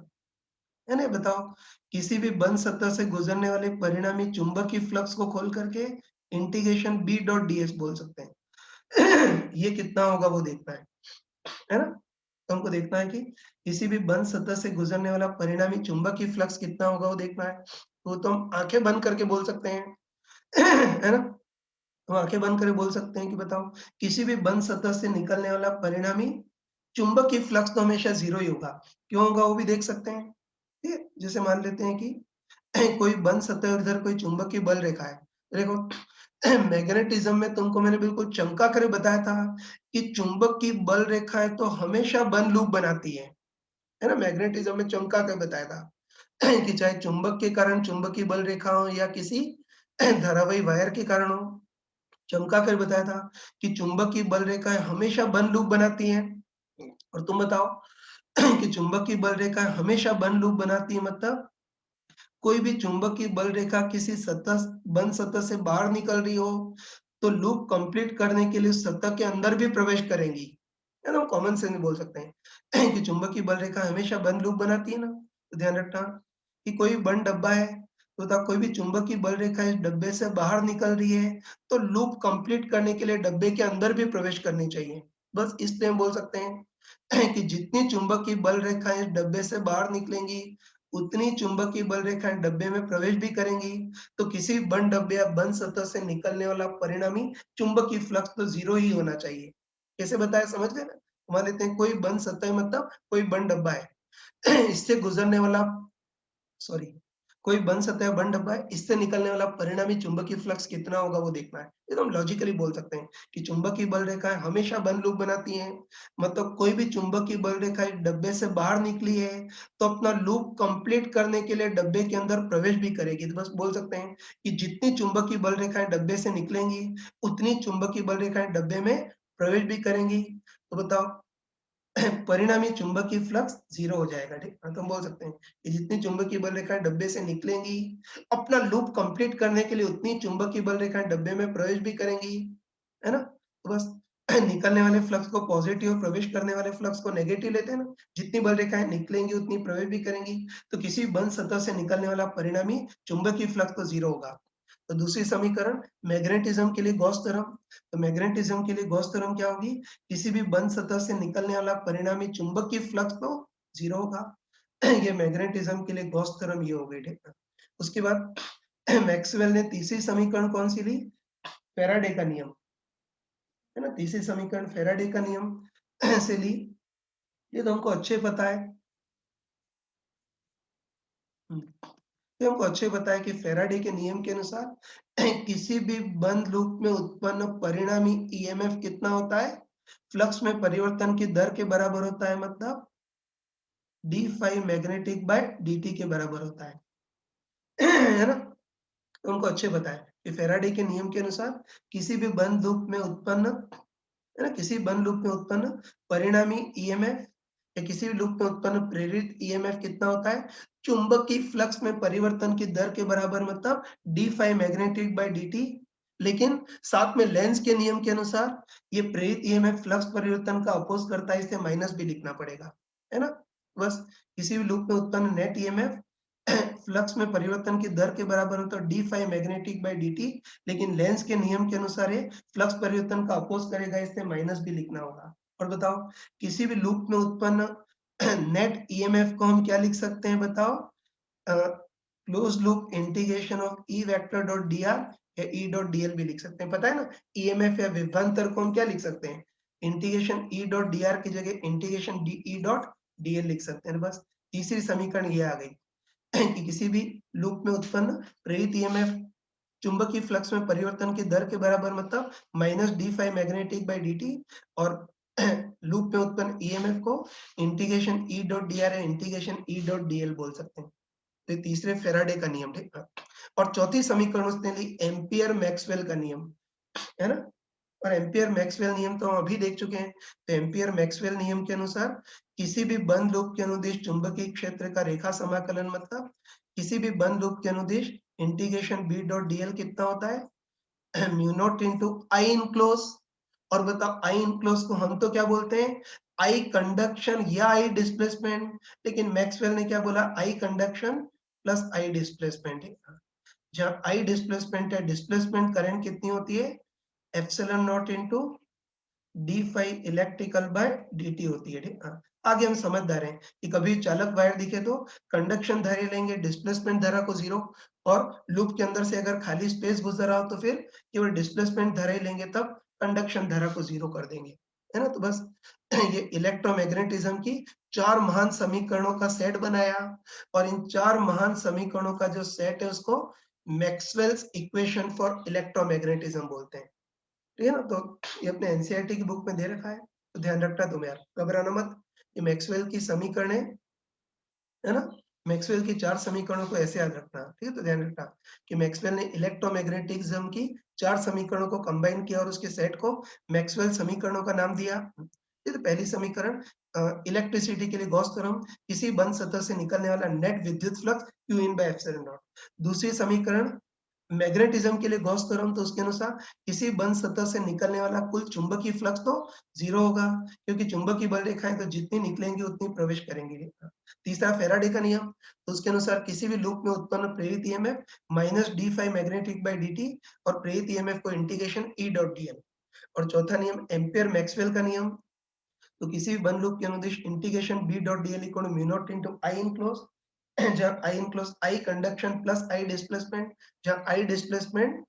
है ना? बताओ किसी भी बंद सतह से गुजरने वाले परिणामी चुंबकीय फ्लक्स को खोल करके इंटीग्रेशन बी डॉट डीएस बोल सकते हैं। ये कितना होगा वो देखना है ना? तो हमको देखना है कि किसी भी बंद सतह से गुजरने वाला परिणामी चुंबकीय फ्लक्स कितना होगा वो देखना है। तो हम आँखें बंद करके बोल सकते हैं, है ना? हम आँखें बंद करके बोल सकते हैं कि बताओ किसी भी बंद सतह से निकलने वाला परिणामी चुंबकीय फ्लक्स तो हमेशा 0 ही होगा। क्यों होगा वो भी देख सकते हैं। ठीक है? जैसे मान लेते हैं कि कोई बंद सतह और इधर कोई चुंबकीय बल रेखा है। देखो मैग्नेटिज्म में तुमको मैंने बिल्कुल चमका कर बताया था कि चुंबक की बल रेखाएँ तो हमेशा बंद लूप बनाती है ना? मैग्नेटिज्म में चमका कर बताया था कि चाहे चुंबक के कारण चुंबकीय बल रेखा हो या किसी धारावाही वायर के कारण हो, चमका कर बताया था कि चुंबकीय बल रेखाएँ हमेशा बंद लूप बनाती हैं। और तुम बताओ कि चुंबकीय बल रेखाएँ हमेशा बंद लूप बनाती है मतलब कोई भी चुंबकीय बल रेखा किसी सतह बंद सतह से बाहर निकल रही हो, तो लूप कंप्लीट करने के लिए उस सतह के अंदर भी प्रवेश करेंगी। है ना? कॉमन सेंस में बोल सकते हैं कि चुंबकीय बल रेखा हमेशा बंद लूप बनाती है ना, तो ध्यान रखना कि कोई बंद डब्बा है, तो बताओ कोई भी चुंबकीय बल रेखा इस डब्बे से बाहर निकल रही है, तो लूप कंप्लीट करने के लिए डब्बे के अंदर भी प्रवेश करनी चाहिए। बस इसलिए हम बोल सकते हैं कि जितनी चुंबकीय बल रेखाएँ इस डब्बे से बाहर निकलेंगी, उतनी चुंबकीय बल रेखाएँ डब्बे में प्रवेश भी करेंगी, तो किसी बंद डब्बे या बंद सतह से निकलने वाला परिणामी चुंबकीय फ्लक्स तो 0 ही होना चाहिए। कैसे बताया समझ गए ना? मान लेते हैं कोई बंद सतह है मतलब कोई बंद डब्बा है। इससे गुजरने वाला सॉरी कोई बंद सतह बंद डब्बा है, इससे निकलने वाला परिणामी चुंबकीय फ्लक्स कितना होगा वो देखना है। ये तो हम लॉजिकली बोल सकते हैं कि चुंबकीय बल रेखाएँ हमेशा बंद लूप बनाती हैं। मतलब कोई भी चुंबकीय बल रेखा एक डब्बे से बाहर निकली है, तो अपना लूप कंप्लीट करने के लिए डब्बे के अंदर प्रवेश भी करेगी। तो बस बोल सकते हैं कि जितनी चुंबकीय बल रेखाएँ डब्बे से निकलेंगी, उतनी चुंबकीय बल रेखाएँ डब्बे में प्रवेश भी करेंगी। तो बताओ परिणामी चुंबकीय फ्लक्स 0 हो जाएगा, ठीक? हाँ, तो हम बोल सकते हैं कि जितनी चुंबकीय बल रेखाएँ डब्बे से निकलेंगी, अपना लूप कंप्लीट करने के लिए उतनी चुंबकीय बल रेखाएँ डब्बे में प्रवेश भी करेंगी, है ना? तो बस निकलने वाले फ्लक्स को पॉज़िटिव और प्रवेश करने वाले फ्लक्स को नेगेटिव लेते हैं ना, जितनी बल रेखाएँ निकलेंगी उतनी प्रवेश भी करेंगी, तो किसी बंद सतह से निकलने वाला परिणामी चुंबकीय फ्लक्स तो 0 होगा। तो दूसरी समीकरण मैग्नेटिज़्म के लिए गॉस थ्योरम, तो मैग्नेटिज़्म के लिए गॉस थ्योरम क्या होगी? किसी भी बंद सतह से निकलने वाला परिणामी चुंबकीय फ्लक्स तो 0 होगा। ये मैग्नेटिज़्म के लिए गॉस थ्योरम ये हो गई, ठीक है। उसके बाद मैक्सवेल ने तीसरी समीकरण कौन-सी ली? फैराडे का नियम, है ना? तीसरी समीकरण फैराडे का नियम से ली। ये तो हमको अच्छे पता है। हुँ, ये हमको अच्छे पता है कि फैराडे के नियम के अनुसार किसी भी बंद लूप में उत्पन्न परिणामी ईएमएफ कितना होता है? फ्लक्स में परिवर्तन की दर के बराबर होता है मतलब d phi magnetic by dt के बराबर होता है। है ना? तो उनको अच्छे पता है कि फैराडे के नियम के अनुसार किसी भी बंद लूप में उत्पन्न है ना? किसी बंद लूप में उत्पन्न परिणामी ईएमएफ या किसी भी लूप में उत्पन्न प्रेरित ईएमएफ कितना होता है? चुंबकीय फ्लक्स में परिवर्तन की दर के बराबर मतलब d phi magnetic by dt। लेकिन साथ में लेंज के नियम के अनुसार ये प्रेरित ईएमएफ फ्लक्स परिवर्तन का अपोज़ करता है, इसलिए माइनस भी लिखना पड़ेगा। है ना? बस किसी भी लूप में उत्पन्न नेट ईएमएफ फ्लक्स में परिवर्तन की दर के बराबर होता है d phi magnetic by dt। लेकिन लेंज के नियम के अनुसार ये फ्लक्स परिवर्तन का अपोज करेगा, इसलिए माइनस भी लिखना होगा। और बताओ किसी भी लूप में उत्पन्न नेट ईएमएफ को हम क्या लिख सकते हैं बताओ? Close loop integration of E vector dot dr या ई डॉट dl भी लिख सकते हैं। पता है ना? ईएमएफ या विभवांतर को हम क्या लिख सकते हैं? इंटीग्रेशन ई डॉट dr की जगह integration D E dot dl लिख सकते हैं। बस तीसरी समीकरण ये आ गई कि किसी भी लूप में उत्पन्न प्रेरित ईएमएफ चुंबकीय फ्लक्स में परिवर्तन की दर के बराबर मतलब minus d phi magnetic by dt। और लूप में उत्पन्न ईएमएफ को इंटीग्रेशन ई डॉट dr या इंटीग्रेशन ई डॉट dl बोल सकते हैं। तो ये तीसरे फैराडे का नियम, ठीक है। और चौथी समीकरण उसने ली एम्पियर मैक्सवेल का नियम, है ना? और एम्पियर मैक्सवेल नियम तो हम अभी देख चुके हैं। तो एम्पियर मैक्सवेल नियम के अनुसार किसी भी बंद लूप के अनुदिश चुंबकीय क्षेत्र का रेखा समाकलन मतलब किसी भी बंद लूप के अनुदिश इंटीग्रेशन बी डॉट डीएल कितना होता है? Mu nought into I enclose. और बताओ आई इनक्लोज को हम तो क्या बोलते हैं? आई कंडक्शन या आई डिस्प्लेसमेंट। लेकिन मैक्सवेल ने क्या बोला? I conduction plus I displacement. जहाँ आई डिस्प्लेसमेंट है, डिस्प्लेसमेंट करंट कितनी होती है? Epsilon nought into d phi electrical by dt होती है, ठीक। हाँ, आगे हम समझदार हैं कि कभी चालक वायर दिखे तो कंडक्शन धारे लेंगे, डिस्प्लेसमेंट धारा को 0। और लूप के अंदर से अगर खाली स्पेस गुजर रहा हो तो फिर केवल डिस्प्लेसमेंट धारा ही लेंगे, तब कंडक्शन धारा को 0 कर देंगे, है ना? तो बस ये इलेक्ट्रोमैग्नेटिज्म की 4 महान समीकरणों का सेट बनाया। और इन 4 महान समीकरणों का जो सेट है उसको मैक्सवेल्स इक्वेशन फॉर इलेक्ट्रोमैग्नेटिज्म बोलते हैं। ठीक है ना? तो ये अपने एनसीईआरटी की बुक में दे रखा है, तो ध्यान रखना तुम यार, घबराना मत। ये मैक्सवेल की समीकरण है ना? मैक्सवेल के 4 समीकरणों को ऐसे याद रखना, ठीक है? तो ध्यान रखना कि मैक्सवेल ने इलेक्ट्रोमैग्नेटिज्म की 4 समीकरणों को कंबाइन किया और उसके सेट को मैक्सवेल समीकरणों का नाम दिया। ये तो पहली समीकरण इलेक्ट्रिसिटी के लिए गॉस थ्योरम, किसी बंद सतह से निकलने वाला नेट विद्युत flux q in by epsilon not. दूसरी समीकरण मैग्नेटिज्म के लिए गॉस थ्योरम, तो उसके अनुसार किसी बंद सतह से निकलने वाला कुल चुंबकीय फ्लक्स तो 0 होगा, क्योंकि चुंबकीय बल रेखाएँ तो जितनी निकलेंगी उतनी प्रवेश करेंगी। तीसरा फैराडे का नियम, तो उसके अनुसार किसी भी लूप में उत्पन्न प्रेरित EMF minus d phi magnetic by dt और प्रेरित ईएमएफ को इंटीग्रेशन E डॉट dl। और चौथा नियम एम्पियर मैक्सवेल का नियम, तो किसी भी बंद लूप के अनुदिश integration B dot dl equal to mu not into I enclose, जहाँ I enclose I conduction plus I displacement, जहाँ I displacement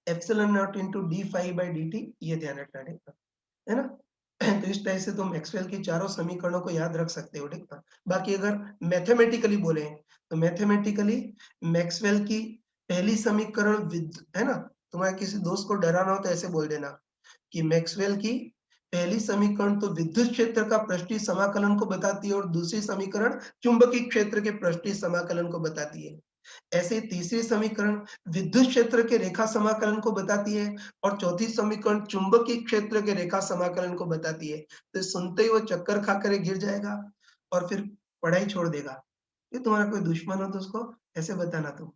epsilon not into d phi by dt, ये ध्यान रखना है ना? तो इस तरह से तुम मैक्सवेल की चारों समीकरणों को याद रख सकते हो, ठीक है? बाकी अगर मैथमेटिकली बोले तो मैथमेटिकली मैक्सवेल की पहली समीकरण है ना? तुम्हारे किसी दोस्त को डराना हो तो ऐसे बोल देना कि मैक्सवेल की पहली समीकरण तो विद्युत क्षेत्र का पृष्ठीय समाकलन को बताती है और दूसरी समीकरण चुंबकीय क्षेत्र के पृष्ठीय समाकलन को बताती है। ऐसे ही तीसरी समीकरण विद्युत क्षेत्र के रेखा समाकलन को बताती है और चौथी समीकरण चुंबकीय क्षेत्र के रेखा समाकलन को बताती है। तो सुनते ही वो चक्कर खा कर गिर जाएगा और फिर पढ़ाई छोड़ देगा। ये तुम्हारा कोई दुश्मन हो तो उसको ऐसे बताना तुम।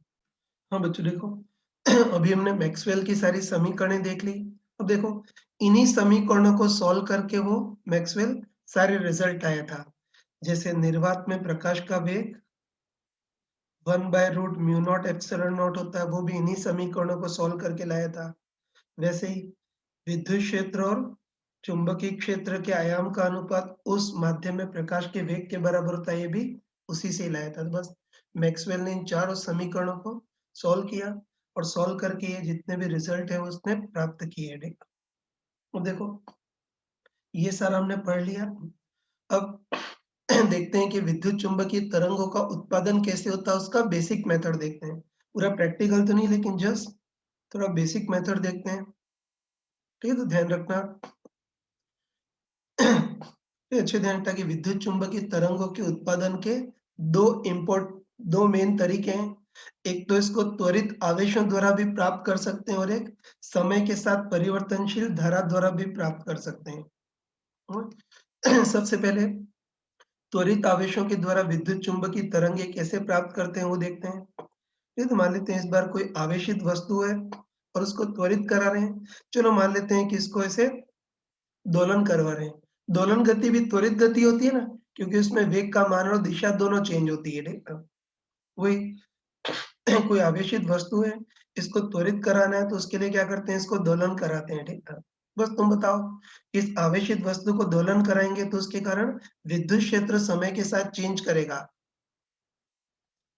हाँ बच्चों देखो, अभी हमने मैक्सवेल की सारी समीकरणें देख ली। अब देखो, इन्हीं समीकरणों को सॉल्व करके वो मैक्सवेल सारे रिजल्ट आया था। जैसे निर्वात में प्रकाश का वेग 1/रूट म्यू नॉट एप्सिलॉन नॉट होता है, वो भी इन्हीं समीकरणों को सॉल्व करके लाया था। वैसे ही विद्युत क्षेत्र और चुंबकीय क्षेत्र के आयाम का अनुपात उस माध्यम में प्रकाश के वेग के बराबर होता है, ये भी उसी से ही लाया था। तो बस मैक्सवेल ने इन चारों समीकरणों को सॉल्व किया और सॉल्व करके ये जितने भी रिजल्ट है उसने प्राप्त किए हैं, ठीक। अब देखो, ये सारा हमने पढ़ लिया। अब देखते हैं कि विद्युत चुम्बकीय तरंगों का उत्पादन कैसे होता है, उसका बेसिक मेथड देखते हैं। पूरा प्रैक्टिकल तो नहीं, लेकिन जस्ट थोड़ा बेसिक मेथड देखते हैं। ठीक है, तो ध्यान रखना। ये अच्छे ध्यान रखना कि विद्युत चुम्बकीय तरंगों के उत्पादन के दो मेन तरीके हैं। एक तो इसको त्वरित आवेशों द्वारा भी प्राप्त कर सकते हैं और एक समय के साथ परिवर्तनशील धारा द्वारा भी प्राप्त कर सकते हैं। सबसे पहले त्वरित आवेशों के द्वारा विद्युत चुम्बकीय तरंगे कैसे प्राप्त करते हैं वो देखते हैं। ये तो मान लेते हैं इस बार कोई आवेशित वस्तु है और उसको त्वरित करा रहे हैं। चलो मान लेते हैं कि इसको ऐसे दोलन करवा रहे हैं। दोलन गति भी त्वरित गति होती है ना, क्योंकि उसमें वेग का मान और दिशा दोनों चेंज होती है, ठीक है? वही कोई आवेशित वस्तु है, इसको त्वरित कराना है तो उसके लिए क्या करते हैं, इसको दोलन कराते हैं, ठीक है? बस तुम बताओ, इस आवेशित वस्तु को दोलन कराएँगे तो उसके कारण विद्युत क्षेत्र समय के साथ चेंज करेगा।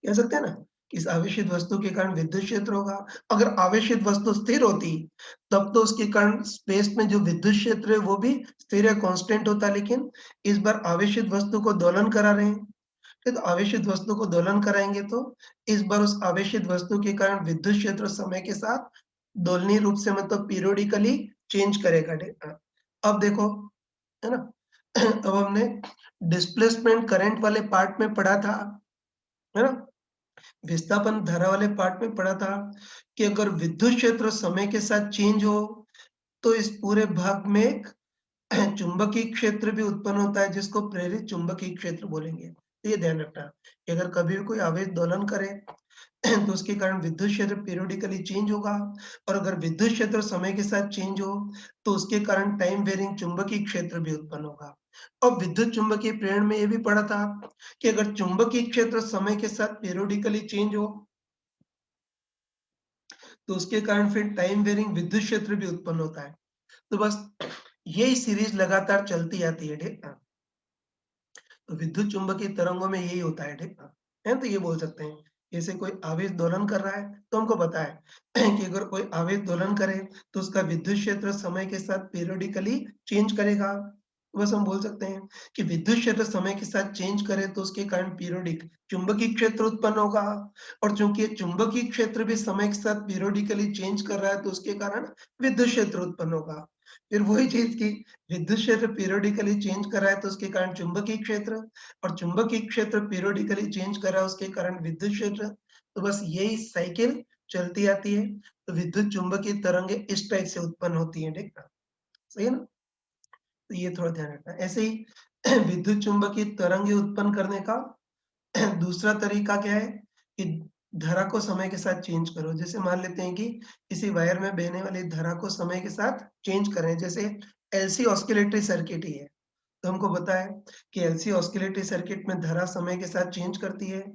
कह सकते हैं ना कि इस आवेशित वस्तु के कारण विद्युत क्षेत्र होगा। अगर आवेशित वस्तु स्थिर होती, तब तो उसके कारण स्पेस में जो विद्युत क्षेत्र है वो भी स्थिर या कांस्टेंट होता, लेकिन इस बार आवेशित वस्तु को दोलन करा रहे हैं। ठीक है, तो आवेशित वस्तु को दोलन कराएँगे तो इस बार उस आवेशित वस्तु के कारण विद्युत क्षेत्र समय के साथ दोलनीय रूप से मतलब पीरियोडिकली चेंज करेगा, ठीक है। अब देखो, है ना? अब हमने डिस्प्लेसमेंट करंट वाले पार्ट में पढ़ा था, है ना? विस्थापन धारा वाले पार्ट में पढ़ा था कि अगर विद्युत क्षेत्र समय के साथ चेंज हो, तो इस पूरे भाग में एक चुंबकीय क्षेत्र भी उत्पन्न होता है जिसको प्रेरित चुंबकीय क्षेत्र बोलेंगे। तो ये ध्यान रखना कि अगर कभी भी कोई आवेश दोलन करे तो उसके कारण विद्युत क्षेत्र पीरियोडिकली चेंज होगा और अगर विद्युत क्षेत्र समय के साथ चेंज हो तो उसके कारण टाइम वेरिंग चुंबकीय क्षेत्र भी उत्पन्न होगा। और विद्युत चुम्बकीय प्रेरण में ये भी पढ़ा था कि अगर चुंबकीय क्षेत्र समय के साथ पीरियोडिकली चेंज हो तो उसके कारण फिर टाइम वेरिंग विद्युत क्षेत्र भी उत्पन्न होता है। तो बस यही सीरीज लगातार चलती आती है, ठीक है? तो विद्युत चुम्बकीय तरंगों में यही होता है, ठीक है? तो ये बोल सकते हैं, जैसे कोई आवेश दोलन कर रहा है तो हमको पता है कि अगर कोई आवेश दोलन करे तो उसका विद्युत क्षेत्र समय के साथ पीरियोडिकली चेंज करेगा। बस हम बोल सकते हैं कि विद्युत क्षेत्र समय के साथ चेंज करे तो उसके कारण पीरियोडिक चुंबकीय क्षेत्र उत्पन्न होगा और चूंकि ये चुंबकीय क्षेत्र भी समय के साथ पीरियोडिकली चेंज कर रहा है तो उसके कारण विद्युत क्षेत्र उत्पन्न होगा। फिर वही चीज़ कि विद्युत क्षेत्र पीरियोडिकली चेंज कर रहा है तो उसके कारण चुंबकीय क्षेत्र, और चुंबकीय क्षेत्र पीरियोडिकली चेंज कर रहा है उसके कारण विद्युत क्षेत्र। तो बस यही साइकिल चलती आती है। तो विद्युत चुम्बकीय तरंगें इस टाइप से उत्पन्न होती हैं, ठीक ना? सही है ना? तो ये थोड़ा ध्यान रखना है। ऐसे ही विद्युत चुम्बकीय तरंगें उत्पन्न करने का दूसरा तरीका क्या है कि धारा को समय के साथ चेंज करो। जैसे मान लेते हैं कि किसी वायर में बहने वाली धारा को समय के साथ चेंज करें, जैसे एलसी ऑस्किलेटरी सर्किट ही है। तो हमको पता है कि एलसी ऑस्किलेटरी सर्किट में धारा समय के साथ चेंज करती है।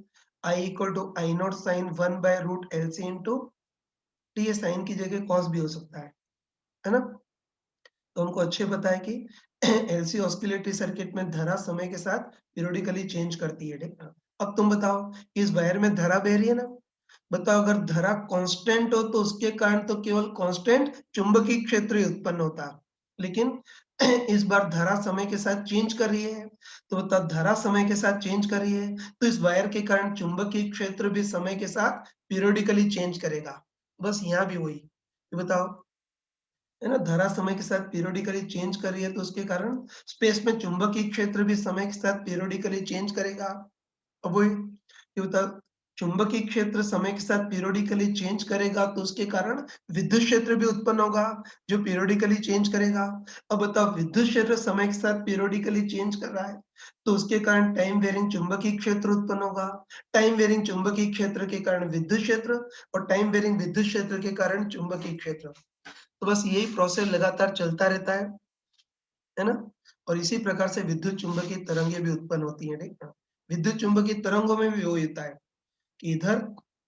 I equal to I nought sine 1 by root L C into T. ये साइन की जगह कॉस भी हो सकता है ना? तो हमको अच्छे पता है कि एलसी ऑस्किलेटरी सर्किट में धारा समय के साथ पीरियोडिकली चेंज करती है, ठीक ना? अब तुम बताओ, इस वायर में धारा बह रही है ना? बताओ, अगर धारा कांस्टेंट हो तो उसके कारण तो केवल कांस्टेंट चुंबकीय क्षेत्र ही उत्पन्न होता। लेकिन इस बार धारा समय के साथ चेंज कर रही है, तो बताओ धारा समय के साथ चेंज कर रही है, तो इस वायर के कारण चुंबकीय क्षेत्र भी समय के साथ पीरियोडिकली चेंज करेगा। बस यहाँ भी वही। ये बताओ, है ना? धारा समय के साथ पीरियोडिकली चेंज कर रही है तो उसके कारण स्पेस में चुंबकीय क्षेत्र भी समय के साथ पीरियोडिकली चेंज करेगा। अब वही, ये बताओ, चुंबकीय क्षेत्र समय के साथ पीरियोडिकली चेंज करेगा तो उसके कारण विद्युत क्षेत्र भी उत्पन्न होगा जो पीरियोडिकली चेंज करेगा। अब बताओ, विद्युत क्षेत्र समय के साथ पीरियोडिकली चेंज कर रहा है तो उसके कारण टाइम वेरिंग चुंबकीय क्षेत्र उत्पन्न होगा। टाइम वेरिंग चुंबकीय क्षेत्र के कारण विद्युत क्षेत्र, और टाइम वेरिंग विद्युत क्षेत्र के कारण चुंबकीय क्षेत्र। तो बस यही प्रोसेस लगातार चलता रहता है ना? और इसी प्रकार से विद्युत चुम्बकीय तरंगें भी उत्पन्न होती हैं, ठीक ना? विद्युत चुम्बकीय तरंगों में भी वही होता है कि इधर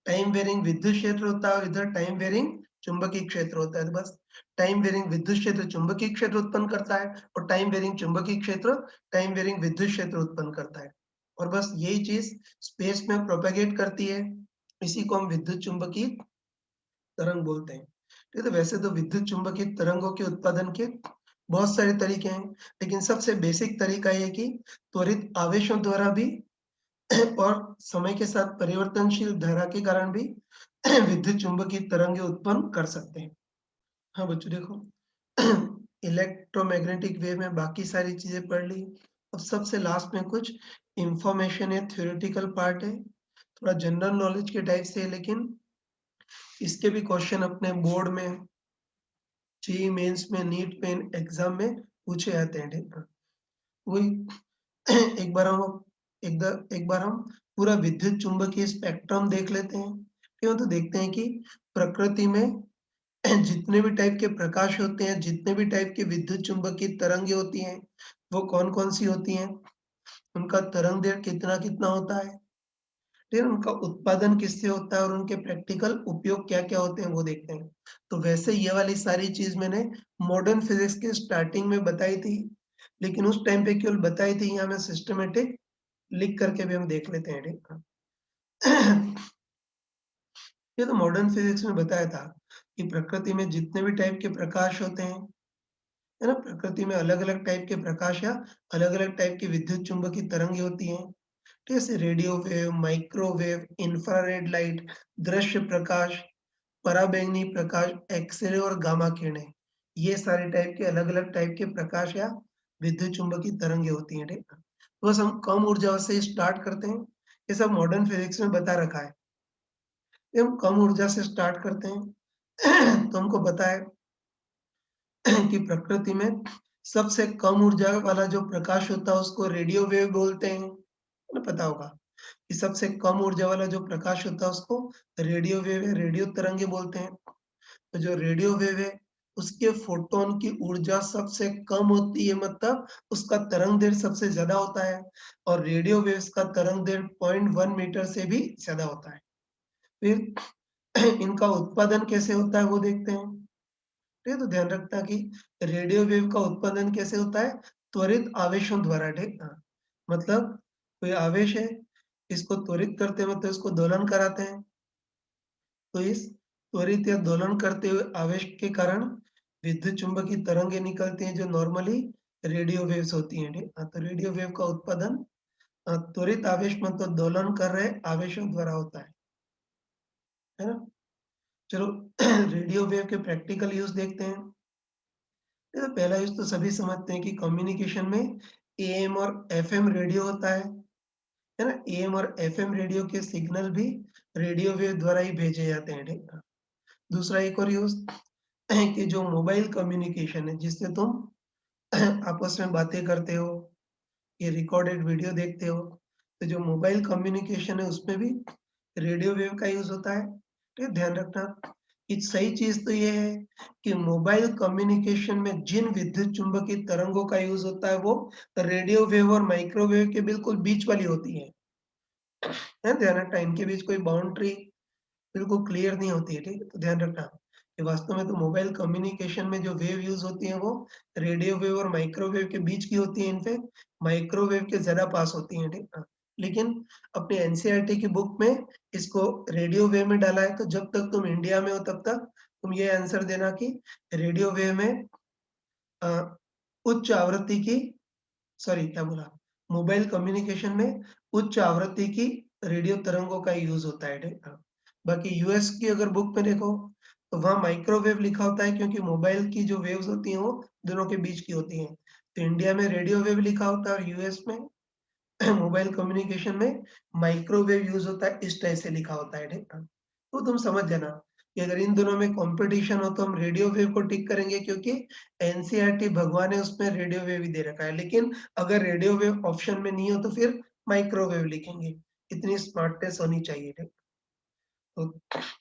टाइम वेरिंग विद्युत क्षेत्र होता है और इधर टाइम वेरिंग चुंबकीय क्षेत्र होता है। तो बस टाइम वेरिंग विद्युत क्षेत्र चुंबकीय क्षेत्र उत्पन्न करता है और टाइम वेरिंग चुंबकीय क्षेत्र टाइम वेरिंग विद्युत क्षेत्र उत्पन्न करता है। और बस यही चीज़ स्पेस में प्रोपेगेट करती है। इसी को हम विद्युत चुम्बकीय तरंग बोलते हैं। ठीक है, तो वैसे तो विद्युत चुम्बकीय तरंगों के उत्पादन के बहुत सारे तरीके हैं, लेकिन सबसे बेसिक तरीका ये है कि त्वरित आवेशों द्वारा भी और समय के साथ परिवर्तनशील धारा के कारण भी विद्युत चुम्बकीय तरंगें उत्पन्न कर सकते हैं। हाँ बच्चों, देखो, इलेक्ट्रोमैग्नेटिक वेव में बाकी सारी चीजें पढ़ ली। अब सबसे लास्ट में कुछ इंफॉर्मेशन या थ्योरेटिकल पार्ट है, थोड़ा जनरल नॉलेज के टाइप से है, लेकिन इसके भी क्वेश्चन अपने बोर्ड में, जेईई मेंस में, नीट में, एग्जाम में पूछे जाते हैं, ठीक है? वही एक बार हम एक बार हम पूरा विद्युत चुम्बकीय स्पेक्ट्रम देख लेते हैं। ठीक है, तो देखते हैं कि प्रकृति में जितने भी टाइप के प्रकाश होते हैं, जितने भी टाइप के विद्युत चुम्बकीय तरंगे होती हैं, वो कौन-कौन सी होती हैं, उनका तरंग दैर्घ्य कितना-कितना होता है, फिर उनका उत्पादन किससे होता है और उनके प्रैक्टिकल उपयोग क्या-क्या होते हैं वो देखते हैं। तो वैसे ये वाली सारी चीज़ मैंने मॉडर्न फिज़िक्स के स्टार्टिंग में बताई थी, लेकिन उस टाइम पे केवल बताई थी, यहाँ मैं सिस्टमैटिक लिख करके भी हम देख लेते हैं, ठीक है? ये तो मॉडर्न फिज़िक्स में बताया था कि प्रकृति में जितने भी टाइप के प्रकाश होते हैं, है ना? प्रकृति में अलग-अलग टाइप के प्रकाश या अलग-अलग टाइप की विद्युत चुम्बकीय तरंगे होती हैं। जैसे radio wave, microwave, infrared light, दृश्य प्रकाश, पराबैंगनी प्रकाश, एक्स-रे और गामा किरणें। ये सारे टाइप के अलग-अलग टाइप के प्रकाश या विद्युत चुम्बकीय तरंगे होती हैं, ठीक है? तो बस हम कम ऊर्जा से स्टार्ट करते हैं। ये सब मॉडर्न फिजिक्स में बता रखा है। ये हम कम ऊर्जा से स्टार्ट करते हैं। तो हमको पता है कि प्रकृति में सबसे कम ऊर्जा वाला जो प्रकाश होता है उसको रेडियो वेव बोलते हैं। तुम्हें पता होगा कि सबसे कम ऊर्जा वाला जो प्रकाश होता है उसको रेडियो वेव या रेडियो तरंगे बोलते हैं। तो जो रेडियो वेव है उसके फोटोन की ऊर्जा सबसे कम होती है, मतलब उसका तरंग दैर्घ्य सबसे ज्यादा होता है, और रेडियो वेव्स का तरंग दैर्घ्य 0.1 मीटर से भी ज्यादा होता है। फिर इनका उत्पादन कैसे होता है वो देखते हैं। ठीक है, तो ध्यान रखना कि रेडियो वेव का उत्पादन कैसे होता है, त्वरित आवेशों द्वारा, ठीक है? मतलब कोई आवेश है, इसको त्वरित करते हैं, मतलब इसको दोलन कराते हैं। तो इस त्वरित या दोलन करते हुए आवेश के कारण विद्युत चुम्बकीय तरंगे निकलती हैं जो नॉर्मली रेडियो वेव्स होती हैं, ठीक? हाँ, तो रेडियो वेव का उत्पादन त्वरित आवेश मतलब दोलन कर रहे आवेशों द्वारा होता है ना? चलो रेडियो वेव के प्रैक्टिकल यूज़ देखते हैं। देखो पहला यूज़ तो सभी समझते हैं कि कम्युनिकेशन में एएम और एफएम रेडियो होता है ना? एएम और एफएम रेडियो के सिग्नल भी रेडियो वेव द्वारा ही भेजे जाते हैं, ठीक है? दूसरा एक और यूज़ कि जो मोबाइल कम्युनिकेशन है जिससे तुम आपस में बातें करते हो, ये रिकॉर्डेड वीडियो देखते हो, तो जो मोबाइल कम्युनिकेशन है उसमें भी रेडियो वेव का यूज़ होता है। ठीक है? ध्यान रखना कि सही चीज़ तो ये है कि मोबाइल कम्युनिकेशन में जिन विद्युत चुम्बकीय तरंगों का यूज़ होता है वो रेडियो वेव और माइक्रोवेव के बिल्कुल बीच वाली होती है, ध्यान रखना इनके बीच कोई बाउंड्री बिल्कुल क्लियर नहीं होती है, ठीक है? तो ध्यान रखना कि वास्तव में तो मोबाइल कम्युनिकेशन में जो वेव यूज़ होती है वो रेडियो वेव और माइक्रोवेव के बीच की होती है, इनफैक्ट माइक्रोवेव के ज़्यादा पास होती हैं, ठीक है? लेकिन अपने एनसीईआरटी की बुक में इसको रेडियो वेव में डाला है, तो जब तक तुम इंडिया में हो तब तक तुम ये आंसर देना कि रेडियो वेव में अ, उच्च आवृत्ति की सॉरी क्या बोला? मोबाइल कम्युनिकेशन में उच्च आवृत्ति की रेडियो तरंगों का यूज़ होता है, ठीक है? बाकी यूएस की अगर बुक में देखो, तो वहाँ माइक्रोवेव लिखा होता है क्योंकि मोबाइल की जो वेव्स होती हैं वो दोनों के बीच की होती हैं। तो इंडिया में रेडियो वेव लिखा होता है और यूएस में मोबाइल कम्युनिकेशन में माइक्रोवेव यूज़ होता है, इस टाइप से लिखा होता है, ठीक है? तो तुम समझ जाना कि अगर इन दोनों में कॉम्पिटिशन हो तो हम रेडियो वेव को टिक करेंगे क्योंकि एनसीईआरटी भगवा ने उसमें रेडियो वेव ही दे रखा है। लेकिन अगर रेडियो वेव ऑप्शन में नहीं हो तो फिर माइक्रोवेव लिखेंगे। इतनी स्मार्टनेस होनी चाहिए, ठीक? तो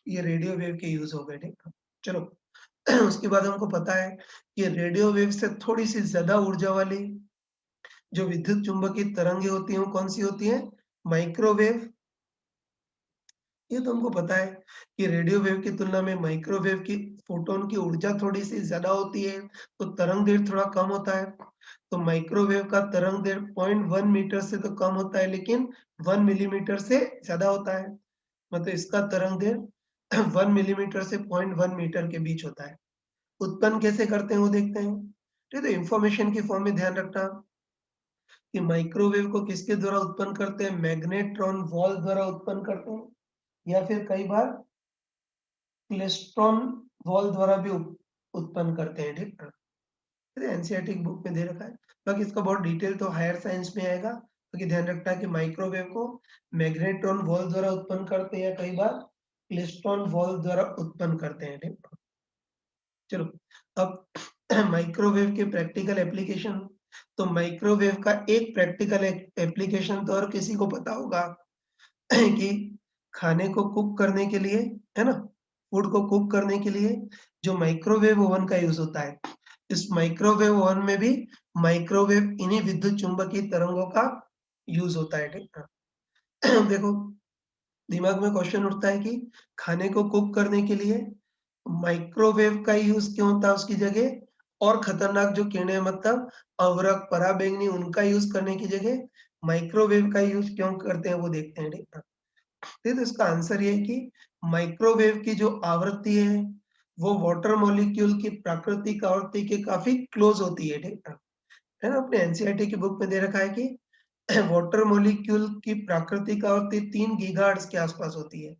ये रेडियो वेव के यूज़ हो गए, ठीक है? चलो उसके बाद हमको पता है कि रेडियो वेव से थोड़ी-सी ज़्यादा ऊर्जा वाली जो विद्युत चुम्बकीय तरंगें होती हैं, वो कौन-सी होती हैं? माइक्रोवेव। ये तो हमको पता है कि रेडियो वेव की तुलना में माइक्रोवेव की फोटॉन की ऊर्जा थोड़ी-सी ज़्यादा होती है, तो तरंग दैर्घ्य थोड़ा कम होता है। तो माइक्रोवेव का तरंग दैर्घ्य 0.1 मीटर से तो कम होता है, लेकिन 1 मिलीमीटर से ज़्यादा होता है। मतलब इसका तरंग दैर्घ्य 1 मिलीमीटर से 0.1 मीटर के बीच होता है। उत्पन्न कैसे करते हैं वो देखते हैं। ठीक है, तो इन्फॉर्मेशन की फॉर्म में ध्यान रखना कि माइक्रोवेव को किसके द्वारा उत्पन्न करते हैं? मैग्नेट्रॉन वॉल द्वारा उत्पन्न करते हैं या फिर कई बार क्लेस्ट्रॉन वॉल द्वारा भी उत्पन्न करते हैं, ठीक है? फिर एनसीईआरटी की बुक में दे रखा है। बाकी इसका बहुत डिटेल तो हायर साइंस में आएगा, बाकी ध्यान रखना है कि माइक्रोवेव को मैग्नेट्रॉन वॉल द्वारा उत्पन्न करते हैं, कई बार क्लेस्ट्रॉन वॉल द्वारा उत्पन्न करते हैं, ठीक? चलो, अब माइक्रोवेव के प्रैक्टिकल एप्लीकेशन। तो माइक्रोवेव का एक प्रैक्टिकल एप्लीकेशन तो और किसी को पता होगा कि खाने को कुक करने के लिए, है ना? फूड को कुक करने के लिए जो माइक्रोवेव ओवन का यूज़ होता है। इस माइक्रोवेव ओवन में भी माइक्रोवेव इन्हीं विद्युत चुम्बकीय तरंगों का यूज़ होता है, ठीक है? देखो, दिमाग में क्वेश्चन उठता है कि खाने को कुक करने के लिए माइक्रोवेव का यूज़ क्यों होता है उसकी जगह? और खतरनाक जो किरणें मतलब अवरक, पराबैंगनी उनका यूज़ करने की जगह माइक्रोवेव का यूज़ क्यों करते हैं वो देखते हैं, ठीक है? तो इसका आंसर ये है कि माइक्रोवेव की जो आवृत्ति है, वो वाटर मॉलिक्यूल की प्राकृतिक आवृत्ति के काफ़ी क्लोज़ होती है, ठीक है? है ना? अपने एनसीईआरटी की बुक में दे रखा है कि वाटर मॉलिक्यूल की प्राकृतिक आवृत्ति 3 गीगाहर्ट्ज़ के आसपास होती है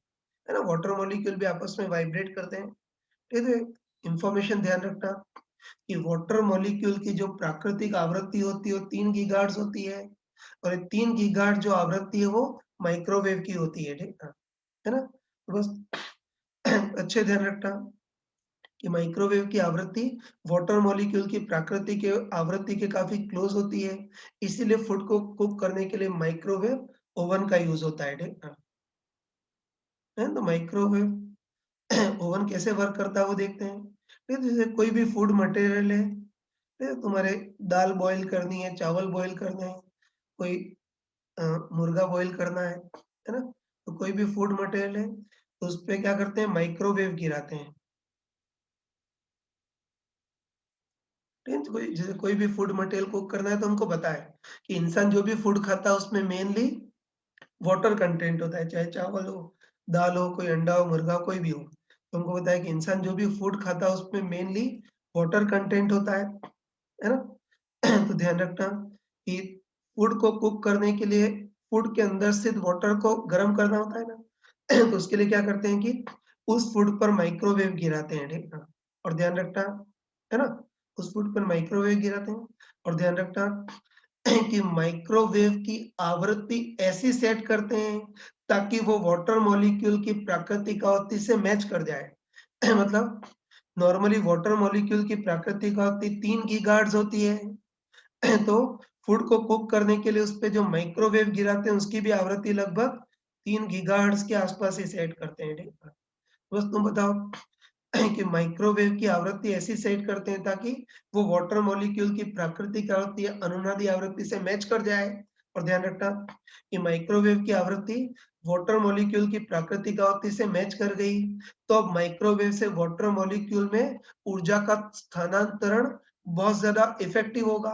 ना? वाटर मॉलिक्यूल भी आपस में वाइब्रेट करते हैं। ठीक है? इन्फॉर्मेशन ध्यान रखना कि वाटर मॉलिक्यूल की जो प्राकृतिक आवृत्ति होती है वो 3 गीगाहर्ट्ज़ होती है और ये 3 गीगाहर्ट्ज़ जो आवृत्ति है वो माइक्रोवेव की होती है, ठीक है ना? तो बस अच्छे ध्यान रखना कि माइक्रोवेव की आवृत्ति वाटर मॉलिक्यूल की प्राकृतिक आवृत्ति के काफ़ी क्लोज़ होती है, इसीलिए फूड को कुक करने के लिए माइक्रोवेव ओवन का यूज़ होता है, ठीक है? तो माइक्रोवेव ओवन कैसे वर्क करता है वो देखते हैं। ठीक है, जैसे कोई भी फूड मटेरियल है, ठीक है, तुम्हारे दाल बॉयल करनी है, चावल बॉयल करना है, कोई अ, मुर्गा बॉयल करना है ना? तो कोई भी फूड मटेरियल है, तो उसपे क्या करते हैं माइक्रोवेव गिराते हैं। ठीक है, तो कोई जैसे कोई भी फूड मटेरियल कुक करना है तो हमको पता है कि इंसान जो भी फूड खाता है उसमें मेनली वाटर कंटेंट होता है, चाहे चावल हो, दाल हो, कोई अंडा हो, मुर्गा हो, कोई भी हो। तो हमको पता है कि इंसान जो भी फूड खाता है उसमें मेनली वाटर कंटेंट होता है ना? तो ध्यान रखना कि फूड को कुक करने के लिए फूड के अंदर स्थित वाटर को गर्म करना होता है ना? तो उसके लिए क्या करते हैं कि उस फूड पर माइक्रोवेव गिराते हैं, ठीक है? और ध्यान रखना, है ना? उस फूड पर माइक्रोवेव गिराते हैं और ध्यान रखना कि माइक्रोवेव की आवृत्ति ऐसी सेट करते हैं ताकि वो वाटर मॉलिक्यूल की प्राकृतिक आवृत्ति से मैच कर जाए। मतलब नॉर्मली वाटर मॉलिक्यूल की प्राकृतिक आवृत्ति 3 गीगाहर्ट्ज़ होती है। तो फूड को कुक करने के लिए उसपे जो माइक्रोवेव गिराते हैं उसकी भी आवृत्ति लगभग 3 गीगाहर्ट्ज़ के आसपास ही सेट करते हैं, ठीक है? बस तुम बताओ कि माइक्रोवेव की आवृत्ति ऐसी सेट करते हैं ताकि वो वाटर मॉलिक्यूल की प्राकृतिक आवृत्ति या अनुनादी आवृत्ति से मैच कर जाए। और ध्यान रखना कि माइक्रोवेव की आवृत्ति वाटर मॉलिक्यूल की प्राकृतिक आवृत्ति से मैच कर गई, तो अब माइक्रोवेव से वाटर मॉलिक्यूल में ऊर्जा का स्थानांतरण बहुत ज़्यादा इफेक्टिव होगा।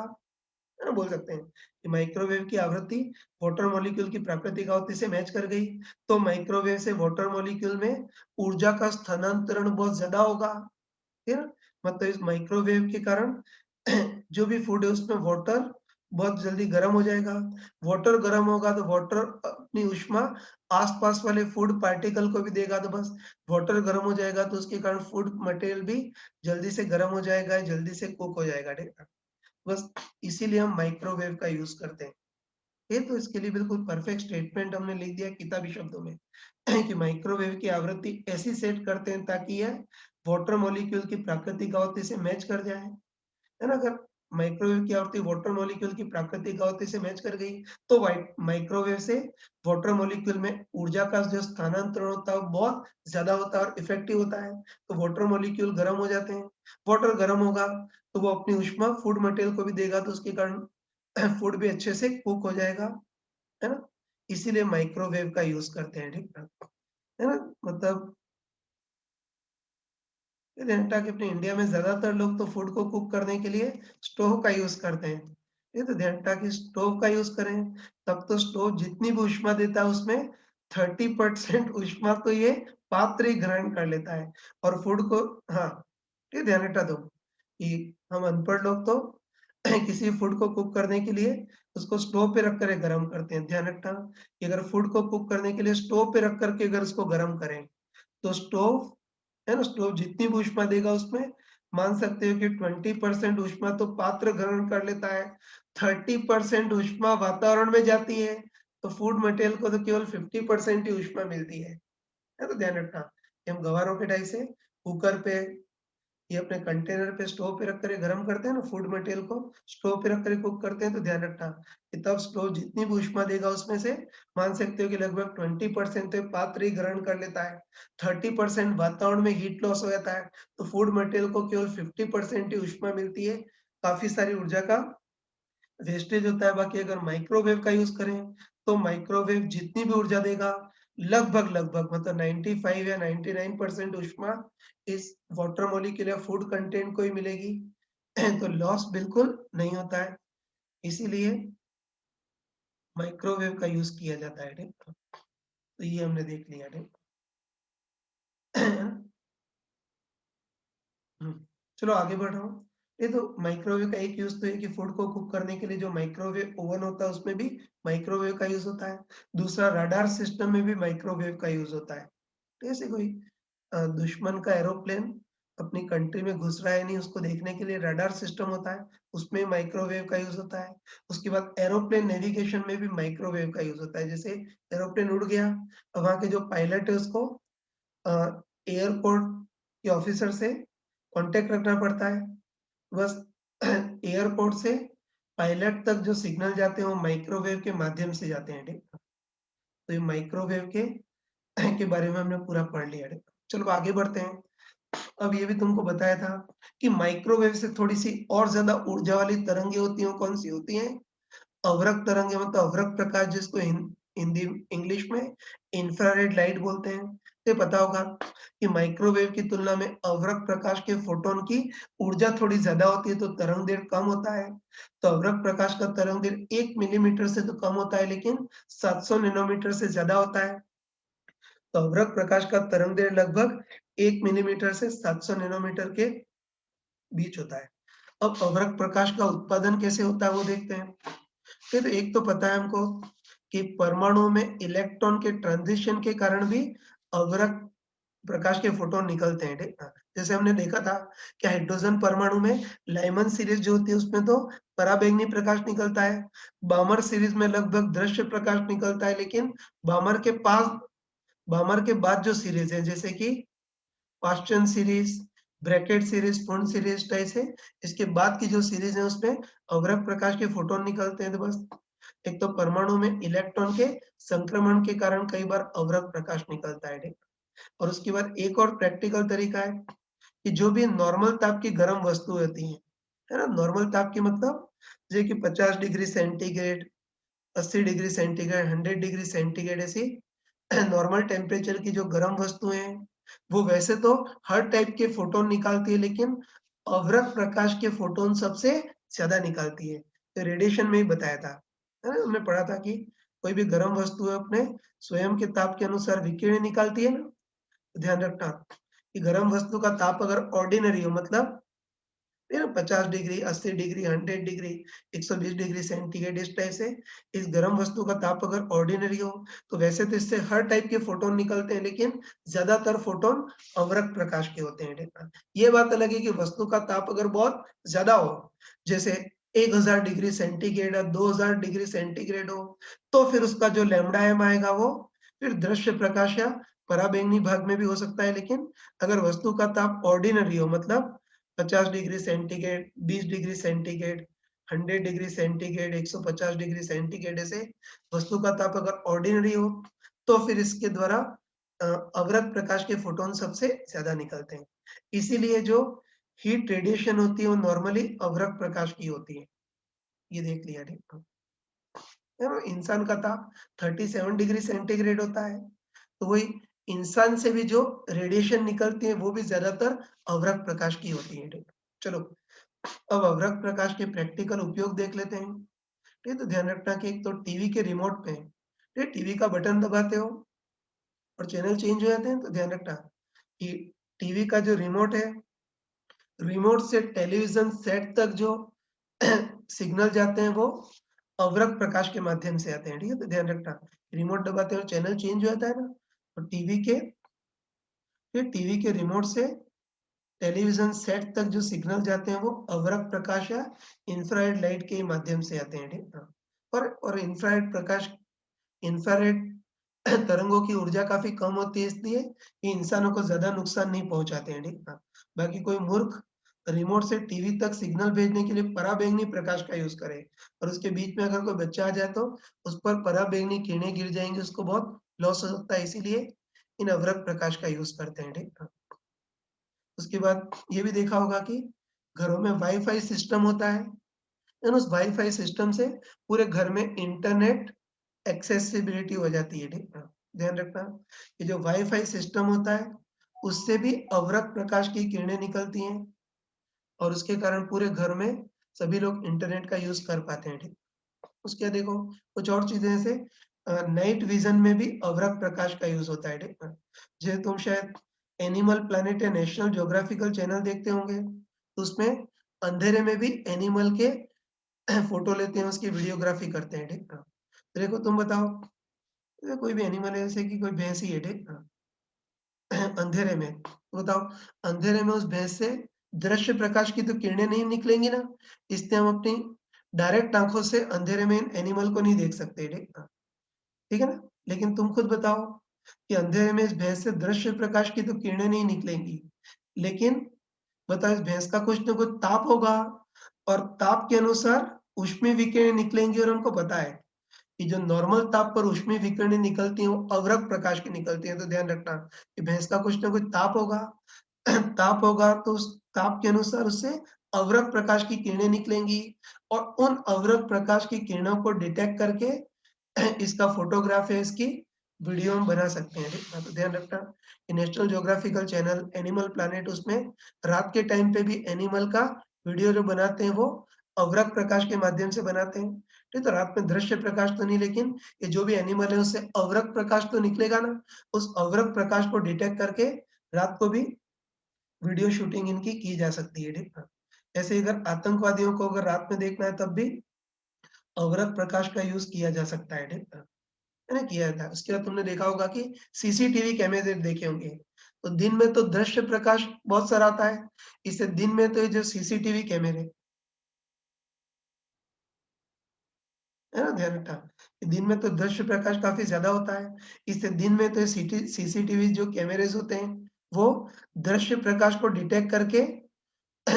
है ना? बोल सकते हैं कि माइक्रोवेव की आवृत्ति वाटर मॉलिक्यूल की प्राकृतिक आवृत्ति से मैच कर गई, तो माइक्रोवेव से वाटर मॉलिक्यूल में ऊर्जा का स्थानांतरण बहुत ज़्यादा होगा। ठीक है ना? मतलब इस माइक्रोवेव के कारण जो भी फूड है उसमें वाटर बहुत जल्दी गर्म हो जाएगा। वाटर गर्म होगा तो वाटर अपनी ऊष्मा आस-पास वाले फूड पार्टिकल को भी देगा, तो बस वाटर गर्म हो जाएगा तो उसके कारण फूड मटेरियल भी जल्दी से गर्म हो जाएगा, जल्दी से कुक हो जाएगा, ठीक है? बस इसीलिए हम माइक्रोवेव का यूज़ करते हैं। ये तो इसके लिए बिल्कुल परफेक्ट स्टेटमेंट हमने लिख दिया किताबी शब्दों में कि माइक्रोवेव की आवृत्ति ऐसी सेट करते हैं ताकि यह वाटर मॉलिक्यूल की प्राकृतिक आवृत्ति से मैच कर जाए। है ना? अगर माइक्रोवेव की आवृत्ति वाटर मॉलिक्यूल की प्राकृतिक आवृत्ति से मैच कर गई, तो वाइट माइक्रोवेव से वाटर मॉलिक्यूल में ऊर्जा का जो स्थानांतरण होता है, वो बहुत ज़्यादा होता है और इफेक्टिव होता है। तो वाटर मॉलिक्यूल गर्म हो जाते हैं। वाटर गर्म होगा, तो वो अपनी ऊष्मा फूड मटेरियल को भी देगा, तो उसके कारण फूड भी अच्छे से कुक हो जाएगा। है ना? इसीलिए माइक्रोवेव का यूज़ करते हैं, ठीक है? है ना? मतलब रेंटा कि अपने इंडिया में ज़्यादातर लोग तो फूड को कुक करने के लिए स्टोव का यूज़ करते हैं। ये तो ध्यान रखना कि स्टोव का यूज़ करें, तब तो स्टोव जितनी भी ऊष्मा देता है उसमें 30% ऊष्मा तो ये पात्र ही ग्रहण कर लेता है और फूड को हाँ, ये ध्यान रखना तुम कि हम अनपढ़ लोग तो किसी फूड को कुक करने के लिए उसको स्टोव पे रख कर गरम करते हैं। ध्यान रखना कि अगर फूड को कुक करने के लिए स्टोव पे रख कर के अगर उसको गरम करें, तो स्टोव है ना? स्टोव जितनी भी ऊष्मा देगा उसमें मान सकते हो कि 20% ऊष्मा तो पात्र ग्रहण कर लेता है, 30% ऊष्मा वातावरण में जाती है, तो फूड मटेरियल को तो केवल 50% ही ऊष्मा मिलती है। तो ध्यान रखना कि हम गवारों के डाई से कुकर पे ये अपने कंटेनर पे स्टोव पे रख कर गरम करते हैं ना फूड मटेरियल को स्टोव पे रख कर कुक करते हैं, तो ध्यान रखना कि तब स्टोव जितनी भी ऊष्मा देगा उसमें से मान सकते हो कि लगभग 20% तो पात्र ही ग्रहण कर लेता है, 30% वातावरण में हीट लॉस हो जाता है, तो फूड मटेरियल को केवल 50% ही ऊष्मा मिलती है, काफी सारी ऊर्जा का वेस्टेज होता है। बाकी अगर माइक्रोवेव का यूज़ करें, तो माइक्रोवेव जितनी भी ऊर्जा देगा, लगभग मतलब 95 या 99% ऊष्मा इस वाटर मॉलिक्यूल या फूड कंटेंट को ही मिलेगी। तो लॉस बिल्कुल नहीं होता है, इसीलिए माइक्रोवेव का यूज़ किया जाता है, ठीक है? तो ये हमने देख लिया, ठीक है? हुँ, चलो आगे बढ़ रहा हूँ। ये तो माइक्रोवेव का एक यूज़ तो है कि फूड को कुक करने के लिए जो माइक्रोवेव ओवन होता है उसमें भी माइक्रोवेव का यूज़ होता है। दूसरा रडार सिस्टम में भी माइक्रोवेव का यूज़ होता है। तो ऐसे कोई दुश्मन का एरोप्लेन अपनी कंट्री में घुस रहा है नहीं उसको देखने के लिए रडार सिस्टम होता है, उसमें माइक्रोवेव का यूज़ होता है। उसके बाद एरोप्लेन नेविगेशन में भी माइक्रोवेव का यूज़ होता है। जैसे एरोप्लेन उड़ गया, अब वहाँ के जो पायलट है उसको अ, एयरपोर्ट के ऑफिसर से कॉन्टैक्ट रखना पड़ता है। बस एयरपोर्ट से पायलट तक जो सिग्नल जाते हैं वो माइक्रोवेव के माध्यम से जाते हैं, ठीक है? तो ये माइक्रोवेव के के बारे में हमने पूरा पढ़ लिया, ठीक है? चलो आगे बढ़ते हैं। अब ये भी तुमको बताया था कि माइक्रोवेव से थोड़ी-सी और ज़्यादा ऊर्जा वाली तरंगें होती हैं, वो कौन-सी होती हैं? अवरक्त तरंगे मतलब अवरक्त प्रकाश जिसको हिंदी इंग्लिश में इंफ्रारेड लाइट बोलते हैं। तो ये पता होगा कि माइक्रोवेव की तुलना में अवरक्त प्रकाश के फोटॉन की ऊर्जा थोड़ी ज़्यादा होती है, तो तरंग दैर्घ्य कम होता है। तो अवरक्त प्रकाश का तरंग दैर्घ्य 1 मिलीमीटर से तो कम होता है, लेकिन 700 नैनोमीटर से ज़्यादा होता है। तो अवरक्त प्रकाश का तरंग दैर्घ्य लगभग 1 मिलीमीटर से 700 नैनोमीटर के बीच होता है। अब अवरक्त प्रकाश का उत्पादन कैसे होता है वो देखते हैं। फिर एक तो पता है हमको कि परमाणु में इलेक्ट्रॉन के ट्रांज़िशन के कारण भी अवरक्त प्रकाश के फोटोन निकलते हैं, ठीक है। जैसे हमने देखा था कि हाइड्रोजन परमाणु में लाइमन सीरीज़ जो होती है उसमें तो पराबैंगनी प्रकाश निकलता है। बामर सीरीज़ में लगभग दृश्य प्रकाश निकलता है, लेकिन बामर के बाद जो सीरीज़ है जैसे कि पास्चन सीरीज़, ब्रैकेट सीरीज़, पूर्ण सीरीज़ ऐसे इसके बाद की जो सीरीज़ है उसमें अवरक्त प्रकाश के फोटोन निकलते हैं। तो बस एक तो परमाणु में इलेक्ट्रॉन के संक्रमण के कारण कई बार अवरक्त प्रकाश निकलता है, ठीक। और उसके बाद एक और प्रैक्टिकल तरीका है कि जो भी नॉर्मल ताप की गर्म वस्तु होती है ना? नॉर्मल ताप की मतलब जैसे कि 50 degree centigrade, 80 degree centigrade, 100 degree centigrade ऐसी नॉर्मल टेम्परेचर की जो गर्म वस्तुएँ हैं, वो वैसे तो हर टाइप के फोटोन निकालती है, लेकिन अवरक्त प्रकाश के फोटोन सबसे ज़्यादा निकालती है। तो रेडिएशन में ही बताया था, है ना? हमने पढ़ा था कि कोई भी गर्म वस्तु है अपने स्वयं के ताप के अनुसार विकिरण निकालती है ना? ध्यान रखना कि गर्म वस्तु का ताप अगर ऑर्डिनरी हो मतलब ये ना 50 degree, 80 degree, 100 degree, 120 degree centigrade इस टाइप से इस गर्म वस्तु का ताप अगर ऑर्डिनरी हो, तो वैसे तो इससे हर टाइप के फोटोन निकलते हैं, लेकिन ज़्यादातर फोटोन अवरक्त प्रकाश के होते हैं, ठीक है। ये बात अलग है कि वस्तु का ताप अगर बहुत ज़्यादा हो, जैसे 1000 डिग्री सेंटीग्रेड या 2000 डिग्री सेंटीग्रेड हो, तो फिर उसका जो लैम्ब्डा एम आएगा वो फिर दृश्य प्रकाश या पराबैंगनी भाग में भी हो सकता है। लेकिन अगर वस्तु का ताप ऑर्डिनरी हो मतलब 50 degree centigrade, 20 degree centigrade, 100 degree centigrade, 150 degree centigrade ऐसे वस्तु का ताप अगर ऑर्डिनरी हो, तो फिर इसके द्वारा अवरक्त प्रकाश के फोटोन सबसे ज़्यादा निकलते हैं। इसीलिए जो हीट रेडिएशन होती है वो नॉर्मली अवरक्त प्रकाश की होती है। ये देख लिया, ठीक है। इंसान का ताप 37 डिग्री सेंटीग्रेड होता है, तो वही इंसान से भी जो रेडिएशन निकलती है वो भी ज़्यादातर अवरक्त प्रकाश की होती है, ठीक है। चलो अब अवरक्त प्रकाश के प्रैक्टिकल उपयोग देख लेते हैं। ठीक है, तो ध्यान रखना कि एक तो टीवी के रिमोट पे टीवी का बटन दबाते हो और चैनल चेंज हो जाते हैं, तो ध्यान रखना कि टीवी का जो रिमोट है, रिमोट से टेलीविज़न सेट तक जो सिग्नल जाते हैं वो अवरक्त प्रकाश के माध्यम से आते हैं, ठीक है? तो ध्यान रखना, रिमोट दबाते हो चैनल चेंज हो जाता है ना, तो टीवी के रिमोट से टेलीविज़न सेट तक जो सिग्नल जाते हैं वो अवरक्त प्रकाश या इंफ्रारेड लाइट के माध्यम से आते हैं, ठीक है? और इंफ्रारेड तरंगों की ऊर्जा काफ़ी कम होती है इसलिए ये इंसानों को ज़्यादा नुकसान नहीं पहुँचाते हैं, ठीक है? बाकी कोई मूर्ख रिमोट से टीवी तक सिग्नल भेजने के लिए पराबैंगनी प्रकाश का यूज़ करे और उसके बीच में अगर कोई बच्चा आ जाए तो उस पर पराबैंगनी किरणें गिर जाएँगी, उसको बहुत लॉस हो सकता है, इसीलिए इन अवरक्त प्रकाश का यूज़ करते हैं, ठीक है? उसके बाद ये भी देखा होगा कि घरों में वाई-फाई सिस्टम होता है, एंड उस वाई-फाई सिस्टम से पूरे घर में इंटरनेट एक्सेसिबिलिटी हो जाती है, ठीक है? ध्यान रखना, ये जो वाई-फाई सिस्टम होता है, उससे भी अवरक्त प्रकाश की किरणें निकलती हैं और उसके कारण पूरे घर में सभी लोग इंटरनेट का यूज़ कर पाते हैं, ठीक? उसके बाद देखो कुछ और चीज़ें जैसे नाइट विज़न में भी अवरक्त प्रकाश का यूज़ होता है, ठीक है? जैसे तुम शायद एनिमल प्लैनेट या नेशनल ज्योग्राफिकल चैनल देखते होंगे, तो उसमें अंधेरे में भी एनिमल के फ़ोटो लेते हैं, उसकी वीडियोग्राफी करते हैं, ठीक है? तो देखो तुम बताओ, कोई भी एनिमल है जैसे कि कोई भैंस ही है, ठीक है? अंधेरे में, तो बताओ अंधेरे में उस भैंस से दृश्य प्रकाश की तो किरणें नहीं निकलेंगी ना, इसलिए हम अपनी डायरेक्ट आँखों से अंधेरे में एनिमल को नहीं देख सकते, ठीक है ना? लेकिन तुम खुद बताओ कि अंधेरे में इस भैंस से दृश्य प्रकाश की तो किरणें नहीं निकलेंगी, लेकिन बताओ इस भैंस का कुछ न कुछ ताप होगा और ताप के अनुसार ऊष्मीय विकिरण निकलेंगी और हमको पता है कि जो नॉर्मल ताप पर ऊष्मीय विकिरणें निकलती हैं, वो अवरक्त प्रकाश की निकलती हैं, तो ध्यान रखना कि भैंस का कुछ न कुछ ताप होगा। ताप होगा तो उस ताप के अनुसार उससे अवरक्त प्रकाश की किरणें निकलेंगी और उन अवरक्त प्रकाश की किरणों को डिटेक्ट करके इसका फ़ोटोग्राफ या इसकी वीडियो हम बना सकते हैं, ठीक है? तो ध्यान रखना कि national geographical channel, animal planet उसमें रात के टाइम पे भी एनिमल का वीडियो जो बनाते हैं वो अवरक्त प्रकाश के माध्यम से बनाते हैं। ठीक, तो रात में दृश्य प्रकाश तो नहीं, लेकिन ये जो भी एनिमल है उससे अवरक्त प्रकाश तो निकलेगा ना, उस अवरक्त प्रकाश को डिटेक्ट करके रात को भी वीडियो शूटिंग इनकी की जा सकती है, ठीक है? ऐसे ही अगर आतंकवादियों को अगर रात में देखना है तब भी अवरक्त प्रकाश का यूज़ किया जा सकता है, ठीक है? है ना? किया था। उसके बाद तुमने देखा होगा कि सीसीटीवी कैमरे देखे होंगे। तो दिन में तो दृश्य प्रकाश बहुत सारा आता है। इससे दिन में तो ये जो सीसीटीवी कैमरे, है ना? ध्यान रखना कि दिन में तो दृश्य प्रकाश काफ़ी ज़्यादा होता है। इससे दिन में तो सीसीटीवी जो कैमरेज़ होते हैं, वो दृश्य प्रकाश को डिटेक्ट करके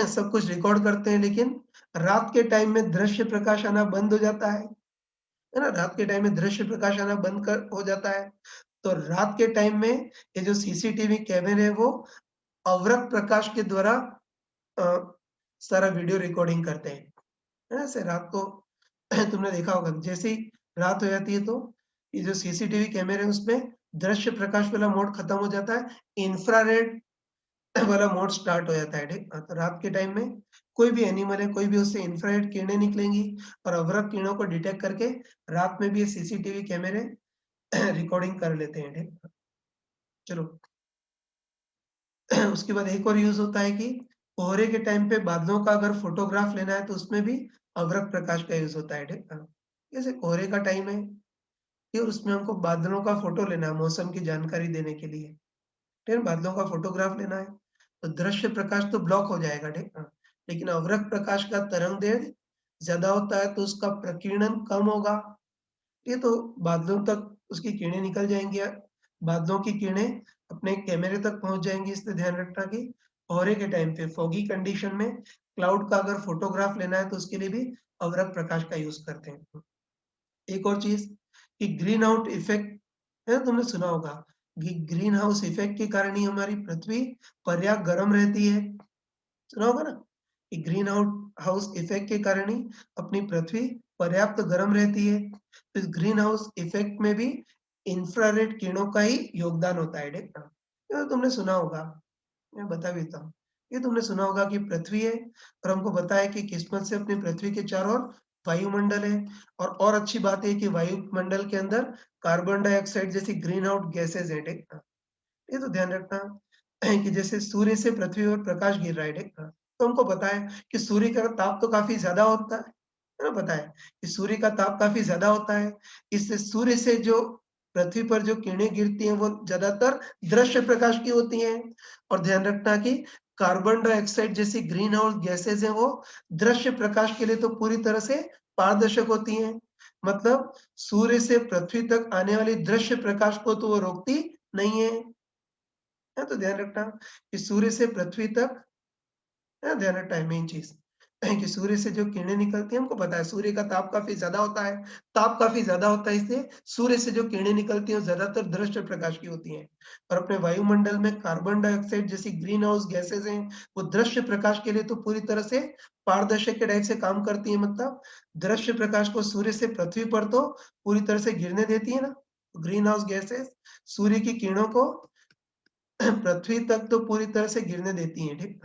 सब कुछ रिकॉर्ड करते हैं, लेकिन रात के टाइम में दृश्य प्रकाश आना बंद हो जाता है ना? रात के टाइम में दृश्य प्रकाश आना बंद कर हो जाता है। तो रात के टाइम में ये जो सीसीटीवी कैमरे हैं, वो अवरक्त प्रकाश के द्वारा अ, सारा वीडियो रिकॉर्डिंग करते हैं। है ना? ऐसे रात को तुमने देखा होगा जैसे ही रात हो जाती है तो ये जो सीसीटीवी कैमरे हैं उसमें दृश्य प्रकाश वाला मोड खत्म हो जाता है, इंफ्रारेड वाला मोड स्टार्ट हो जाता है, ठीक? तो रात के टाइम में कोई भी एनिमल है, कोई भी उससे इंफ्रारेड किरणें निकलेंगी और अवरक्त किरणों को डिटेक्ट करके रात में भी ये सीसीटीवी कैमरे रिकॉर्डिंग कर लेते हैं, ठीक? चलो उसके बाद एक और यूज़ होता है कि कोहरे के टाइम पे बादलों का अगर फ़ोटोग्राफ लेना है तो उसमें भी अवरक्त प्रकाश का यूज़ होता है, ठीक? जैसे कोहरे का टाइम है कि उसमें हमको बादलों का फ़ोटो लेना है मौसम की जानकारी देने के लिए, ठीक है? बादलों का फ़ोटोग्राफ लेना है, तो दृश्य प्रकाश तो ब्लॉक हो जाएगा, ठीक? लेकिन अवरक्त प्रकाश का तरंगदैर्घ्य ज़्यादा होता है तो उसका प्रकीर्णन कम होगा। ये तो बादलों तक उसकी किरणें निकल जाएँगी, बादलों की किरणें अपने कैमरे तक पहुँच जाएँगी, इसलिए ध्यान रखना कि कोहरे के टाइम पे फॉगी कंडीशन में क्लाउड का अगर फ़ोटोग्राफ लेना है तो उसके लिए भी अवरक्त प्रकाश का यूज़ करते हैं। एक और चीज़ कि ग्रीन आउट इफ़ेक्ट है ना, तुमने सुना होगा कि ग्रीन हाउस इफ़ेक्ट के कारण ही हमारी पृथ्वी पर्याप्त गर्म रहती है। सुना होगा ना कि ग्रीन आउट हाउस इफ़ेक्ट के कारण ही अपनी पृथ्वी पर्याप्त गर्म रहती है। तो इस ग्रीन हाउस इफ़ेक्ट में भी इंफ्रारेड किरणों का ही योगदान होता है, ठीक है? ये तो तुमने सुना होगा, मैं बता भी देता हूँ। ये तुमने सुना होगा कि पृथ्वी है और हमको पता है कि किस्मत से अपनी पृथ्वी के चारों ओर वायुमंडल है, और अच्छी बात है कि वायुमंडल के अंदर कार्बन डाइऑक्साइड जैसी ग्रीन आउट गैसेज़ है, ठीक है? ये तो ध्यान रखना कि जैसे सूर्य से पृथ्वी पर प्रकाश गिर रहा है, ठीक है? तो हमको पता है कि सूर्य का ताप तो काफ़ी ज़्यादा होता है ना? पता है कि सूर्य का ताप काफ़ी ज़्यादा होता है। इससे सूर्य से जो पृथ्वी पर जो किरणें गिरती हैं, वो ज़्यादातर दृश्य प्रकाश की होती हैं, और ध्यान रखना कि कार्बन डाइऑक्साइड जैसी ग्रीन हाउस गैसेज़ हैं, वो दृश्य प्रकाश के लिए तो पूरी तरह से पारदर्शक होती हैं। मतलब सूर्य से पृथ्वी तक आने वाली दृश्य प्रकाश को तो वो रोकती नहीं है। तो ध्यान रखना कि सूर्य से पृथ्वी तक ध्यान रखना है मेन चीज़ कि सूर्य से जो किरणें निकलती हैं, हमको पता है सूर्य का ताप काफ़ी ज़्यादा होता है। ताप काफ़ी ज़्यादा होता है, इसलिए सूर्य से जो किरणें निकलती हैं वो ज़्यादातर दृश्य प्रकाश की होती हैं। और अपने वायुमंडल में कार्बन डाइऑक्साइड जैसी ग्रीन हाउस गैसेज़ हैं, वो दृश्य प्रकाश के लिए तो पूरी तरह से पारदर्शक के टाइप से काम करती हैं, मतलब दृश्य प्रकाश को सूर्य से पृथ्वी पर तो पूरी तरह से गिरने देती है ना, ग्रीन हाउस गैसेज़ सूर्य की किरणों को पृथ्वी तक तो पूरी तरह से गिरने देती हैं, ठीक?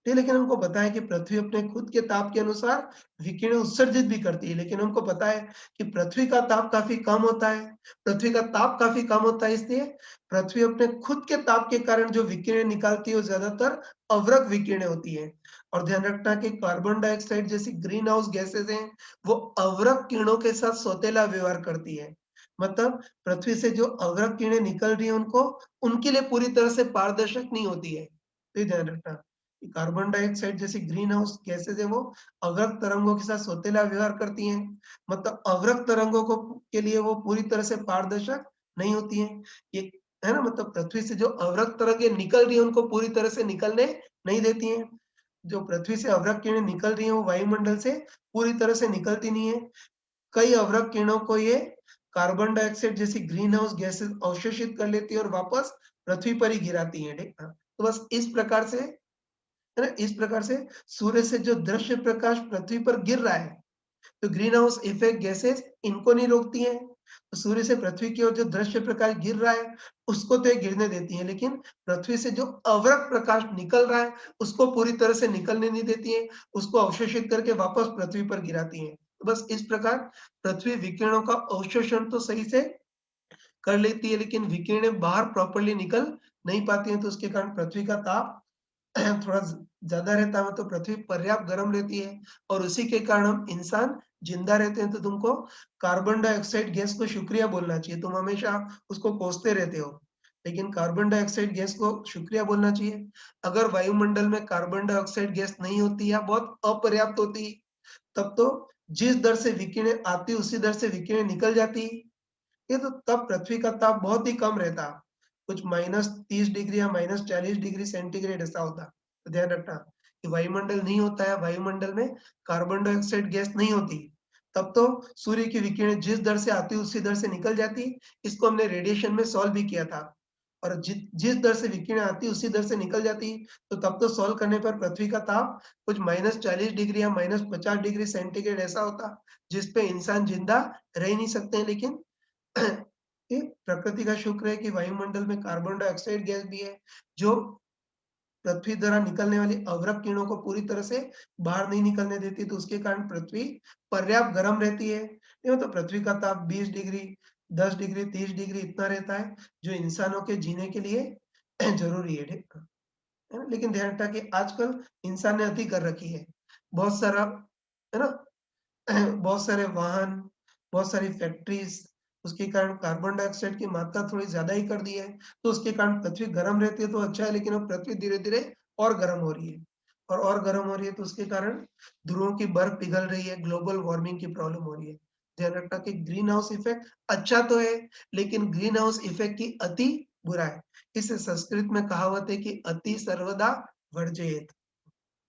नहीं, लेकिन हमको पता है कि पृथ्वी अपने खुद के ताप के अनुसार विकिरण उत्सर्जित भी करती है, लेकिन हमको पता है कि पृथ्वी का ताप काफ़ी कम होता है। पृथ्वी का ताप काफ़ी कम होता है, इसलिए पृथ्वी अपने खुद के ताप के कारण जो विकिरण निकालती है, वो ज़्यादातर अवरक्त विकिरणें होती हैं। और ध्यान रखना कि कार्बन डाइऑक्साइड जैसी ग्रीन हाउस गैसेज़ हैं, वो अवरक्त किरणों के साथ सौतेला व्यवहार करती है। मतलब पृथ्वी से जो अवरक्त किरणें निकल रही हैं उनको उनके लिए पूरी तरह से पारदर्शक नहीं होती है। तो ये ध्यान रखना। कि कार्बन डाइऑक्साइड जैसी ग्रीन हाउस गैसेज़ है, वो अवरक्त तरंगों के साथ सौतेला व्यवहार करती हैं। मतलब अवरक्त तरंगों को के लिए वो पूरी तरह से पारदर्शक नहीं होती हैं। ये है ना? मतलब पृथ्वी से जो अवरक्त तरंगें निकल रही हैं उनको पूरी तरह से निकलने नहीं देती हैं। जो पृथ्वी से अवरक्त किरणें निकल रही हैं वो वायुमंडल से पूरी तरह से निकलती नहीं है। कई अवरक्त किरणों को ये कार्बन डाइऑक्साइड जैसी ग्रीन हाउस गैसेज़ अवशोषित कर लेती है और वापस पृथ्वी पर ही गिराती हैं, ठीक? तो बस इस प्रकार से, है ना? इस प्रकार से सूर्य से जो दृश्य प्रकाश पृथ्वी पर गिर रहा है, तो ग्रीन हाउस इफेक्ट गैसेस इनको नहीं रोकती हैं। तो सूर्य से पृथ्वी की ओर जो दृश्य प्रकाश गिर रहा है, उसको तो ये गिरने देती हैं, लेकिन पृथ्वी से जो अवरक्त प्रकाश निकल रहा है, उसको पूरी तरह से निकलने नहीं देती हैं, उसको अवशोषित करके वापस पृथ्वी पर गिराती हैं। तो बस इस प्रकार पृथ्वी विकिरणों का अवशोषण तो सही से कर लेती है, लेकिन विकिरणें बाहर प्रॉपर्ली निकल नहीं पाती हैं, तो उसके कारण पृथ्वी का ताप थोड़ा ज़्यादा रहता है, मतलब पृथ्वी पर्याप्त गर्म रहती है और उसी के कारण हम इंसान जिंदा रहते हैं तो तुमको कार्बन डाइऑक्साइड गैस को शुक्रिया बोलना चाहिए, तुम हमेशा उसको कोसते रहते हो, लेकिन कार्बन डाइऑक्साइड गैस को शुक्रिया बोलना चाहिए। अगर वायुमंडल में कार्बन डाइऑक्साइड गैस नहीं होती या बहुत अपर्याप्त होती, तब तो जिस दर से विकिरण आती उसी दर से विकिरण निकल जाती, ये तो तब पृथ्वी का ताप बहुत ही कम रहता, कुछ -30 डिग्री या -40 डिग्री सेंटीग्रेड ऐसा होता। तो ध्यान रखना कि वायुमंडल नहीं होता है, वायुमंडल में कार्बन डाइऑक्साइड गैस नहीं होती, तब तो सूर्य की विकिरण जिस दर से आती उसी दर से निकल जाती। इसको हमने रेडिएशन में सॉल्व भी किया था, और जिस दर से विकिरण आती उसी दर से निकल जाती, तो तब तो सॉल्व करने पर पृथ्वी का ताप कुछ -40 डिग्री या -50 डिग्री सेंटीग्रेड ऐसा होता, जिस पे इंसान जिंदा रह ही नहीं सकते हैं। लेकिन ये प्रकृति का शुक्र है कि वायुमंडल में कार्बन डाइऑक्साइड गैस भी है, जो पृथ्वी द्वारा निकलने वाली अवरक्त किरणों को पूरी तरह से बाहर नहीं निकलने देती, तो उसके कारण पृथ्वी पर्याप्त गर्म रहती है। नहीं तो पृथ्वी का ताप 20 डिग्री, 10 डिग्री, 30 डिग्री इतना रहता है, जो इंसानों के जीने के लिए ज़रूरी है, ठीक है ना? लेकिन ध्यान रखना कि आजकल इंसान ने अति कर रखी है। बहुत सारा, है ना? बहुत सारे वाहन, बहुत सारी फैक्ट्रीज़, उसके कारण कार्बन डाइऑक्साइड की मात्रा थोड़ी ज़्यादा ही कर दी है, तो उसके कारण पृथ्वी गर्म रहती है तो अच्छा है, लेकिन अब पृथ्वी धीरे-धीरे और गर्म हो रही है, और गर्म हो रही है तो उसके कारण ध्रुवों की बर्फ पिघल रही है, ग्लोबल वार्मिंग की प्रॉब्लम हो रही है। ध्यान रखना कि ग्रीन हाउस इफ़ेक्ट अच्छा तो है, लेकिन ग्रीन हाउस इफ़ेक्ट की अति बुरा है। इसे संस्कृत में कहावत है कि अति सर्वदा वर्जयेत।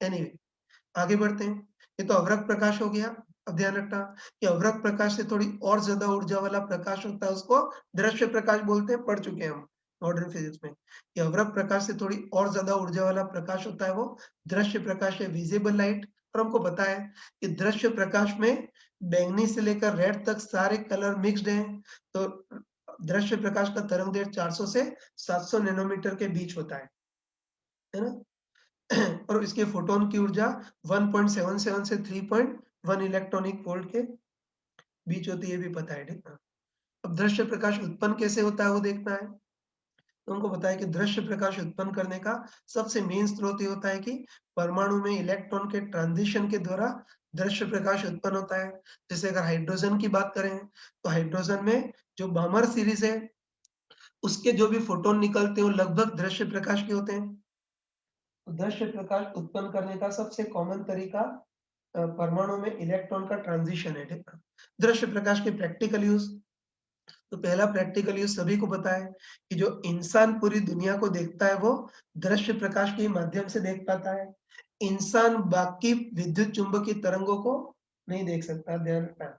एनीवे, आगे बढ़ते हैं। ये तो अवरक्त प्रकाश हो गया। अब ध्यान रखना कि अवरक्त प्रकाश से थोड़ी और ज़्यादा ऊर्जा वाला प्रकाश होता है, उसको दृश्य प्रकाश बोलते हैं, पढ़ चुके हैं हम मॉडर्न फिजिक्स में। कि अवरक्त प्रकाश से थोड़ी और ज़्यादा ऊर्जा वाला प्रकाश होता है, वो दृश्य प्रकाश है, विज़िबल लाइट। और हमको पता है कि दृश्य प्रकाश में बैंगनी से लेकर रेड तक सारे कलर मिक्स्ड हैं। तो दृश्य प्रकाश का तरंगदैर्घ्य 400 से 700 नैनोमीटर के बीच होता है ना? और इसके फोटॉन की ऊर्जा 1.77 से 3.1 इलेक्ट्रॉनिक वोल्ट के बीच होती है, ये भी पता है, ठीक है? अब दृश्य प्रकाश उत्पन्न कैसे होता है वो देखना है। तो उनको पता है कि दृश्य प्रकाश उत्पन्न करने का सबसे मेन स्रोत ये होता है कि परमाणु में इलेक्ट्रॉन के ट्रांजिशन के द्वारा दृश्य प्रकाश उत्पन्न होता है। जैसे अगर हाइड्रोजन की बात करें, तो हाइड्रोजन में जो बामर सीरीज़ है, उसके जो भी फोटॉन निकलते हैं वो लगभग दृश्य प्रकाश के होते हैं। तो दृश्य प्रकाश उत्पन्न करने का सबसे कॉमन तरीका परमाणु में इलेक्ट्रॉन का ट्रांजिशन है, ठीक है? दृश्य प्रकाश के प्रैक्टिकल यूज़, तो पहला प्रैक्टिकल यूज़ सभी को पता है कि जो इंसान पूरी दुनिया को देखता है, वो दृश्य प्रकाश के माध्यम से देख पाता है। इंसान बाकी विद्युत चुम्बकीय तरंगों को नहीं देख सकता, ध्यान रखना।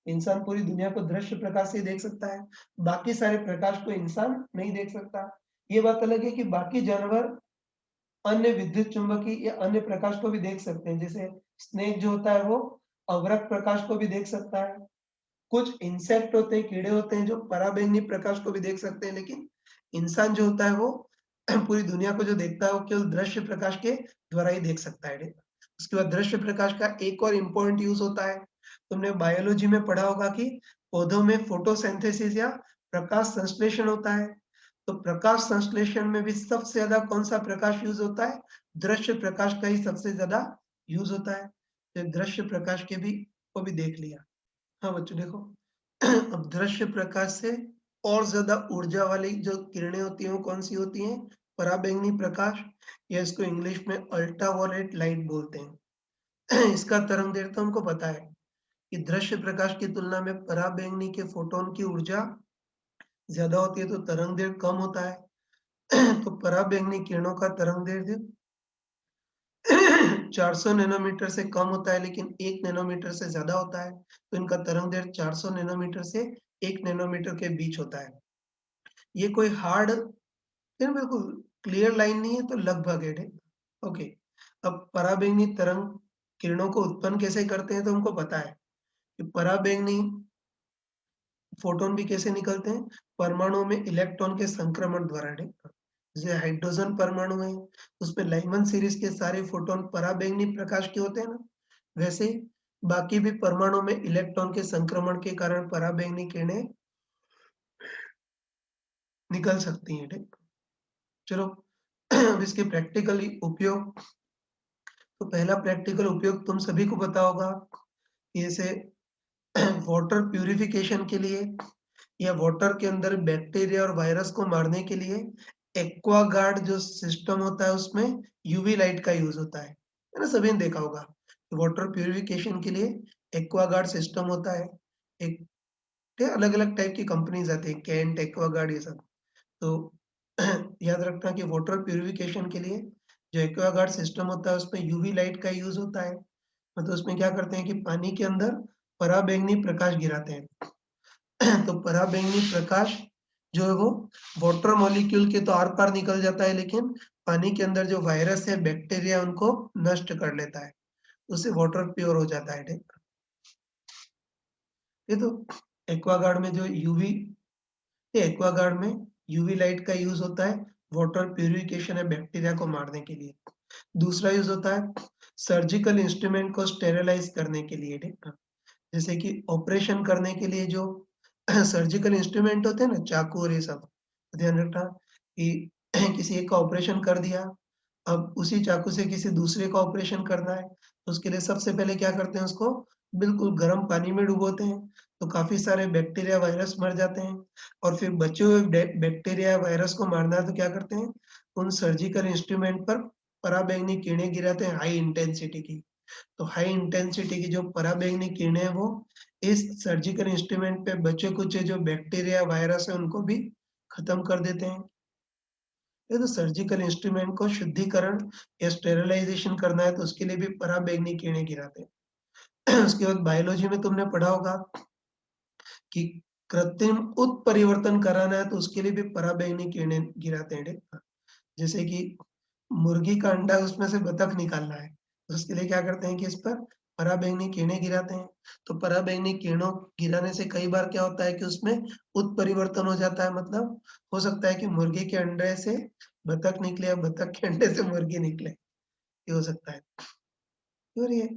इंसान पूरी दुनिया को दृश्य प्रकाश से ही देख सकता है, बाकी सारे प्रकाश को इंसान नहीं देख सकता। ये बात अलग है कि बाकी जानवर अन्य विद्युत चुम्बकीय या अन्य प्रकाश को भी देख सकते हैं, जैसे स्नेक जो होता है वो अवरक्त प्रकाश को भी देख सकता है। कुछ इंसेक्ट होते हैं, कीड़े होते हैं जो पराबैंगनी प्रकाश को भी देख सकते हैं, लेकिन इंसान जो होता है वो पूरी दुनिया को जो देखता है वो केवल दृश्य प्रकाश के द्वारा ही देख सकता है। उसके बाद दृश्य प्रकाश का एक और इम्पोर्टेंट यूज़ होता है, तुमने बायोलॉजी में पढ़ा होगा कि पौधों में फोटोसिंथेसिस या प्रकाश संश्लेषण होता है। तो प्रकाश संश्लेषण में भी सबसे ज़्यादा कौन-सा प्रकाश यूज़ होता है? दृश्य प्रकाश का ही सबसे ज़्यादा यूज़ होता है। तो दृश्य प्रकाश के भी को भी देख लिया। हाँ, बच्चों देखो, अब दृश्य प्रकाश से और ज़्यादा ऊर्जा वाली जो किरणें होती हैं, वो कौन-सी होती हैं? पराबैंगनी प्रकाश, या इसको इंग्लिश में अल्ट्रावायलेट लाइट बोलते हैं। इसका तरंगदैर्घ्य तो हमको पता है कि दृश्य प्रकाश की तुलना में पराबैंगनी के फोटॉन की ऊर्जा ज़्यादा होती है, तो तरंगदैर्घ्य कम होता है। तो पराबैंगनी किरणों का तरंगदैर्घ्य 400 नैनोमीटर से कम होता है, लेकिन 1 नैनोमीटर से ज़्यादा होता है। तो इनका तरंगदैर्घ्य 400 नैनोमीटर से 1 नैनोमीटर के बीच होता है। ये कोई हार्ड या बिल्कुल क्लियर लाइन नहीं है, तो लगभग है, ठीक? ओके। अब पराबैंगनी तरंग किरणों को उत्पन्न कैसे करते हैं, तो हमको पता है कि पराबैंगनी फोटॉन भी कैसे निकलते हैं? परमाणुओं में इलेक्ट्रॉन के संक्रमण द्वारा, ठीक? जैसे हाइड्रोजन परमाणु है, उसमें लाइमन सीरीज़ के सारे फोटॉन पराबैंगनी प्रकाश के होते हैं ना, वैसे ही बाकी भी परमाणु में इलेक्ट्रॉन के संक्रमण के कारण पराबैंगनी किरणें निकल सकती हैं, ठीक? चलो, अब इसके प्रैक्टिकली उपयोग, तो पहला प्रैक्टिकल उपयोग तुम सभी को पता होगा कि जैसे वाटर प्यूरिफिकेशन के लिए या वाटर के अंदर बैक्टीरिया और वायरस को मारने के लिए एक्वागार्ड जो सिस्टम होता है उसमें यूवी लाइट का यूज़ होता है। है ना? सभी ने देखा होगा। वाटर प्यूरिफिकेशन के लिए एक्वागार्ड सिस्टम होता है। एक ये अलग-अलग टाइप की कंपनीज़ आती हैं, कैंट, एक्वागार्ड ये सब। तो याद रखना कि वाटर प्यूरिफिकेशन के लिए जो एक्वागार्ड सिस्टम होता है उसमें यूवी लाइट का यूज़ होता है। मतलब उसमें क्या करते हैं कि पानी के अंदर पराबैंगनी प्रकाश गिराते हैं। तो पराबैंगनी प्रकाश जो है वो वाटर मॉलिक्यूल के तो आर-पार निकल जाता है, लेकिन पानी के अंदर जो वायरस है, बैक्टीरिया उनको नष्ट कर लेता है। उससे वाटर प्योर हो जाता है, ठीक। ये तो एक्वागार्ड में जो यूवी ये एक्वागार्ड में यूवी लाइट का यूज़ होता है, वाटर प्यूरिफिकेशन है बैक्टीरिया को मारने के लिए। दूसरा यूज़ होता है सर्जिकल इंस्ट्रूमेंट को स्टेरिलाइज़ करने के लिए, ठीक है? जैसे कि ऑपरेशन करने के लिए जो सर्जिकल इंस्ट्रूमेंट होते हैं ना, चाकू और ये सब, ध्यान रखना कि किसी एक का ऑपरेशन कर दिया, अब उसी चाकू से किसी दूसरे का ऑपरेशन करना है, तो उसके लिए सबसे पहले क्या करते हैं, उसको बिल्कुल गर्म पानी में डुबोते हैं, तो काफ़ी सारे बैक्टीरिया, वायरस मर जाते हैं और फिर बचे हुए बैक्टीरिया, वायरस को मारना है तो क्या करते हैं, उन सर्जिकल इंस्ट्रूमेंट पर पराबैंगनी किरणें गिराते हैं हाई इंटेंसिटी की। तो हाई इंटेंसिटी की जो पराबैंगनी किरणें हैं वो इस सर्जिकल इंस्ट्रूमेंट पे बचे-कुचे जो बैक्टीरिया, वायरस है उनको भी खत्म कर देते हैं। ये तो सर्जिकल इंस्ट्रूमेंट को शुद्धिकरण या स्टेरिलाइज़ेशन करना है तो उसके लिए भी पराबैंगनी किरणें गिराते हैं। उसके बाद बायोलॉजी में तुमने पढ़ा होगा कि कृत्रिम उत्परिवर्तन कराना है तो उसके लिए भी पराबैंगनी किरणें गिराते हैं, ठीक है? जैसे कि मुर्गी का अंडा है उसमें से बतख निकालना है, तो उसके लिए क्या करते हैं कि इस पर पराबैंगनी किरणें गिराते हैं। तो पराबैंगनी किरणों गिराने से कई बार क्या होता है कि उसमें उत्परिवर्तन हो जाता है, मतलब हो सकता है कि मुर्गी के अंडे से बतख निकले या बतख के अंडे से मुर्गी निकले, ये हो सकता है। और ये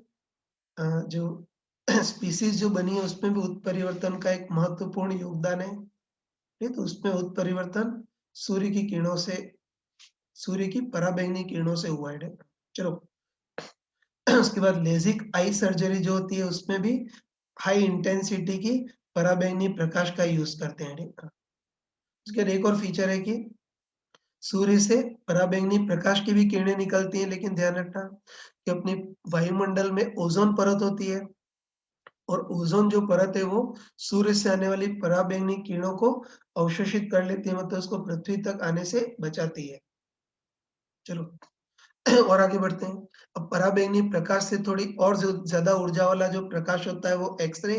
जो स्पीशीज़ जो बनी है उसमें भी उत्परिवर्तन का एक महत्वपूर्ण योगदान है। नहीं तो उसमें उत्परिवर्तन सूर्य की किरणों से सूर्य की पराबैंगनी किरणों से हुआ है। चलो उसके बाद लेज़िक आई सर्जरी जो होती है उसमें भी हाई इंटेंसिटी की पराबैंगनी प्रकाश का यूज़ करते हैं, ठीक है? उसके बाद एक और फीचर है कि सूर्य से पराबैंगनी प्रकाश की भी किरणें निकलती हैं, लेकिन ध्यान रखना कि अपनी वायुमंडल में ओज़ोन परत होती है और ओज़ोन जो परत है वो सूर्य से आने वाली पराबैंगनी किरणों को अवशोषित कर लेती है, मतलब उसको पृथ्वी तक आने से बचाती है। चलो और आगे बढ़ते हैं। अब पराबैंगनी प्रकाश से थोड़ी और जो ज़्यादा ऊर्जा वाला जो प्रकाश होता है वो एक्स-रे,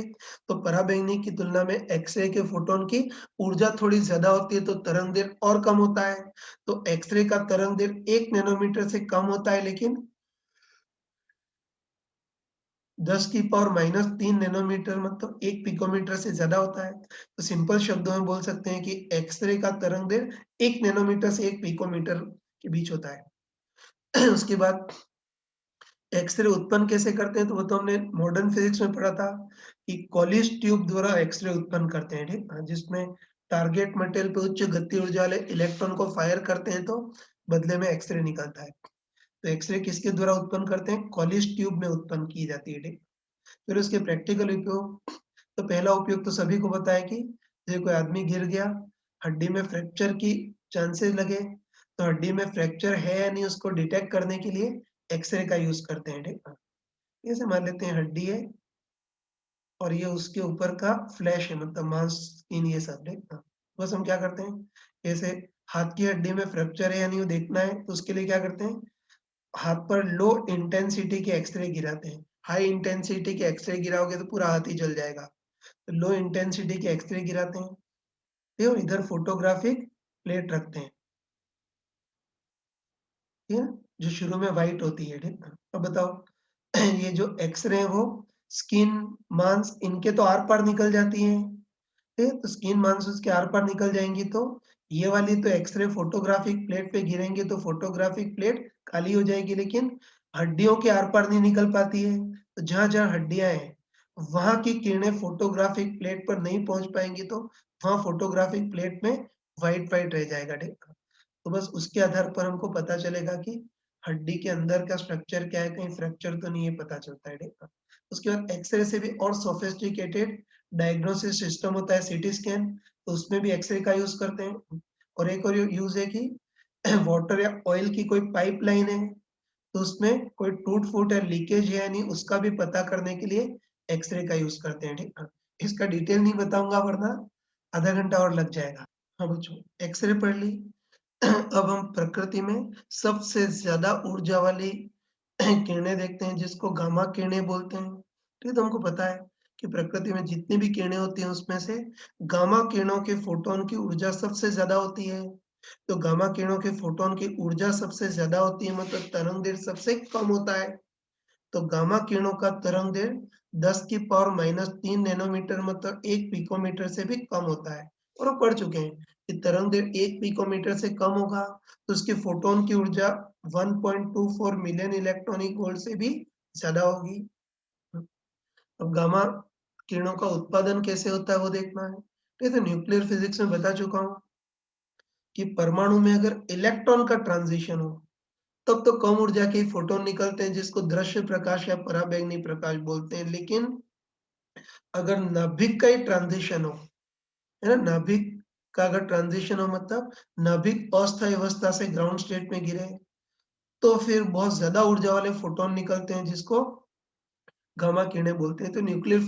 तो पराबैंगनी की तुलना में एक्स-रे के फोटॉन की ऊर्जा थोड़ी ज़्यादा होती है, तो तरंग दैर्घ्य और कम होता है। तो एक्स-रे का तरंग दैर्घ्य 1 नैनोमीटर से कम होता है, लेकिन 10 की पावर माइनस 3 नैनोमीटर मतलब 1 पिकोमीटर से ज़्यादा होता है। तो सिंपल शब्दों में बोल सकते हैं कि एक्स-रे का तरंग दैर्घ्य 1 नैनोमीटर से 1 पिकोमीटर के बीच होता है। उसके बाद एक्स-रे उत्पन्न कैसे करते हैं, तो वो तो हमने मॉडर्न फिज़िक्स में पढ़ा था कि कॉलिस ट्यूब द्वारा एक्स-रे उत्पन्न करते हैं, ठीक? जिसमें टारगेट मटेरियल पे उच्च गति ऊर्जा वाले इलेक्ट्रॉन को फायर करते हैं, तो बदले में एक्स-रे निकलता है। तो एक्स-रे किसके द्वारा उत्पन्न करते हैं? कॉलिस ट्यूब में उत्पन्न की जाती है, ठीक? फिर उसके प्रैक्टिकल उपयोग, तो पहला उपयोग तो सभी को पता है कि जैसे कोई आदमी गिर गया, हड्डी में फ्रैक्चर की चांसेस लगे, तो हड्डी में फ्रैक्चर है या नहीं उसको डिटेक्ट करने के लिए एक्स-रे का यूज़ करते हैं, ठीक? जैसे मान लेते हैं हड्डी है और ये उसके ऊपर का फ्लैश है, मतलब मांस, स्किन ये सब, ठीक है? बस हम क्या करते हैं, जैसे हाथ की हड्डी में फ्रैक्चर है या नहीं वो देखना है, तो उसके लिए क्या करते हैं, हाथ पर लो इंटेंसिटी के एक्स-रे गिराते हैं। हाई इंटेंसिटी के एक्स-रे गिराओगे तो पूरा हाथ ही जल जाएगा। तो लो इंटेंसिटी के एक्स-रे गिराते हैं, ठीक है? और इधर फोटोग्राफिक प्लेट रखते हैं, ठीक है? जो शुरू में व्हाइट होती है, ठीक है? अब बताओ ये जो एक्स-रे है वो स्किन, मांस इनके तो आर-पार निकल जाती हैं, ठीक है? तो स्किन, मांस उसके आर-पार निकल जाएँगी, तो ये वाली तो एक्स-रे फोटोग्राफिक प्लेट पे गिरेंगे तो फोटोग्राफिक प्लेट काली हो जाएगी, लेकिन हड्डियों के आर-पार नहीं निकल पाती है। तो जहाँ-जहाँ हड्डियाँ हैं, वहाँ की किरणें फोटोग्राफिक प्लेट पर नहीं पहुँच पाएँगी, तो वहाँ फोटोग्राफिक प्लेट में व्हाइट-व्हाइट रह जाएगा, ठीक है? तो बस उसके आधार पर हमको पता चलेगा कि हड्डी के अंदर का स्ट्रक्चर क्या है, कहीं फ्रैक्चर तो नहीं है, पता चलता है, ठीक है। उसके बाद एक्स-रे से भी और सोफिस्टिकेटेड डायग्नोसिस सिस्टम होता है, सीटी स्कैन, तो उसमें भी एक्स-रे का यूज़ करते हैं। और एक और यूज़ है कि वाटर या ऑयल की कोई पाइपलाइन है, तो उसमें कोई टूट-फूट या लीकेज है या नहीं, उसका भी पता करने के लिए एक्स-रे का यूज़ करते हैं, ठीक है। इसका डिटेल नहीं बताऊँगा वरना आधा घंटा और लग जाएगा। हाँ बच्चों, एक्स-रे पढ़ ली। अब हम प्रकृति में सबसे ज़्यादा ऊर्जा वाली किरणें देखते हैं जिसको गामा किरणें बोलते हैं। तो ये तो हमको पता है कि प्रकृति में जितनी भी किरणें होती हैं उसमें से गामा किरणों के फोटॉन की ऊर्जा सबसे ज़्यादा होती है। तो गामा किरणों के फोटॉन की ऊर्जा सबसे ज़्यादा होती है, मतलब तरंग दैर्ध्य सबसे कम होता है। तो गामा किरणों का तरंग दैर्ध्य 10 की पावर -3 नैनोमीटर, मतलब 1 पिकोमीटर से भी कम होता है। और वो पढ़ चुके हैं कि तरंग दैर्ध्य 1 पिकोमीटर से कम होगा तो उसके फोटॉन की ऊर्जा 1.24 मिलियन इलेक्ट्रॉनिक वोल्ट से भी ज़्यादा होगी। अब गामा किरणों का उत्पादन कैसे होता है वो देखना है। ये तो न्यूक्लियर फिजिक्स में बता चुका हूँ कि परमाणु में अगर इलेक्ट्रॉन का ट्रांजिशन हो तब तो कम ऊर्जा के ही फोटॉन निकलते हैं जिसको दृश्य प्रकाश या पराबैंगनी प्रकाश बोलते हैं। लेकिन अगर नाभिक का ही ट्रांजिशन हो, है ना? नाभिक का अगर ट्रांजिशन हो, मतलब नाभिक अस्थायी अवस्था से ग्राउंड स्टेट में गिरे, तो फिर बहुत ज़्यादा ऊर्जा वाले फोटॉन निकलते हैं जिसको गामा किरणें बोलते हैं। तो न्यूक्लियर